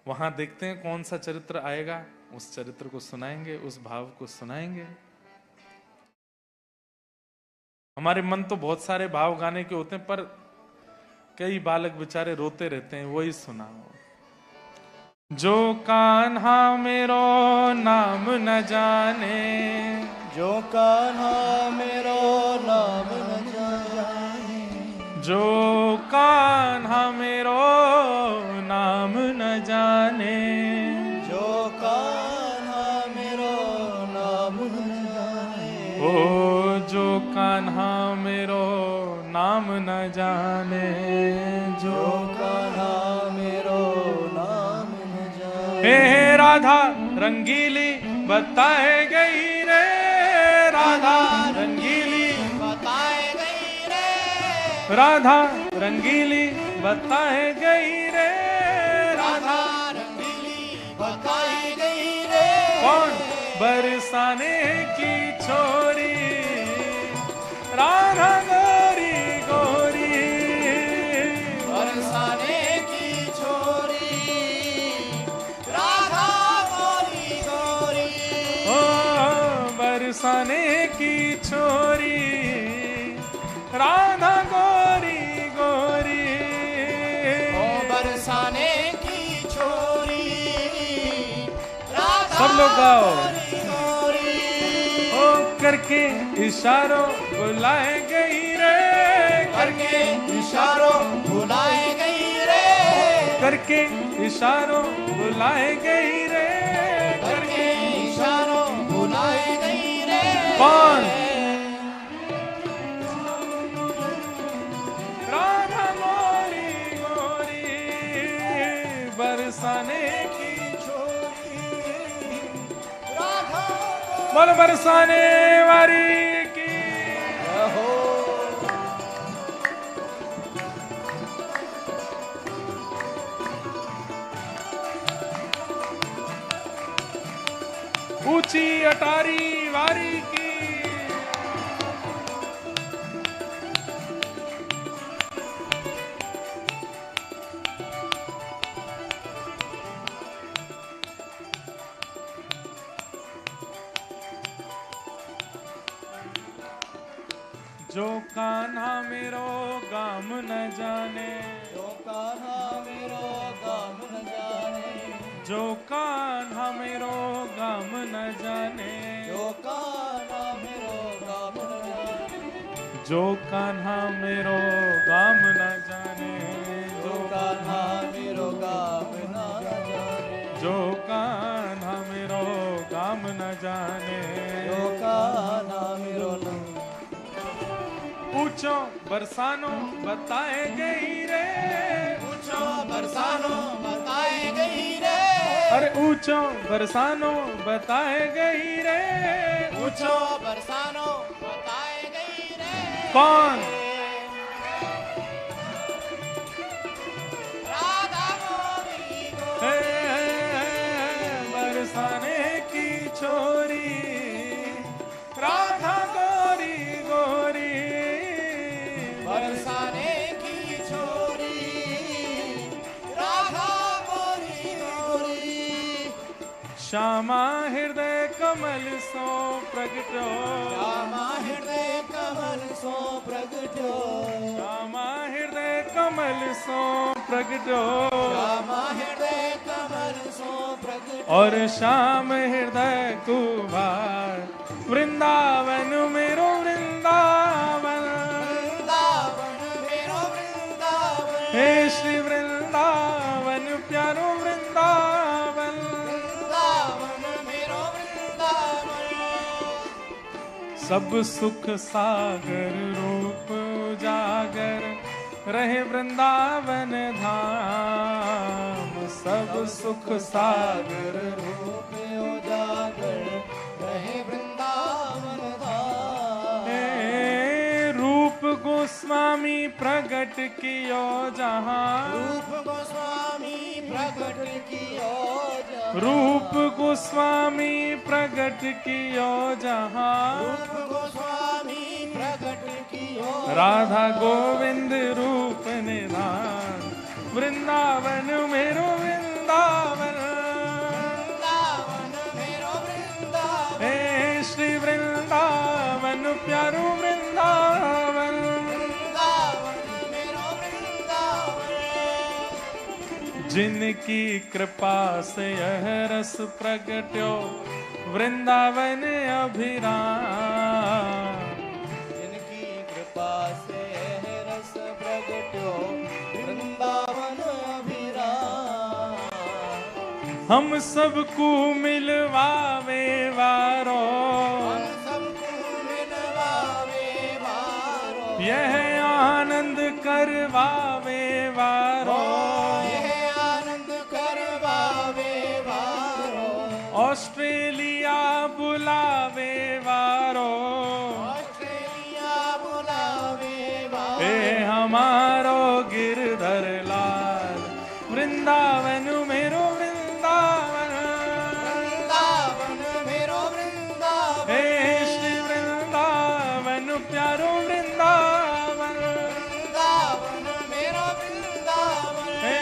वहां देखते हैं कौन सा चरित्र आएगा, उस चरित्र को सुनाएंगे, उस भाव को सुनाएंगे। हमारे मन तो बहुत सारे भाव गाने के होते हैं, पर कई बालक बेचारे रोते रहते हैं, वही सुनाओ। जो कान्हा मेरो नाम न जाने, जो कान्हा मेरो नाम न जाने, जो कान्हा मेरो नाम न जाने, जो कान्हा मेरो नाम न जाने, ओ जो कान्हा मेरो नाम न जाने, जो कान्हा मेरो नाम न जाने। हे राधा रंगीली बताए गई रे, राधा रंगीली बताए गई रे, राधा रंगीली बताए गई रे, राधा रंगीली बताई गई रे। कौन? बरसाने की छोरी, राधा गोरी गोरी, बरसाने की छोरी, राधा गोरी गोरी, ओ बरसाने की छोरी, राधा गोरी गोरी, ओ बरसाने की छोरी, राधा सब लोग गाओ। गोरी गोरी, ओ करके इशारों बुलाए गई रे, करके इशारों बुलाए गई रे, करके इशारों बुलाए गई रे, करके इशारों बुलाए गई रे। कौन? राधा गोरी गोरी, बरसाने की छोरी, राधा बोल बरसाने वाली की। हो। ऊंची अटारी वारी की। जो कान्हा मेरो गाम न जाने, जो कान्हा मेरो गाम न जाने, जो कान्हा मेरो गाम न जाने, जो कान्हा जो कान्हा मेरो गाम न जाने, जो कान्हा मेरो गाम न जाने, जो कान्हा मेरो गाम न जाने, जो कान्हा मेरो ऊंचो बरसानो बताए गई रे, ऊंचो बरसानो बताए गई रे, अरे ऊंचो बरसानो बताए गई रे, ऊंचो बरसानो बताए गई रे। कौन? राधा गोरी गो, हे, बरसाने की छोरी, राधा गोरी गोरी, बरसाने की छोरी, राधा गोरी गोरी। श्यामा हृदय कमल सो प्रगटो, श्यामा हृदय कमल सो प्रगटो, श्यामा हृदय कमल सो प्रगटो, श्यामा हृदय कमल सो प्रगटो। और श्याम हृदय कुभार, वृंदावन मेरो वृंदावन, वृंदावन मेरो वृंदावन, हे श्री वृंदावन प्यारो वृंदावन, वृंदावन मेरो वृंदावन। सब सुख सागर रूप उजागर रहे वृंदावन धाम, सब सुख सागर रूप उजागर रहे वृंदावन धाम। हे रूप गोस्वामी प्रगट कियो जहाँ, रूप गोस्वामी प्रगट कियो जहाँ, रूप गोस्वामी प्रगट कियो जहाँ, रूप गोस्वामी प्रगट कियो राधा गोविंद रूप निधान, वृंदावन मेरो वृंदावन, वृंदावन मेरो वृंदावन, हे श्री वृंदावन प्यारो वृंदावन, वृंदावन मेरो वृंदावन। जिनकी कृपा से यह रस प्रगट्यो वृंदावन अभिराम, जिनकी कृपा से यह रस प्रगट्यो वृंदावन अभिराम। हम सबको मिलवावे वारो, हम सबको मिलवावे वारो, यह आनंद करवावे वारो, यह आनंद करवावे वारो, ऑस्ट्रेलिया बुलावे वारो, ऑस्ट्रेलिया बुलावे वारो, हे हमारो गिरधर लाल, वृंदावन मेरो वृंदावन, वृंदावन मेरो वृंदावन, हे श्री वृंदावन प्यारो वृंदावन, वृंदावन मेरो वृंदावन। हे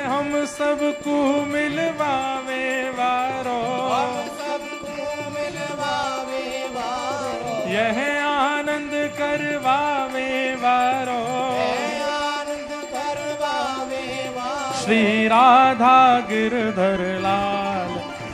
हम सबको मिलवावे वारो, हम सबको मिलवावे वारो, यह आनंद करवावे वारो, यह आनंद करवावे वारो। श्री राधा गिरधर लाल,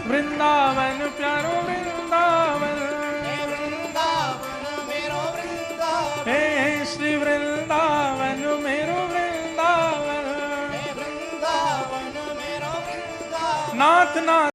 वृंदावन प्यारो वृंदावन, हे वृंदावन मेरो वृंदावन, हे श्री वृंदावन मेरो वृंदावन, हे वृंदावन मेरो वृंदावन। नाथ नाथ